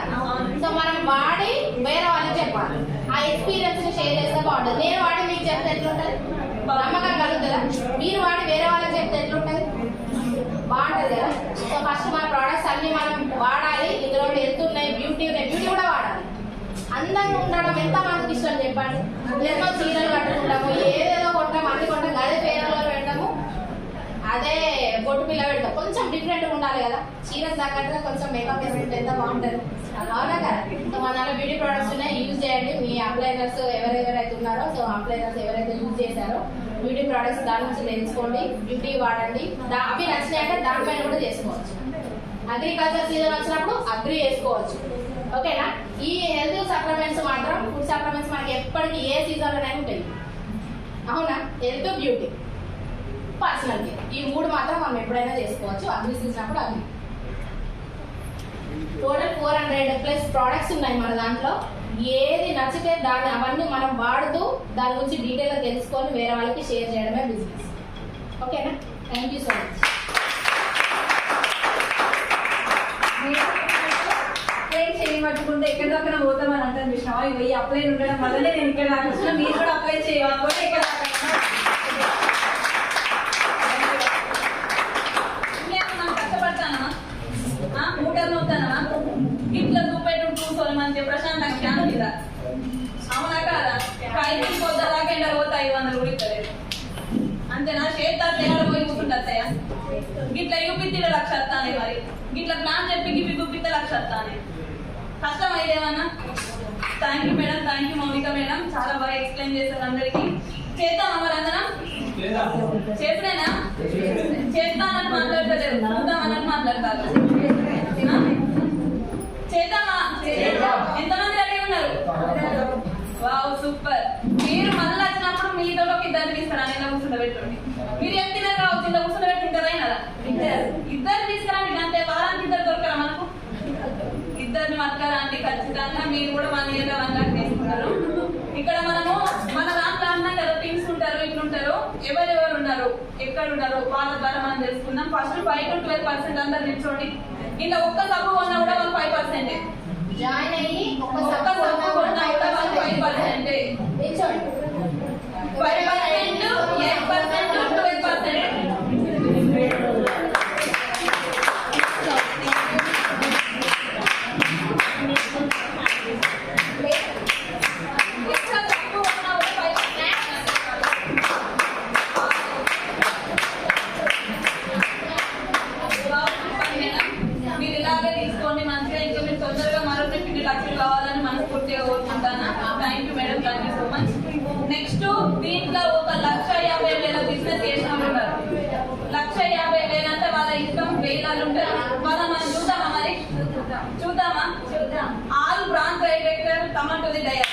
సో మనం వాడి వేరే వాళ్ళకి చెప్పాలి. ఆ ఎక్స్పీరియన్స్ ని షేర్ చేస్తే బాగుంటుంది. నేను వాడి మీకు చెప్తే ఎట్లుంటది? నమ్మకం కలుగుతుందా? మీరు వాడి వేరే వాళ్ళకి చెప్తే ఎట్లుంటది? బాగుంటది కదా? సో ఫస్ట్ మన ప్రోడక్ట్స్ అన్ని మనం వాడాలి. ఇందులో హెల్త్ ఉన్నాయి, బ్యూటీ ఉన్నాయి. బ్యూటీ కూడా వాడాలి. అందంగా ఉండడం ఎంత మందికి ఇష్టం చెప్పండి? ఎన్నో చీరలు కట్టుకుంటాము, ఏదేదో కొంటాము, అన్ని కొంటాం, అదే పేరులో పెడతాము, అదే బొట్టు పిల్ల పెడతాం. కొంచెం డిఫరెంట్ ఉండాలి కదా, చీర తగ్గట్టుగా కొంచెం మేకప్ వేసుకుంటే ఎంత బాగుంటుంది. అవునా కదా? సో మన దాంట్లో బ్యూటీ ప్రొడక్ట్స్ ఉన్నాయి, యూజ్ చేయండి. మీ అప్లైనర్స్ ఎవరెవరైతే ఉన్నారో సో అప్లైనర్స్ ఎవరైతే యూజ్ చేశారో బ్యూటీ ప్రొడక్ట్స్ దాని నుంచి తెలుసుకోండి, బ్యూటీ వాడండి. అవి నచ్చినాయంటే దానిపైన కూడా చేసుకోవచ్చు. అగ్రికల్చర్ సీజన్ వచ్చినప్పుడు అగ్రి చేసుకోవచ్చు. ఓకేనా? ఈ హెల్త్ సప్లిమెంట్స్ మాత్రం, ఫుడ్ సప్లిమెంట్స్ మనకి ఎప్పటికీ ఏ సీజన్లోనైనా ఉంటాయి. అవునా? హెల్త్, బ్యూటీ, పర్సనల్ కేర్, ఈ 3 మాత్రం మనం ఎప్పుడైనా చేసుకోవచ్చు. అగ్ని తీసినప్పుడు అగ్ని. టోటల్ 400+ ప్రోడక్ట్స్ ఉన్నాయి మన దాంట్లో. ఏది నచ్చితే దాన్ని అవన్నీ మనం వాడుతూ దాని గురించి డీటెయిల్గా తెలుసుకొని వేరే వాళ్ళకి షేర్ చేయడమే బిజినెస్. ఓకేనా? Thank you so much. పట్టుకుంటే ఎక్కడ దాకా పోతామని అంటారు చూసినావా? ఇవి అప్లై ఉండడం వల్లనే నేను ఇక్కడ దాకా వచ్చిన. మీరు కూడా అప్లై చేయాలనుకుంటే ఇక్కడ కష్టపడతానా? మూటలు నొత్తానా? ఇట్లా చూపెట్టు కూర్చోని మంచిగా ప్రశాంతంగా ఫ్యాన్ మీద. అవునా కాదా? ఖైదీ పొద్దుదాకా ఎండ పోతే 500 కూడా ఇస్తలేదు. అంతేనా? చేత తేడా పోయి కూర్చుంటాయా? గిట్లా చూపిస్తే 1 లక్ష వస్తానే. మరి గిట్లా ప్లాన్ చెప్పి గిప్పి చూపిస్తే 1 లక్ష వస్తానే. కష్టం అయితేమన్నా? Thank you madam, thank you Mounika madam, చాలా బాగా ఎక్స్ప్లెయిన్ చేశారు అందరికి. చేద్దామా మరి అందరం? చేసినేనా? చేద్దాం అన్నట్టు మాట్లాడతలేదు, చూద్దాం అన్నట్టు మాట్లాడతారు. చేద్దామా? ఎంతమంది రెడీ ఉన్నారు? Wow, super. మీరు మళ్ళీ వచ్చినప్పుడు మీతో 2 తీసుకురా. నేను కూర్చుండబెట్టండి. మీరు ఎంత తిన్నారు కావచ్చు, ఇంత కూర్చుండబెట్టింటారా? ఇద్దరు తీసుకురండి. అంతే, వారానికి 2 దొరకరా మనకు? 2 మాత్రం అండి ఖచ్చితంగా. మీరు కూడా 1 year 1 lakh తీసుకుంటారు. ఇక్కడ మనము మన దాంట్లో అన్నా కదా టీమ్స్ ఉంటారు, ఇట్లుంటారు, ఎవరెవరు ఉన్నారు, ఎక్కడ ఉన్నారు, వాళ్ళ ద్వారా మనం తెలుసుకుందాం. ఫస్ట్ 5 to 12% అందరు నిల్చోండి. ఇలా ఒక్క సబ్బు కొన్నా కూడా వాళ్ళు 5% జాయిన్ అయ్యి ఒక్క సబ్బు కొన్నా కూడా వాళ్ళు 5% నిల్చోండి. 5%, 8%, 12%. మీరు ఇలాగే తీసుకోండి మంచిగా. ఇంకా మీరు తొందరగా మరో 50 లక్షలు కావాలని మనస్ఫూర్తిగా కోరుకుంటాను. Thank you madam, thank you so much. Next దీంట్లో 1,50,000 బిజినెస్ చేసిన వాళ్ళు ఉన్నారు. 1,50,000 అంటే వాళ్ళ ఇన్కమ్ 1000 ఉంటారు. వాళ్ళ మనం చూద్దామా? మరి చూద్దామా? All branch director come on to the.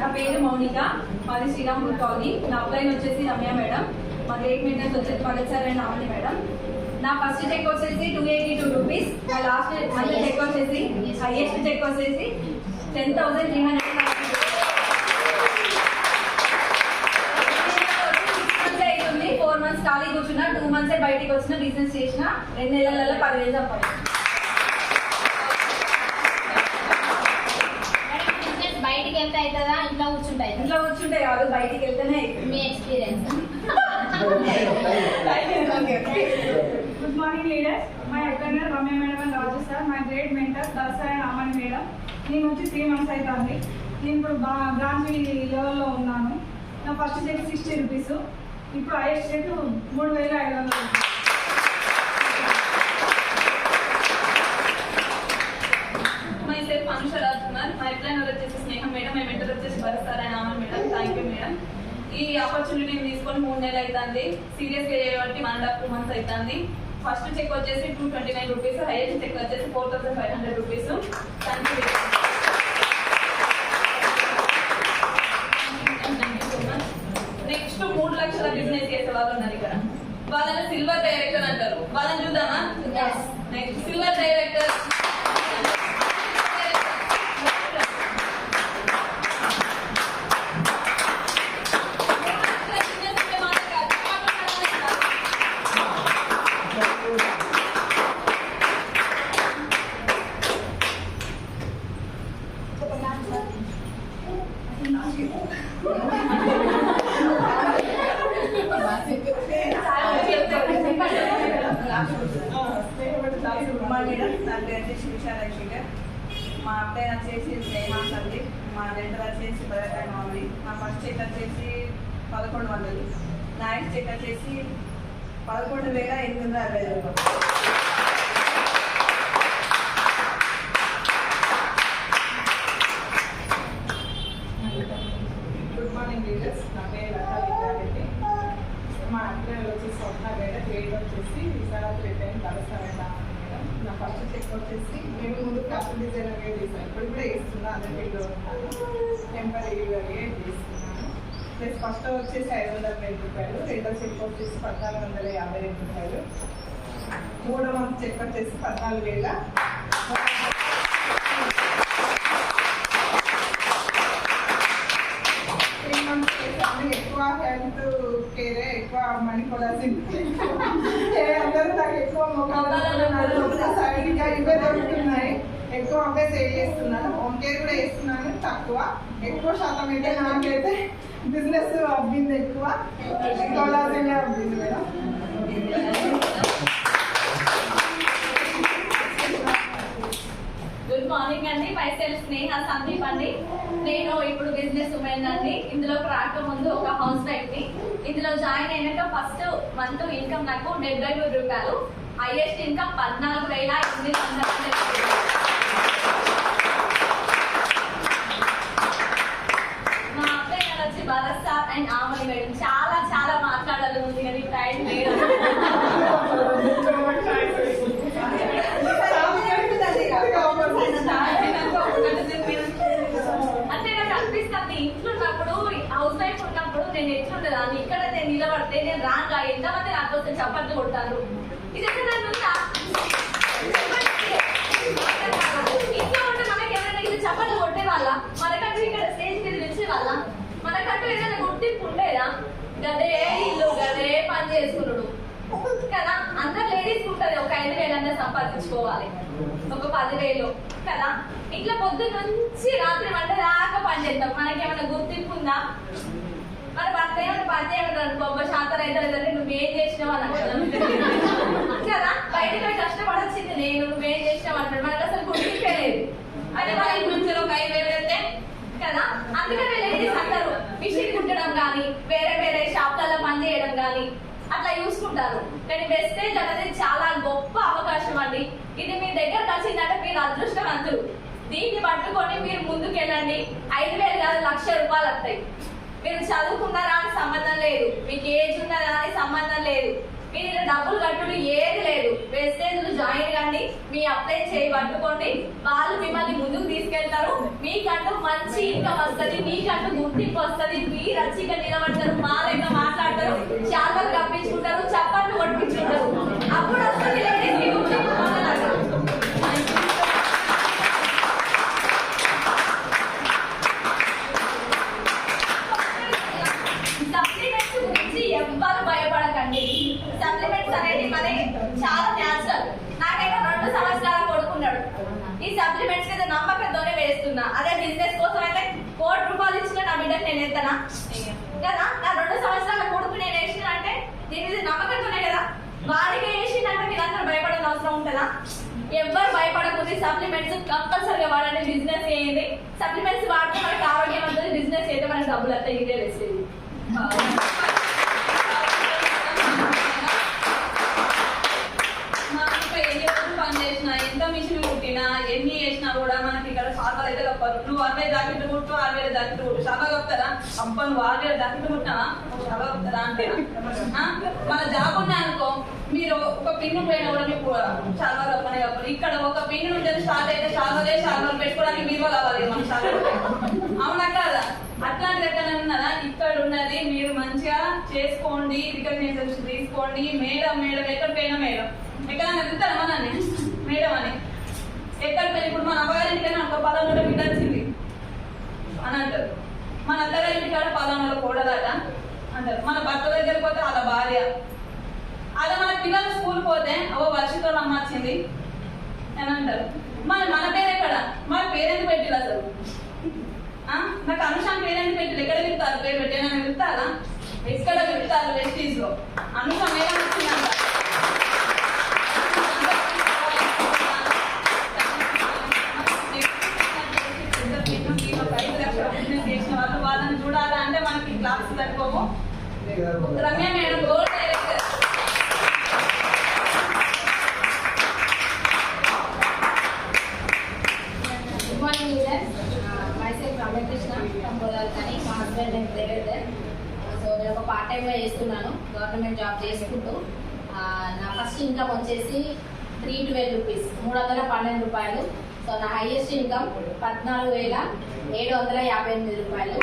నా పేరు మౌనిక, మాది శ్రీరాంపూర్ కాలనీ. నా అప్లైన్ వచ్చేసి రమ్య మేడం. మా గ్రేట్ మెయింటెనెన్స్ వచ్చేసి భగత్ సార్ అండ్ ఆమె మేడం. నా ఫస్ట్ చెక్ వచ్చేసి 282 రూపీస్. నా లాస్ట్ మంత్ చెక్ వచ్చేసి హైయెస్ట్ చెక్ వచ్చేసి 10,300 అవుతుంది. 4 months ఖాళీ కూర్చున్నా, 2 months బయటికి వచ్చిన బిజినెస్ చేసిన. 2 నెలలలో 10,000 సంపాదించాను. బయటికి వెళ్తే అవుతుందా? ఇంట్లో కూర్చుంటే ఇంట్లో కూర్చుంటే కాదు, బయటికి వెళ్తేనే మీ experience. Good morning leaders. My attender Ramya madam and Raju sir. My great mentors Darsa and Amani madam. నేను వచ్చి 3 months అవుతుంది. నేను ఇప్పుడు బ్రాంచ్ లెవెల్లో ఉన్నాను. నా ఫస్ట్ చెక్ 60 రూపీస్. ఇప్పుడు highest check 3,500. Myself Anusha Raj Kumar. మా అప్లైన్ వచ్చేసి స్నేహం మేడం, మా మెంటర్ వచ్చేసి భరత్ సార్ అండ్ ఆమె మేడం. Thank you madam. ఈ ఆపర్చునిటీని తీసుకొని 3 నెలలు అవుతుంది. సీరియస్గా చేయబట్టి 1.5 months అవుతుంది. ఫస్ట్ చెక్ వచ్చేసి 229 రూపీస్. హైయెస్ట్ చెక్ వచ్చేసి 4,500 rupees. Thank you so much. Next 3 లక్షల బిజినెస్ చేసే వాళ్ళు ఉన్నారు ఇక్కడ. వాళ్ళని సిల్వర్ డైరెక్టర్ అంటారు. వాళ్ళని చూద్దామా? నెక్స్ట్ సిల్వర్ డైరెక్టర్ మా అబ్బాయి వచ్చేసి స్నేహా సందీప్. మా రెండర్ వచ్చేసి భరత్ మౌలి. మా ఫస్ట్ చెక్ వచ్చేసి 1,100. నా నెక్స్ట్ చెక్ వచ్చేసి 11,860 రూపాయలు. డిజైనర్గా చేశాను. ఇప్పుడు కూడా వేస్తున్నా, అదే ఫీల్డ్లో ఉంటాను. టెంపరీగా చేస్తున్నాను. ప్లస్ ఫస్ట్ వచ్చేసి 502 రూపాయలు, రెండో చెక్ వచ్చేసి 1452 రూపాయలు, మూడో మంత్ చెక్ వచ్చేసి 14,000. 3 months చేశాను. ఎక్కువ హెల్త్ కేరే, ఎక్కువ మనీ కొడాల్సింది. అందరూ నాకు ఎక్కువ సైడ్గా ఇవే దొరుకుతున్నాయి. ఎక్కువ అవే సేల్ చేస్తున్నాను. హోమ్ కేర్ కూడా చేస్తున్నాను తక్కువ. ఎక్కువ శాతం అయితే నాకైతే బిజినెస్ అబ్బింది, ఎక్కువ కొడాల్సిందే అబ్బింది మేడం. గుడ్ మార్నింగ్ అండి. మై సెల్ఫ్ స్నేహ సందీప్ అండి. నేను ఇప్పుడు బిజినెస్ ఉమెన్ అండి. ఇందులోకి రాకముందు ఒక హౌస్ వైఫ్ ని. ఇందులో జాయిన్ అయినాక ఫస్ట్ మంత్ ఇన్కమ్ నాకు 73 రూపాయలు, హైయెస్ట్ ఇన్కమ్ 14,800. మా అబ్బాయి గారు వచ్చి Bharat sir and Amani madam. చాలా చాలా మాట్లాడాలని ఉంది కానీ టైం లేదు. అంటే నాకు అనిపిస్తుంది, ఇంట్లో ఉన్నప్పుడు హౌస్ వైఫ్ ఉన్నప్పుడు నేను ఎట్లుండదాన్ని, ఇక్కడ నేను నిలబడితే నేను రాగా ఎంతమంది నాకు వస్తే చప్పట్లు కొట్టాను. ఇది ఎక్కడ ఉందా? ఇంట్లో ఉంటే మనకి ఎవరైనా ఇది చప్పట్లు కొట్టే వాళ్ళ, మనకంటూ ఇక్కడ స్టేజ్ మీద నిలిచే వాళ్ళ, మనకంటూ ఏదైనా గుర్తింపు ఉండేదా? గదే ఇల్లు గదే పని చేసుకున్నాడు కదా. అందరు లేడీస్ ఉంటుంది ఒక 5,000 అన్నా సంపాదించుకోవాలి, ఒక 10,000 కదా. ఇట్లా పొద్దున్న నుంచి రాత్రి వంట దాకా పని చేద్దాం. మనకి ఏమైనా గుర్తింపు ఉందా? మన భర్త ఏమైనా పని చేయడం అనుకో, శాతం అయితే నువ్వేం చేసినావు అని అంటారు కదా. బయటకు పోయి కష్టపడొచ్చింది నేను, నువ్వేం చేసినావు అంటాడు. మనకు అసలు గుర్తింపే లేదు. అదే మన ఇంటి నుంచి ఒక 5,000 వెళ్తే కదా. అందుకనే లేడీస్ అందరూ మిషన్ కుట్టడం కానీ, వేరే వేరే షాప్లలో పని చేయడం కానీ అట్లా చూసుకుంటారు. కానీ వెస్టేజ్ అనేది చాలా గొప్ప అవకాశం అండి. ఇది మీ దగ్గరకు వచ్చిందంటే మీరు అదృష్టవంతులు. దీన్ని పట్టుకొని మీరు ముందుకెళ్ళండి. 5,000 కాదు, 1,00,000 రూపాయలు వస్తాయి. మీరు చదువుకున్నారా అని సంబంధం లేదు, మీకు ఏజ్ ఉన్నదా అని సంబంధం లేదు. మీరు ఇలా డబ్బులు కట్టుడు ఏది లేదు. వెస్టేజ్ జాయిన్ కండి, మీ అప్లై చేయి పట్టుకోండి. వాళ్ళు మిమ్మల్ని ముందుకు తీసుకెళ్తారు. మీకంటూ మంచి ఇన్కమ్ వస్తుంది, మీకంటూ గుర్తింపు వస్తుంది. మీరు రచ్చిగా నిలబడతారు, మా దగ్గర మాట్లాడతారు, చేపలు కప్పించుకుంటారు, చప్పట్లు కొట్టించుకుంటారు. అప్పుడు వస్తుంది లేడీస్ కి గుర్తింపు. సప్లిమెంట్స్ గురించి ఎవ్వరు భయపడకండి. సప్లిమెంట్స్ అనేది మనకి చాలా న్యాచురల్. నాకైతే 2 సంవత్సరాలు కొడుకున్నాడు. ఈ సప్లిమెంట్స్ మీద నమ్మకంతోనే వేస్తున్నా. అదే బిజినెస్ కోసం అయితే 1 కోటి రూపాయలు ఇచ్చిన నా బిడ్డకు నేను ఎత్తనా కదా. నా 2 సంవత్సరాల కొడుకు నేను వేసిన అంటే దీని మీద నమ్మకంతోనే కదా. వాడిగా వేసిందంటే మీరందరూ భయపడాల్సిన అవసరం ఉంటుందా? ఎవ్వరు భయపడకుండా సప్లిమెంట్స్ కంపల్సరీగా వాడండి. బిజినెస్ చేయండి. సప్లిమెంట్స్ వాడితే మనకి ఆరోగ్యం ఉంటుంది, బిజినెస్ అయితే మనకి డబ్బులు వస్తాయి. ఇదే వేసేది. పని చేసినా, ఎంత మిషన్ కుట్టినా, ఎన్ని చేసినా కూడా మనకి ఇక్కడ శాఖలు అయితే తప్పరు. నువ్వు 60 జాకెట్లు కుట్టు, 60 జాకెట్లు కుట్టు, శాఖ కప్తారా? అప్ప నువ్వు 60 జాకెట్లు కుట్టినావా, శాఖ కప్తారా అంటే మన జాబ్ ఉన్నాయి అనుకో, మీరు ఒక పిన్ను పోయినా కూడా మీకు శాఖ కప్పనే కప్పరు. ఇక్కడ ఒక పిన్ను నుంచి స్టార్ట్ అయితే శాఖలు పెట్టుకోవడానికి మీరు కావాలి మన శాఖ. అవునా కాదా? అట్లాంటి ఎక్కడ ఉన్నదా? ఇక్కడ ఉన్నది మీరు మంచిగా చేసుకోండి, రికగ్నైజేషన్ తీసుకోండి. మేడం మేడం ఎక్కడికైనా మేడం ఎక్కడైనా వెళ్తారా మనల్ని మేడం అని? ఎక్కడికి ఇప్పుడు మన అమ్మగారింటికైనా ఒక 11 బిడ్డ వచ్చింది అని అంటారు. మన అత్తగారింటి కాడ 11 కూడదట అంటారు. మన భర్త దగ్గరికి పోతే అలా భార్య. అలా మన పిల్లలు స్కూల్ పోతే వర్షతో అమ్మ వచ్చింది అని అంటారు. మన పేరు ఎక్కడ? మన పేరెంట్ పెట్టిలు అసలు. నాకు అనుషాన్ పేరెంట్ పెట్టిలు ఎక్కడ వెళ్తారు? పేరు పెట్టి నన్ను వెళ్తారా? ఎక్కడ వెళ్తారు? వెస్టీజ్ లో అనుష మేడం వచ్చిందంట. చేసిన వాళ్ళని చూడాలా అంటే మనకి క్లాస్ సరిపోవు. Ramya madam gold director. Good morning leaders. Myself Ramyakrishna from Godavari. మా హస్బెండ్ నేను దేవేందర్. సో నేను ఒక పార్ట్ టైంగా చేస్తున్నాను, గవర్నమెంట్ జాబ్ చేసుకుంటూ. నా ఫస్ట్ ఇన్కమ్ వచ్చేసి 312 రూపీస్, 312 రూపాయలు. సో సో నా హైయెస్ట్ ఇన్కమ్ 14,758 రూపాయలు.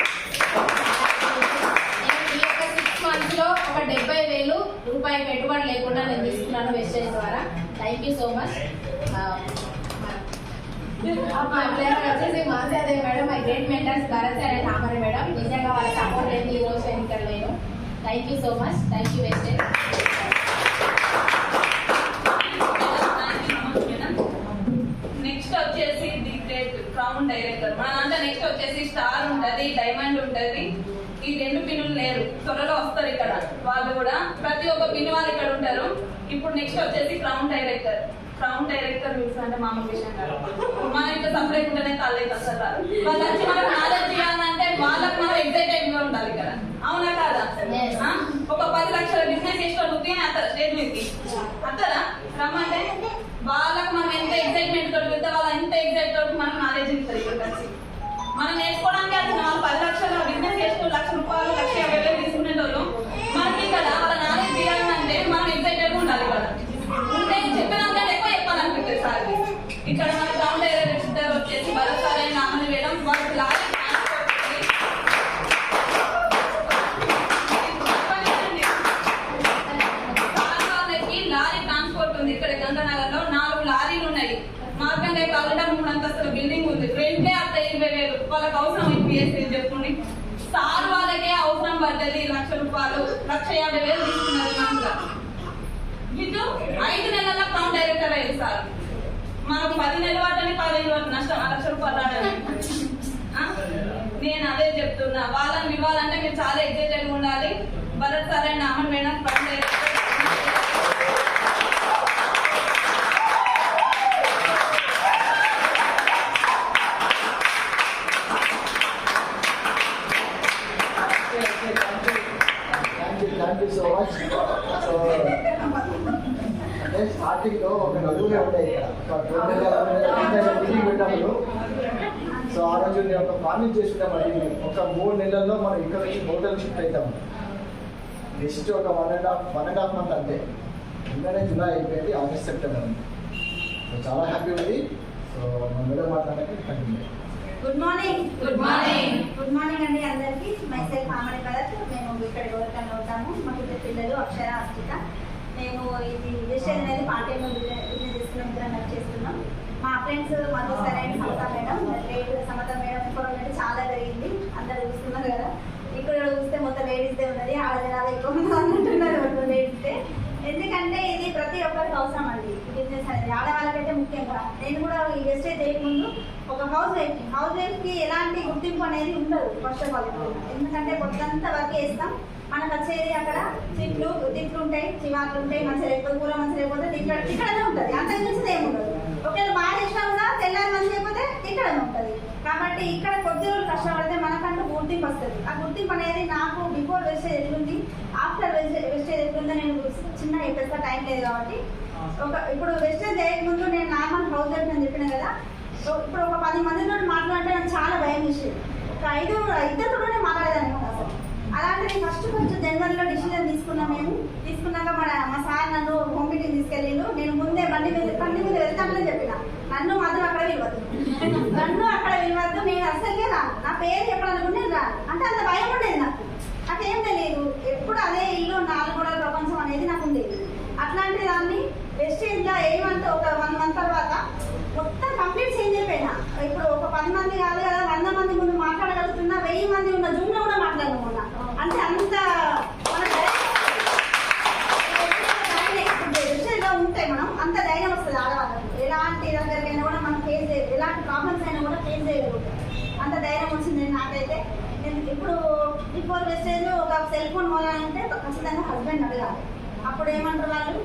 నేను ఈ యొక్క 6 months లో ఒక 70,000 రూపాయలు పెట్టుబడి లేకుండా నేను తీసుకున్నాను వెస్టేజ్ ద్వారా. Thank you so much. మా ఎంప్లాయర్ వచ్చేసి Masadevi madam, my great mentors Bharat sir and హామరి మేడం. నిజంగా వాళ్ళ సపోర్ట్ లేదు ఈ రోజు ఇక్కడ నేను. Thank you so much. Thank you Vestige. Next వచ్చేసి ది గ్రేట్ క్రౌన్ డైరెక్టర్. మన దాంట్లో నెక్స్ట్ వచ్చేసి స్టార్ ఉంటది, డైమండ్ ఉంటది. ఈ 2 పిన్నులు లేరు, త్వరలో వస్తారు ఇక్కడ వాళ్ళు కూడా. ప్రతి ఒక్క పిన్ వాళ్ళు ఇక్కడ ఉంటారు. ఇప్పుడు నెక్స్ట్ వచ్చేసి crown director. Crown director means అంటే మామూలు విషయం కాదు. మన ఇంట్లో సపరేట్ ఉంటేనే తల్లైతే అసలు రాదు. వాళ్ళు వచ్చి మనకు నాలెడ్జ్ చేయాలంటే వాళ్ళకి మనం ఎగ్జైటెడ్ గా ఉండాలి కదా, అవునా కాదా? ఒక 10 లక్షల బిజినెస్ చేసుకోవాలి అత్తరా స్టేజ్ మీదకి, అత్తరా రమ్మంటే వాళ్ళకి మనం ఎంత ఎగ్జైట్మెంట్ తోటి వెళ్తే వాళ్ళు ఎంత ఎగ్జైట్ తోటి మనం నాలెడ్జ్ ఇస్తారు. ఇక్కడ వచ్చి మనం నేర్చుకోవడానికి వచ్చిన వాళ్ళు 10 లక్షల బిజినెస్ చేసుకో, 1,00,000 రూపాయలు 1,50,000 తీసుకునే వాళ్ళు మనకి ఇక్కడ వాళ్ళ నాలెడ్జ్ చేయాలంటే మనం ఎగ్జైటెడ్ గా ఉండాలి కదా. ఉంటే చెప్పినాక ఎక్కువ చెప్పాలనిపిస్తుంది సార్. ఇక్కడ మన గ్రౌండ్ డైరెక్టర్ వచ్చేసి భరత్ సార్ అని నామని వేయడం వాళ్ళకి లారీ ట్రాన్స్పోర్ట్ ఉంది. ఇక్కడ గంగానగర్ లో 4 లారీలు ఉన్నాయి. మార్గంగా కాకుండా 3 అంతస్తుల బిల్డింగ్ ఉంది. రెంటే అంత 20,000 వాళ్ళకి అవసరం ఇప్పిస్తే చెప్పుకోండి. సార్ వాళ్ళకే అవసరం పడ్డది 1,00,000 రూపాయలు, 1,50,000 తీసుకున్నారు మనగా. వీళ్ళు 5 నెలల క్రౌన్ డైరెక్టర్ అయ్యారు సార్. మనకు 10 నెలల వాటని 15 వాటి నష్టం 1,00,000 రూపాయలు రావడానికి. నేను అదే చెప్తున్నా, వాళ్ళని ఇవ్వాలంటే మీరు చాలా ఎగ్జైటెడ్ ఉండాలి. Bharat sir and Aman madam crown director. Thank you so much. So అంటే స్టార్టింగ్ లో ఒక నలుగురే ఉంటాయి ఇక్కడ మీటింగ్ పెట్టినప్పుడు. సో ఆ రోజు నేను ఒక ప్లానింగ్ చేసుకుంటామండి. ఒక 3 నెలల్లో మనం ఇక్కడ నుంచి హోటల్ షిఫ్ట్ అవుతాము. నెక్స్ట్ ఒక 1.5 month అంతే. నిన్ననే జూలై అయిపోయింది, ఆగస్ట్ సెప్టెంబర్ అండి. సో చాలా హ్యాపీ ఉంది. సో మన మేడం మాట్లాడడానికి continue. Good morning. Good morning. Good morning అండి అందరికి. మైసెల్ఫ్ హామరి భరత్. మేము ఇక్కడ గోవర్కర్లో ఉంటాము. మాకు 2 పిల్లలు అక్షర, అస్తిక. మేము ఇది వెస్టేజ్ అనేది పార్ట్ టైం బిజినెస్ చేసుకున్నాం, ఇద్దరం వర్క్ చేస్తున్నాం. మా friends Madhu sir and Samata madam, Samata madam కూడా చాలా జరిగింది. అందరు చూస్తున్నారు కదా, ఇక్కడ చూస్తే మొత్తం లేడీస్దే ఉన్నది. ఆడజనాలు ఎక్కువ అంటున్నారు లేడీస్దే. ఎందుకంటే ఇది ప్రతి ఒక్కరికి అవసరం అండి బిజినెస్ అనేది, ఆడవాళ్ళకైతే ముఖ్యంగా. నేను కూడా ఈ వెస్టేజ్ చేయకముందు ఒక హౌస్ వైఫ్కి ఎలాంటి గుర్తింపు అనేది ఉండదు ఫస్ట్ ఆఫ్ ఆల్. ఎందుకంటే పొద్దుంతా వర్క్ చేస్తాం, మనకు వచ్చేది అక్కడ తిట్లు ఉంటాయి, చివాట్లు ఉంటాయి. మంచిగా లేకపోతే కూర మంచిగా లేకపోతే ఇక్కడనే ఉంటుంది, అంతకు మించి ఏముండదు. ఒకవేళ బాగా చేసినా కూడా తెల్లారి మంచి లేకపోతే ఇక్కడనే ఉంటుంది. కాబట్టి ఇక్కడ కొద్ది రోజులు కష్టపడితే మనకంటూ గుర్తింపు వస్తుంది. ఆ గుర్తింపు అనేది నాకు బిఫోర్ వెస్టేజ్ ఎట్లుంది, ఆఫ్టర్ వెస్టేజ్ ఎట్లుందో నేను చిన్న చెప్పేస్తా, టైం లేదు కాబట్టి. ఇప్పుడు వెస్టేజ్ చేయకముందు నేను నార్మల్ హౌస్ వైఫ్ అని చెప్పిన కదా. సో ఇప్పుడు ఒక 10 మందితో మాట్లాడితే నాకు చాలా భయం విషయం. ఒక 5 మాట్లాడేదాన్ని అసలు. అలాంటిది ఫస్ట్ కొంచెం జనవరిలో డిసిజన్ తీసుకున్నాం. తీసుకున్నాక మా సార్ నన్ను హోమ్ మీటింగ్ తీసుకెళ్ళిండు. నేను ముందే బండి మీద వెళ్తానని చెప్పిన, నన్ను మాత్రం అక్కడ విలువద్దు, నేను అసలుకే రాను, నా పేరు చెప్పాలనుకుంటే రాను అంటే అంత భయం ఉండేది నాకు. నాకేం తెలియదు, ఎప్పుడు అదే ఇల్లు 4 గోడల ప్రపంచం అనేది నాకు ఉండేది. అట్లాంటి దాన్ని వెస్టేజ్లో ఏమంటే ఒక 1 month తర్వాత మొత్తం కంప్లీట్ చేంజ్ అయిపోయినా. ఇప్పుడు ఒక 10 మంది కాదు కదా, 100 మంది ముందు మాట్లాడగలుగుతున్నా, 1000 మంది ఉన్న జూమ్లో కూడా మాట్లాడకుండా. అంటే అంత మన వెస్టేజ్లో ఉంటే మనం అంత ధైర్యం వస్తుంది ఆడవాళ్ళకి. ఎలాంటి దగ్గరికైనా కూడా మనం ఫేస్ చేయలేదు, ఎలాంటి ప్రాబ్లమ్స్ అయినా కూడా ఫేస్ చేయగలుగుతాం. అంత ధైర్యం వచ్చింది నాకైతే. నేను ఇప్పుడు బిఫోర్ వెస్టేజ్ ఒక సెల్ ఫోన్ కొనాలంటే ఖచ్చితంగా హస్బెండ్ అడగాలి. అప్పుడు ఏమంటారు వాళ్ళు,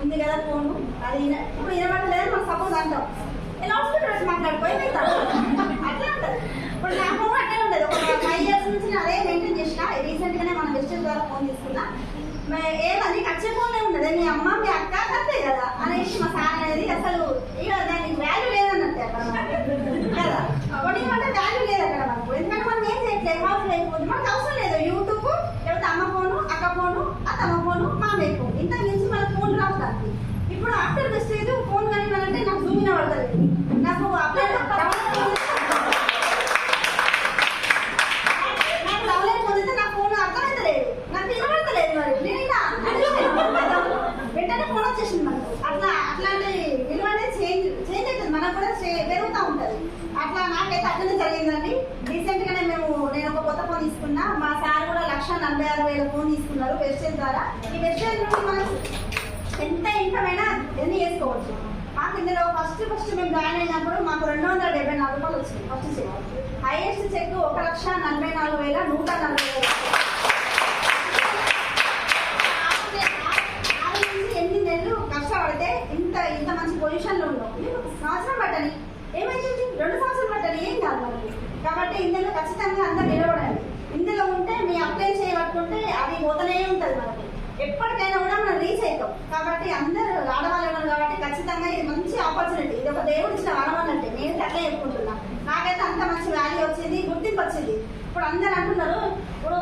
ఉంది కదా ఫోను, అది ఇప్పుడు వినబడలేదు మనం సపోజ్ అంటాం, లౌడ్ స్పీకర్ వచ్చి మాట్లాడిపోయి వెళ్తాడు అట్లా ఉంటుంది. ఇప్పుడు నా ఫోన్ అట్లే ఉంటుంది. ఒక 5 years నుంచి నేను అదే మెయింటైన్ చేసిన. రీసెంట్గానే మన వెస్టేజ్ ద్వారా ఫోన్ తీసుకున్నా. ఏమని ఖర్చు ఫోన్లే ఉంటుంది, మీ అమ్మ మీ అక్క అంతే కదా అనేసి మా సార్ అనేది అసలు ఇక దానికి వాల్యూ లేదన్నట్టే అక్కడ కదా. కొనిమంటే వాల్యూ లేదు అక్కడ మనకు. ఎందుకంటే మనం ఏం చేయట్లేదు, హౌస్ లేకపోతే మనకు అవసరం లేదు. యూట్యూబ్ లేకపోతే అమ్మ ఫోను, అక్క ఫోను, అత్తమ్మ ఫోను, మామయ్య ఫోన్, ఇంత మించి మనకు ఫోన్ రావు దానికి. ఇప్పుడు ఆఫ్టర్ వెస్టేజ్ ఫోన్ కానీ అంటే నాకు జూమిన పడుతుంది, నాకు అప్డేట్ నిన్న మా సార్ కూడా 1,46,000 ఫోన్ తీసుకున్నారు వెబ్సైట్ ద్వారా. ఈ వెబ్సైట్ నుండి మనం ఎంత ఇన్కమ్ అయినా ఎన్ని చేసుకోవచ్చు. మాకు ఇందులో ఫస్ట్ మేము జాయిన్ అయినప్పుడు మాకు 274 రూపాయలు వచ్చింది ఫస్ట్ చెక్. Highest check 1,44,140. ఎన్ని నెలలు కష్టపడితే ఇంత మంచి పొజిషన్లో ఉన్నాం. సంవత్సరం పట్టని ఏమైతుంది, 2 సంవత్సరాలు పట్టని ఏం కాదు మనకి. కాబట్టి ఇందులో ఖచ్చితంగా అందరూ నిలబడండి. ఇందులో ఉంటే మీ అప్లై చేయబట్టుకుంటే అది పోతూనే ఉంటుంది మనకి. ఎప్పటికైనా కూడా మనం రీచ్ అవుతాం. కాబట్టి అందరూ ఆడవాళ్ళు ఉన్నారు కాబట్టి ఖచ్చితంగా ఇది మంచి ఆపర్చునిటీ. ఇది ఒక దేవుడు ఇచ్చిన ఆడవాళ్ళంటే నేను అట్లా చెప్పుకుంటున్నా. నాకైతే అంత మంచి వాల్యూ వచ్చింది, గుర్తింపు వచ్చింది. ఇప్పుడు అందరూ అంటున్నారు ఇప్పుడు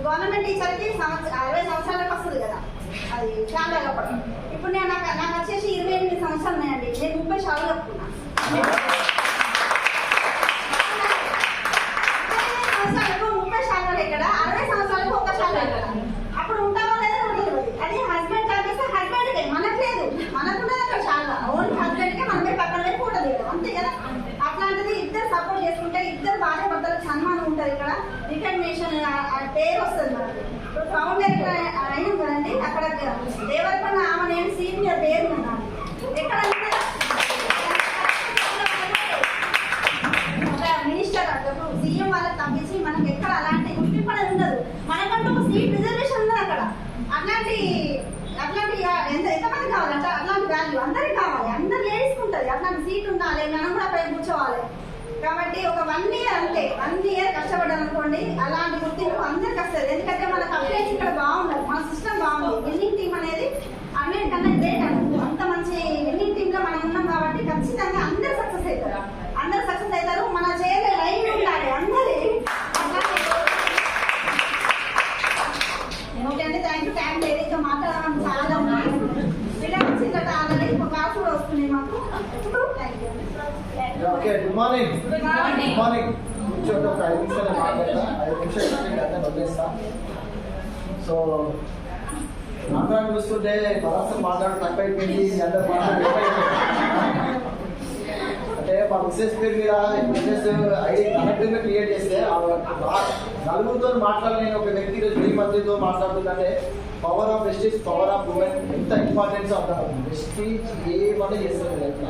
గవర్నమెంట్ టీచర్కి 60 సంవత్సరాలకు వస్తుంది కదా, అది చాలా చెప్పడం. ఇప్పుడు నేను నాకు వచ్చేసి 28 సంవత్సరాలు ఉన్నాయండి. నేను 30 షాలు చెప్పుకున్నా. 30 షాలు ఇక్కడ, 60 సంవత్సరాలకు 1 షాలు ఇక్కడ. అప్పుడు ఉంటామో లేదా ఉండదు. అది హస్బెండ్ కాకపోతే హస్బెండ్కే, మనకు లేదు. మనకుండదు అక్కడ చాలా ఓన్లీ హస్బెండ్కే. మనమే పక్కన వైపు ఉండదు కదా, అంతే కదా. అట్లాంటిది ఇద్దరు సపోర్ట్ చేసుకుంటే ఇద్దరు భార్య భర్తలకు సన్మానం ఉంటుంది. ఇక్కడ రికగ్నేషన్ పేరు వస్తుంది మనకి. ఇప్పుడు ఫౌండర్ అయినాం కదండి, అక్కడ దేవరకొండ ఆమె నేను సీనియర్ పేరు ఉన్నాను. ఎక్కడ ఒక మినిస్టర్ సీఎం వాళ్ళకి తప్పించి మనకి ఎక్కడ అలాంటి గుర్తింపు అనేది ఉండదు. మనకంటూ ఒక సీట్ రిజర్వేషన్ ఉండదు అక్కడ. అట్లాంటి ఎంతమంది కావాలి అట్లాంటి వాల్యూ అందరికి కావాలి. అందరు లేడీస్కి ఉంటుంది అట్లాంటి సీట్ ఉండాలి, మనం కూడా పై కూర్చోవాలి. కాబట్టి ఒక 1 ఇయర్ అంతే, 1 ఇయర్ కష్టపడ్డాం అనుకోండి, అలాంటి గుర్తింపు అందరికి వస్తుంది. ఎందుకంటే మనకు అప్డేట్ ఇక్కడ బాగుండదు, మన సిస్టమ్ బాగుంది. విన్నింగ్ టీమ్ అనేది అన్నిటికన్నా గ్రేట్ అనుకో. అంత మంచి విన్నింగ్ టీమ్ లో మనం ఉన్నాం కాబట్టి ఖచ్చితంగా అందరు సక్సెస్ అవుతారు. మన చేయలే లైన్ ఉండాలి అందరి. ఓకే అండి, థ్యాంక్ యూ. టైం లేడీతో మాట్లాడడం చాలా ఉన్నాయి. పిల్లలు వచ్చిందట ఆల్రెడీ, ఒక క్లాస్ కూడా వస్తుంది మాకు. Thank you. Okay, good morning. Good morning. కూర్చోండి, ఒక 5 నిమిషాలు మాట్లాడతా. 5 నిమిషాలు వదిలేస్తా. సో మాట్లాడి చూస్తుంటే మనసు మాట్లాడు తక్కువైపోయింది. అందరూ మాట్లాడి అంటే మా బిజినెస్ పేరు మీద బిజినెస్ ఐడి కనెక్టివ్గా క్రియేట్ చేస్తే నలుగురితో మాట్లాడలేని ఒక వ్యక్తి ఈరోజు 1000 మందితో మాట్లాడుతుందంటే power of Vestige, power of women ఎంత ఇంపార్టెన్స్ అంటారు. వెస్టీజ్ ఏమని చేస్తుంది లైఫ్.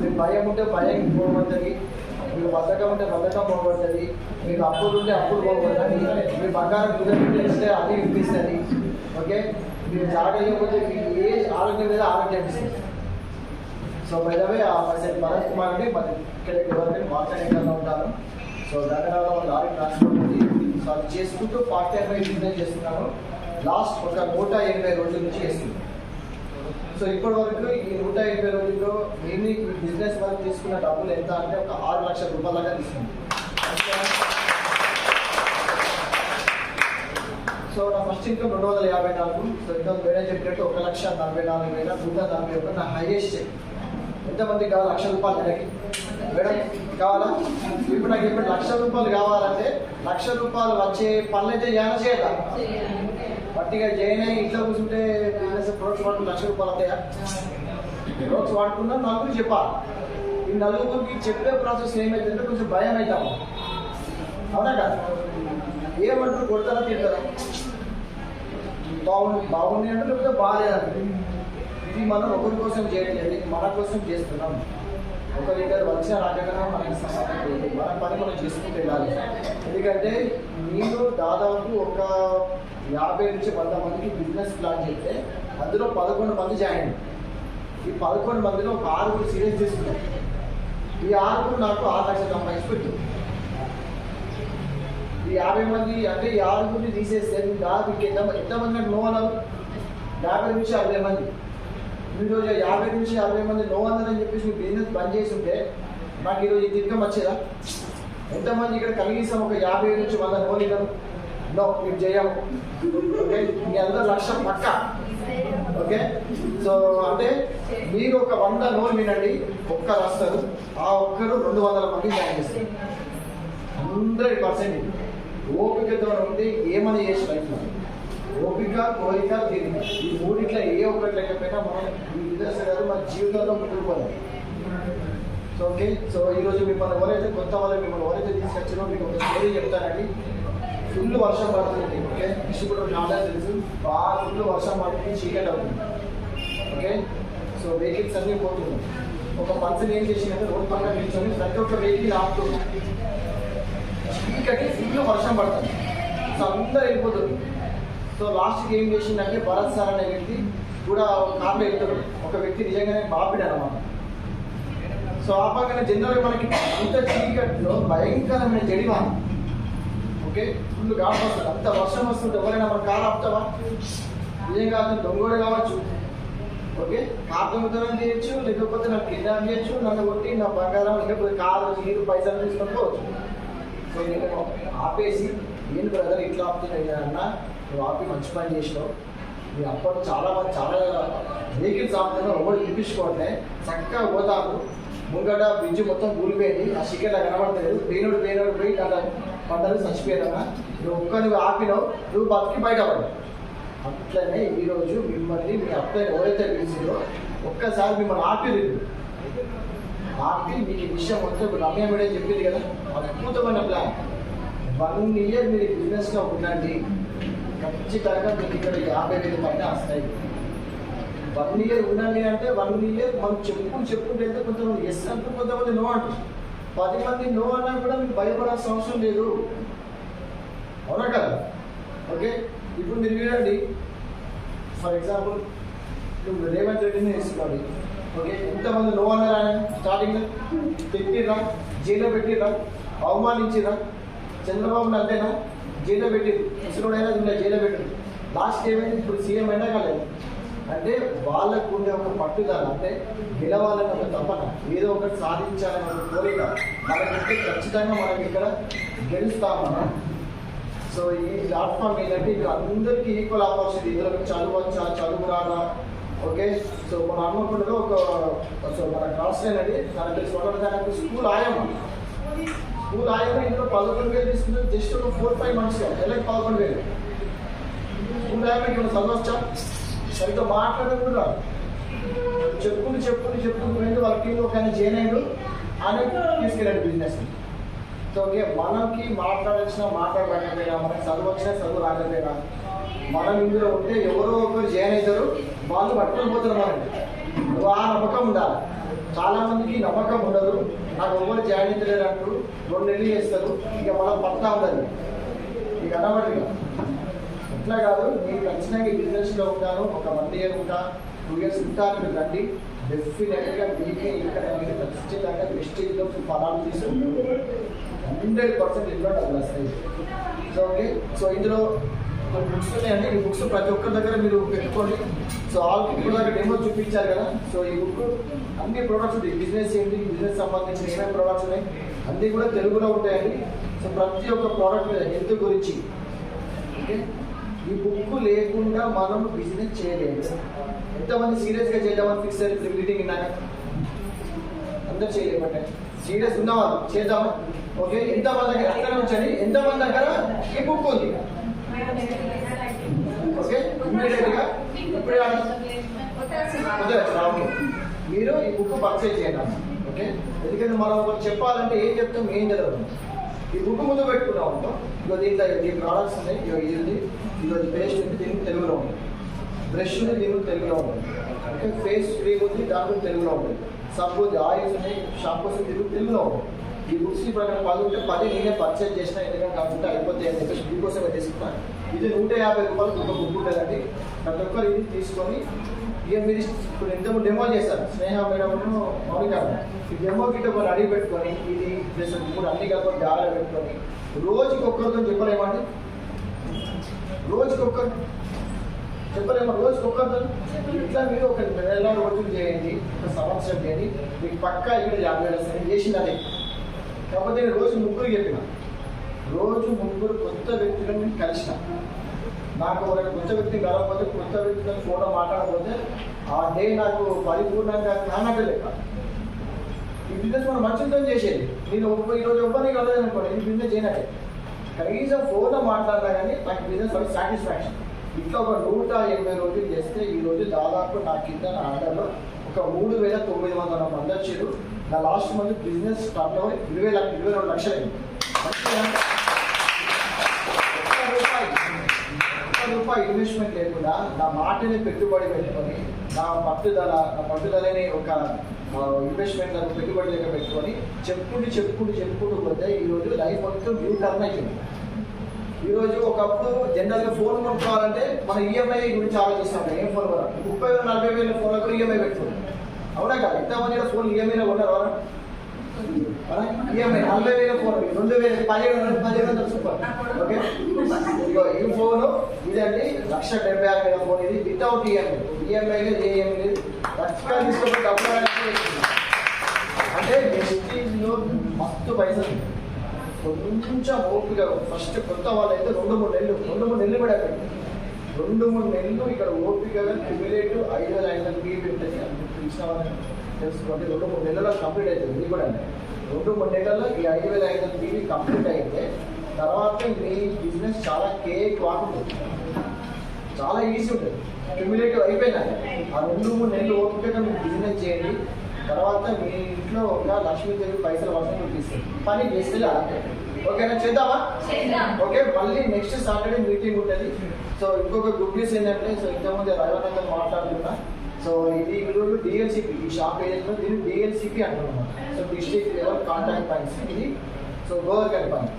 మీకు భయం ఉంటే భయం పోగొడుతుంది, మీకు బద్ధకం ఉంటే బద్ధకం పోగొడుతుంది, మీకు అప్పులు ఉంటే అప్పులు పోగొడుతుంది, మీ బంగారం కుదిరితే ఇస్తే అది ఇప్పిస్తుంది. ఓకే, మీరు జాగ్రత్త లేకపోతే మీకు ఏ ఆరోగ్యం మీద ఆరోగ్యం ఇస్తుంది. సో బయటవే ఆ పర్సెంట్ భరత్ కుమార్ అండి, మరి ఇక్కడ ఎవరికైనా మాట్లాడేలా ఉంటాను. సో దగ్గరలో లారీ ట్రాన్స్పోర్ట్ ఉంది. సో అది చేసుకుంటూ పార్ట్ టైం బిజినెస్ చేస్తున్నాను. లాస్ట్ ఒక 180 రోజుల నుంచి చేస్తున్నాను. సో ఇప్పటి వరకు ఈ 180 రోజుల్లో నేను ఈ బిజినెస్ వరకు తీసుకున్న డబ్బులు ఎంత అంటే ఒక 6 లక్షల రూపాయలుగా తీసుకున్నాను. సో నా ఫస్ట్ ఇన్కమ్ 254. సో ఇంకా మేడం చెప్పినట్టు 1,44,141 నా హైయెస్ట్ చెక్. ఎంతమందికి కావాలి? 1,00,000 రూపాయలు నెలకి. మేడం కావాలా? ఇప్పుడు నాకు ఇప్పుడు 1,00,000 రూపాయలు కావాలంటే 1,00,000 రూపాయలు వచ్చే పనులు అయితే ఏమైనా చేయాలి. పట్టిగా జైన్ అయ్యి ఇంట్లో కూర్చుంటే బిజినెస్ ప్రొడక్ట్స్ వాడుకుని 1,00,000 రూపాయలు అవుతాయా? ప్రొడక్ట్స్ వాడుకున్నా నలుగురు చెప్పాలి. ఈ నలుగురికి చెప్పే ప్రాసెస్ ఏమైతుందంటే కొంచెం భయం అవుతాము. అవునా కాదు? ఏమంటారు? కొడతారా, తింటారా? బాగుంది అంటే లేకపోతే బాగాలేదంటే. ఇది మనం ఒకరి కోసం చేయట్లేదు, మన కోసం చేస్తున్నాం. ఒకరిద్దరు వచ్చిన రాజకన్నా మనకి సంబంధం లేదు. మన పని మనం చేసుకుంటూ వెళ్ళాలి. ఎందుకంటే నేను దాదాపు ఒక 50 నుంచి 100 మందికి బిజినెస్ ప్లాన్ చేస్తే అందులో 11 మంది జాయిన్. ఈ 11 మందిలో ఒక 6 సీరియస్ తీసుకున్నారు. ఈ 6 నాకు 6 లక్షలు సంపాదించి పెట్టు. ఈ 50 మంది అంటే ఈ 6 తీసేస్తే మీకు ఎంతమంది నాకు నో అన్నారు? 50 నుంచి 60 మంది. ఈరోజు 50 నుంచి 60 మంది నో అన్నారని చెప్పేసి మీ బిజినెస్ బంద్ చేసి ఉంటే నాకు ఈరోజు ఇది ఇన్కమ్ వచ్చేదా? ఎంతమంది ఇక్కడ కనీసం ఒక 50 నుంచి 100 నోలు ఇవ్వరు? నో, మీరు చేయము. ఓకే, మీ అందరూ 1,00,000 పక్క. ఓకే, సో అంటే మీరు ఒక 100 నోలు వినండి, ఒక్కరు వస్తారు. ఆ ఒక్కరు 200 మంది జాయిన్ చేస్తారు. 100% ఓపికతో ఉంటే ఏమని చేసి లైఫ్. ఓపిక, కోరిక, తీరిక, ఈ మూడిట్లో ఏ ఒక్కటి లేకపోయినా మనం ఈ బిజినెస్ కాదు మన జీవితంలో ముందుకు పోవాలి. సో ఓకే, సో ఈరోజు మిమ్మల్ని ఎవరైతే కొత్త వాళ్ళు మిమ్మల్ని ఎవరైతే తీసుకొచ్చారో మీకు ఒక స్టోరీ చెప్తానండి. ఫుల్ వర్షం పడుతుంది. ఓకే, డిస్ట్రిబ్యూటర్ నాలెడ్జ్ తెలుసు, బాగా ఫుల్ వర్షం పడుతుంది, చీకటి అవుతుంది. ఓకే, సో వెహికల్స్ అన్నీ పోతున్నాయి. ఒక పర్సన్ ఏం చేసిందంటే రోడ్ పక్కన నిల్చొని ప్రతి ఒక్క వెహికల్ ఆపుతుంది. చీకటి ఫుల్ వర్షం పడుతుంది, సో అందరూ వెళ్ళిపోతుంది. సో లాస్ట్కి ఏం చేసిందంటే భరత్ సార్ అనే వ్యక్తి కూడా కార్లో వెళ్తాడు. ఒక వ్యక్తి నిజంగానే బాపిడు అనమాట. సో ఆ పక్కన జనరల్గా మనకి అంత చీకట్లో భయంకరమైన జడివాన. ఓకే, ఫుల్ ఘాట్ వస్తుంది, అంత వర్షం వస్తుంటే ఎవరైనా మన కారు ఆపుతావా? నిజంగా అతను దొంగోడు కావచ్చు. ఓకే, కారు దొంగతనం చేయొచ్చు, లేకపోతే నాకు కిడ్నాప్ చేయొచ్చు, నన్ను కొట్టి నా బంగారం లేకపోతే కారు నీరు పైసలు తీసుకొని పోవచ్చు. సో నేను ఆపేసి నేను బ్రదర్ ఇట్లా ఆపుతున్నాయి అన్న, నువ్వు ఆపి మంచి పని చేసినావు. మీరు అప్పట్లో చాలా వెహికల్స్ ఆపుతున్నా ఎవరు చూపించుకోవట్లే, చక్కగా పోతాము. ముంగట బ్రిడ్జ్ మొత్తం కూలిపోయింది, ఆ చికెన్లా కనబడతలేదు, పేనుడు పోయి అలా పంటలు చచ్చిపోయారన్నా. నువ్వు ఆపినావు, నువ్వు బతికి బయటపడు. అట్లనే ఈరోజు మిమ్మల్ని మీ అబ్బాయి ఎవరైతే పిలిచిందో ఒక్కసారి మిమ్మల్ని ఆపి మీకు ఈ విషయం మొత్తం ఇప్పుడు రమ్య మేడం చెప్పింది కదా, అద్భుతమైన ప్లాన్. 1 year మీరు బిజినెస్లో ఉండండి, ఖచ్చితంగా మీకు ఇక్కడ 50,000 పైన వస్తాయి. 1 year ఉండండి అంటే 1 year మనం చెప్పుకుంటే కొంతమంది ఎస్ అంటూ కొంతమంది నో అంటారు. 10 మంది నో అన్నా కూడా మీకు భయపడాల్సిన అవసరం లేదు, అవునా కదా? ఓకే, ఇప్పుడు మీరు చూడండి, ఫర్ ఎగ్జాంపుల్ ఇప్పుడు రేవంత్ రెడ్డిని తీసుకోండి. ఓకే, ఎంతమంది నో అన్నారా? స్టార్టింగ్ పెట్టిర్రా, జైల్లో పెట్టిర్రా, అవమానించిర్రా. చంద్రబాబుని అంతేనా జైల్లో పెట్టిరు, ఇసురుడైనా జైల్లో పెట్టిరు. లాస్ట్ ఏమైంది? ఇప్పుడు సీఎం అయినా కాలేదు. అంటే వాళ్ళకు ఉండే ఒక పట్టుదల, అంటే గెలవాలని ఒక తపన, ఏదో ఒకటి సాధించాలని ఒక కోరిక మనకంటే ఖచ్చితంగా మనం ఇక్కడ గెలుస్తామన్నా. సో ఈ ప్లాట్ఫామ్ ఏంటంటే ఇక్కడ అందరికీ ఈక్వల్ ఆపర్చునిటీ. ఇందులో చదువచ్చా, చదువు రాదా? ఓకే, సో మన హన్మకొండలో సో మన క్లాస్ అండి తనకు తెలిసి తనకు స్కూల్ ఆయమ్మ ఇంట్లో 11,000 తీసుకుంటే జస్ట్ ఒక 4-5 months నెలకు 11,000. స్కూల్ ఆయమ్మకి ఏమైనా చదవచ్చా? సరిగ్గా మాట్లాడడం కూడా చెప్పుకుంటూ వాళ్ళ టీంలో ఒక ఆయన జాయిన్ అయ్యాడు, ఆయన తీసుకెళ్ళాడు బిజినెస్. సో ఓకే, మనకి మాట్లాడలేకపోయినా, మనకి చదువు రాకపోయినా, మనం ఇందులో ఉంటే ఎవరో ఒకరు జాయిన్ అవుతారు, వాళ్ళు పట్టుకొని పోతారు. మనకి ఆ నమ్మకం ఉండాలి. చాలా మందికి నమ్మకం ఉండదు, నాకు ఎవరు జాయిన్ అవుతలేరు అంటారు, 2 నెలలు చేస్తారు, ఇక మనం పట్టా ఉండదు, ఇక అనబడిగా. ఇట్లా కాదు, నేను ఖచ్చితంగా బిజినెస్లో ఉంటాను, ఒక 1 year ఉంటా, 2 years ఉంటాను. మీరు రండి, డెఫినెట్గా మీకే ఇక్కడ మీరు ఖచ్చితంగా వెస్టేజ్లో ఫలాలు తీసుకుంటారు, 100% ఇంట్లో డబ్బులు వస్తాయి. సో ఓకే, సో ఇందులో బుక్స్ ఉన్నాయండి. ఈ బుక్స్ ప్రతి ఒక్కరి దగ్గర మీరు పెట్టుకోండి. సో ఇప్పుడు దగ్గర డెమో చూపించారు కదా, సో ఈ బుక్ అన్ని ప్రోడక్ట్స్ ఉంటాయి. బిజినెస్ ఏంటి, బిజినెస్ సంబంధించిన ఏమేమి ప్రోడక్ట్స్ ఉన్నాయి అన్నీ కూడా తెలుగులో ఉంటాయండి. సో ప్రతి ఒక్క ప్రోడక్ట్ మీద హెల్త్ గురించి. ఓకే, ఈ బుక్ లేకుండా మనం బిజినెస్ చేయలేము. ఎంతమంది సీరియస్గా చేద్దామని ఫిక్స్ అయ్యి మీటింగ్ విన్నాక అందరూ చేయలేమంటే సీరియస్ ఉన్నవాళ్ళు చేద్దామా? ఓకే, ఎంతమంది దగ్గర అక్కడ ఉంచండి, ఎంతమంది దగ్గర ఈ బుక్ ఉంది? ఓకే, ఇమ్మీడియట్గా ఇప్పుడే ఓకే మీరు ఈ బుక్ పర్చేజ్ చేయండి. ఓకే, ఎందుకంటే మనం ఒకటి చెప్పాలంటే ఏం చెప్తాం, ఏం చదవడం. ఈ బుక్ ముందు పెట్టుకున్నాం ఉంటాం. ఇగో దీంట్లో ఈ ప్రోడక్ట్స్ ఉన్నాయి, ఇది ఈరోజు పేస్ట్ ఉంది, దీనికి తెలుగులో ఉంది. బ్రష్ ఉంది, దీనికి తెలుగులో ఉంటుంది. ఓకే, ఫేస్ క్రీమ్ ఉంది, దానికి తెలుగులో ఉంటుంది. సబ్బు ఆయిల్స్ ఉన్నాయి, షాంపూస్ దీనికి తెలుగులో ఉంటుంది. ఈ బుక్స్ ప్రకారం 10 ఉంటే 10 నేనే పర్చేజ్ చేసిన, ఎందుకంటే కాకుండా అయిపోతే అని చెప్పేసి మీకోసమే తీసుకున్నాను. ఇది 150 రూపాయలు ఒక బుక్ ఉంటుందండి. ప్రతి ఒక్కరు ఇది తీసుకొని ఇక మీరు ఇప్పుడు ఇంతకు డెమో చేశారు స్నేహ మేడం మౌనిక, ఈ డెమో కిట్ ఒక రెడీ పెట్టుకొని ఇది ప్లస్ 3 అన్ని కలిపి జాగ్రత్త పెట్టుకొని రోజుకి ఒక్కరితో చెప్పలేమండి, రోజుకొక్కరు చెప్పలేమో, రోజుకొక్కరితో ఇట్లా మీరు ఒక 2 రోజులు చేయండి, ఒక సంవత్సరం చేయండి, మీకు పక్కా ఇక్కడ 50,000 వస్తాయి. చేసింది అదే. కాకపోతే నేను రోజు 3 చెప్పిన, రోజు 3 కొత్త వ్యక్తులను నేను కలిసిన. నాకు ఒక కొత్త వ్యక్తిని కలవకపోతే, కొత్త వ్యక్తితో ఫోన్లో మాట్లాడకపోతే ఆ డే నాకు పరిపూర్ణంగా కానట్టు లెక్క. ఈ బిజినెస్ మనం మంచితో చేసేది. నేను ఈరోజు ఎవ్వరిని కలలేదు అనుకోండి, ఈ బిజినెస్ చేయనట్టే. కనీసం ఫోన్లో మాట్లాడినా కానీ నాకు బిజినెస్ వాళ్ళకి సాటిస్ఫాక్షన్. ఇట్లా ఒక 180 రోజులు చేస్తే ఈరోజు దాదాపు నా కింద నా ఆర్డర్లో ఒక 3,900 మంది వచ్చారు. నా last month business turn over 22 లక్షలు అయింది. రూపాయి ఇన్వెస్ట్మెంట్ లేకుండా నా మాటని పెట్టుబడి పెట్టుకొని నా పట్టుదలని ఒక ఇన్వెస్ట్మెంట్ పెట్టుబడి లెక్క పెట్టుకొని చెప్పుకుంటూ పోతే ఈరోజు లైఫ్ మొత్తం న్యూ టర్న్ అవుతుంది. ఈరోజు ఒకప్పుడు జనరల్గా ఫోన్ కొనుక్కోవాలంటే మన ఈఎంఐ గురించి ఆలోచిస్తాం. ఏం ఫోన్ కూడా 30,000-40,000 ఫోన్లకు ఈఎంఐ పెట్టుకోండి. అవునా కాదు? ఎంతమంది ఫోన్ ఈఎంఐలో కొన్నారు? EMI 40,000 phone 2,000 super. ఓకే, ఇగో ఈ ఫోను ఇదండి 1,70,000 ఫోన్. ఇది వితౌట్ ఈఎంఐ లేదు, ఏఎంఐ లేదు. లక్షగా తీసుకొని డబ్బులు అంటే వెస్టీజ్లో మస్తు పైసలు. కొంచెం ఓపిక ఫస్ట్ కొత్త వాళ్ళు అయితే 2-3 నెలలు కూడా అయిపోయింది. 2-3 నెలలు ఇక్కడ ఓపికగా క్యుములేటివ్ 5,500 పీబీ ఉంటుంది. అందుకు ఇచ్చిన వాళ్ళని తెలుసుకోండి. 2-3 నెలల్లో కంప్లీట్ అవుతుంది. ఇది కూడా 2-3 నెలల్లో ఈ 5,500 పీబీ కంప్లీట్ అయితే తర్వాత మీ బిజినెస్ చాలా కేక్ వాడుతుంది, చాలా ఈజీ ఉంటుంది. క్యుములేటివ్ అయిపోయినా ఆ 2-3 నెలలు ఓపికగా మీరు బిజినెస్ చేయండి. తర్వాత మీ ఇంట్లో ఒక లక్ష్మీదేవి పైసలు వర్షం చూపిస్తుంది. పని చేస్తే అలాగే. ఓకేనా? చేద్దామా? ఓకే, మళ్ళీ నెక్స్ట్ సాటర్డే మీటింగ్ ఉంటుంది. సో ఇంకొక గుడ్ న్యూస్ ఏంటంటే, సో ఇంతకుముందు రవివర్ధన్ మాట్లాడుతున్నా. సో ఇది ఈరోజు డిఎల్సిపి, ఈ షాప్ ఏదైతే దీన్ని డిఎల్సిపి అంటున్నాం. So district level contact points ఇది. సో గోవర్కల్ పాయింట్.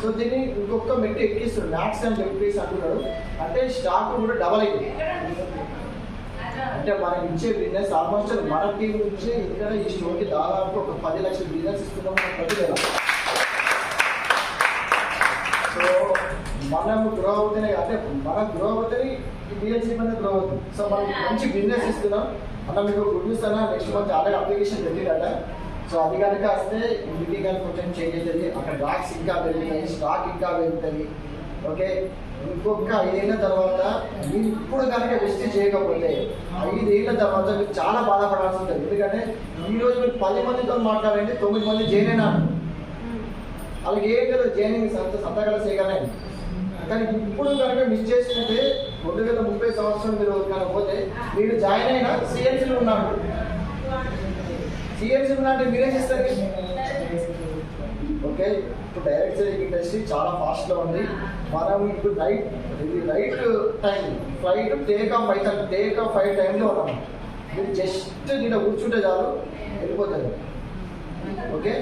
సో దీన్ని ఇంకొక మెట్టు ఎక్కిస్తున్నాడు, మ్యాక్స్ అని చెప్పేసి అంటున్నాడు. అంటే స్టాక్ కూడా డబల్ అయింది. అంటే మనం ఇచ్చే బిజినెస్ ఆల్మోస్ట్ మన టీం నుంచి ఇక్కడ ఈ స్టోర్కి దాదాపు ఒక 10 లక్షల బిజినెస్ ఇస్తున్నాం ప్రతి నెల. సో మనం గ్రో అవుతేనే, అంటే మనం గ్రో అవుతుంది, ఈ డిఎల్సీ అనేది గ్రో అవుతుంది. సో మనం మంచి బిజినెస్ ఇస్తున్నాం. అన్న మీకు గుడ్ న్యూస్ అన్న, నెక్స్ట్ మంత్ ఆల్రెడీ అప్లికేషన్ పెట్టిందట. సో అది కనుక వస్తే ఇంటికి కానీ కొంచెం చేంజ్ అవుతుంది. అక్కడ ర్యాక్స్ ఇంకా పెరుగుతాయి, స్టాక్ ఇంకా పెరుగుతుంది. ఓకే, ఇంకొక 5 ఏళ్ళ తర్వాత మీరు ఇప్పుడు కనుక వెస్ట్ చేయకపోతే 5 ఏళ్ళ తర్వాత మీరు చాలా బాధపడాల్సి ఉంటుంది. ఎందుకంటే ఈరోజు మీరు 10 మందితో మాట్లాడండి, 9 మంది జైన్ అయినా అలాగే ఏం కదా జైనింగ్ సంతకాలు చేయగలండి. కానీ ఇప్పుడు కనుక మిస్ చేసుకుంటే 2030 సంవత్సరం మీరు కనుక పోతే మీరు జాయిన్ అయినా సిఎన్సీలో ఉన్నాడు. సిఎన్సీ ఉన్నట్టు మీరేం చేస్తారు? ఓకే, ఇప్పుడు డైరెక్ట్ సెల్లింగ్ ఇండస్ట్రీ చాలా ఫాస్ట్లో ఉంది. మనం ఇప్పుడు right time flight take off 5 టైంలో ఉన్నాము. మీరు జస్ట్ దీంట్లో కూర్చుంటే చాలు, వెళ్ళిపోతుంది. ఓకే,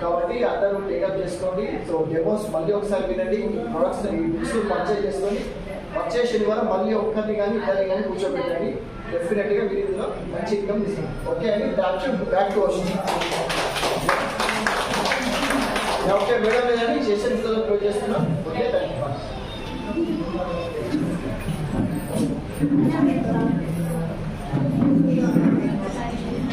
కాబట్టి అందరూ టేకప్ చేసుకోండి. సో డెమోస్ మళ్ళీ ఒకసారి వినండి. ప్రొడక్ట్స్ ఈ బుక్స్ పర్చేజ్ చేసుకోండి. వచ్చే శనివారం మళ్ళీ ఒక్కరిని కానీ ఇద్దరిని కానీ కూర్చోబెట్టండి. డెఫినెట్గా మీరు ఇందులో మంచి ఇన్కమ్ తీసుకోండి. ఓకే అండి, back to question. Okay madam, లేదండి సెషన్ క్లోజ్ చేస్తున్నాం. Okay, thank you.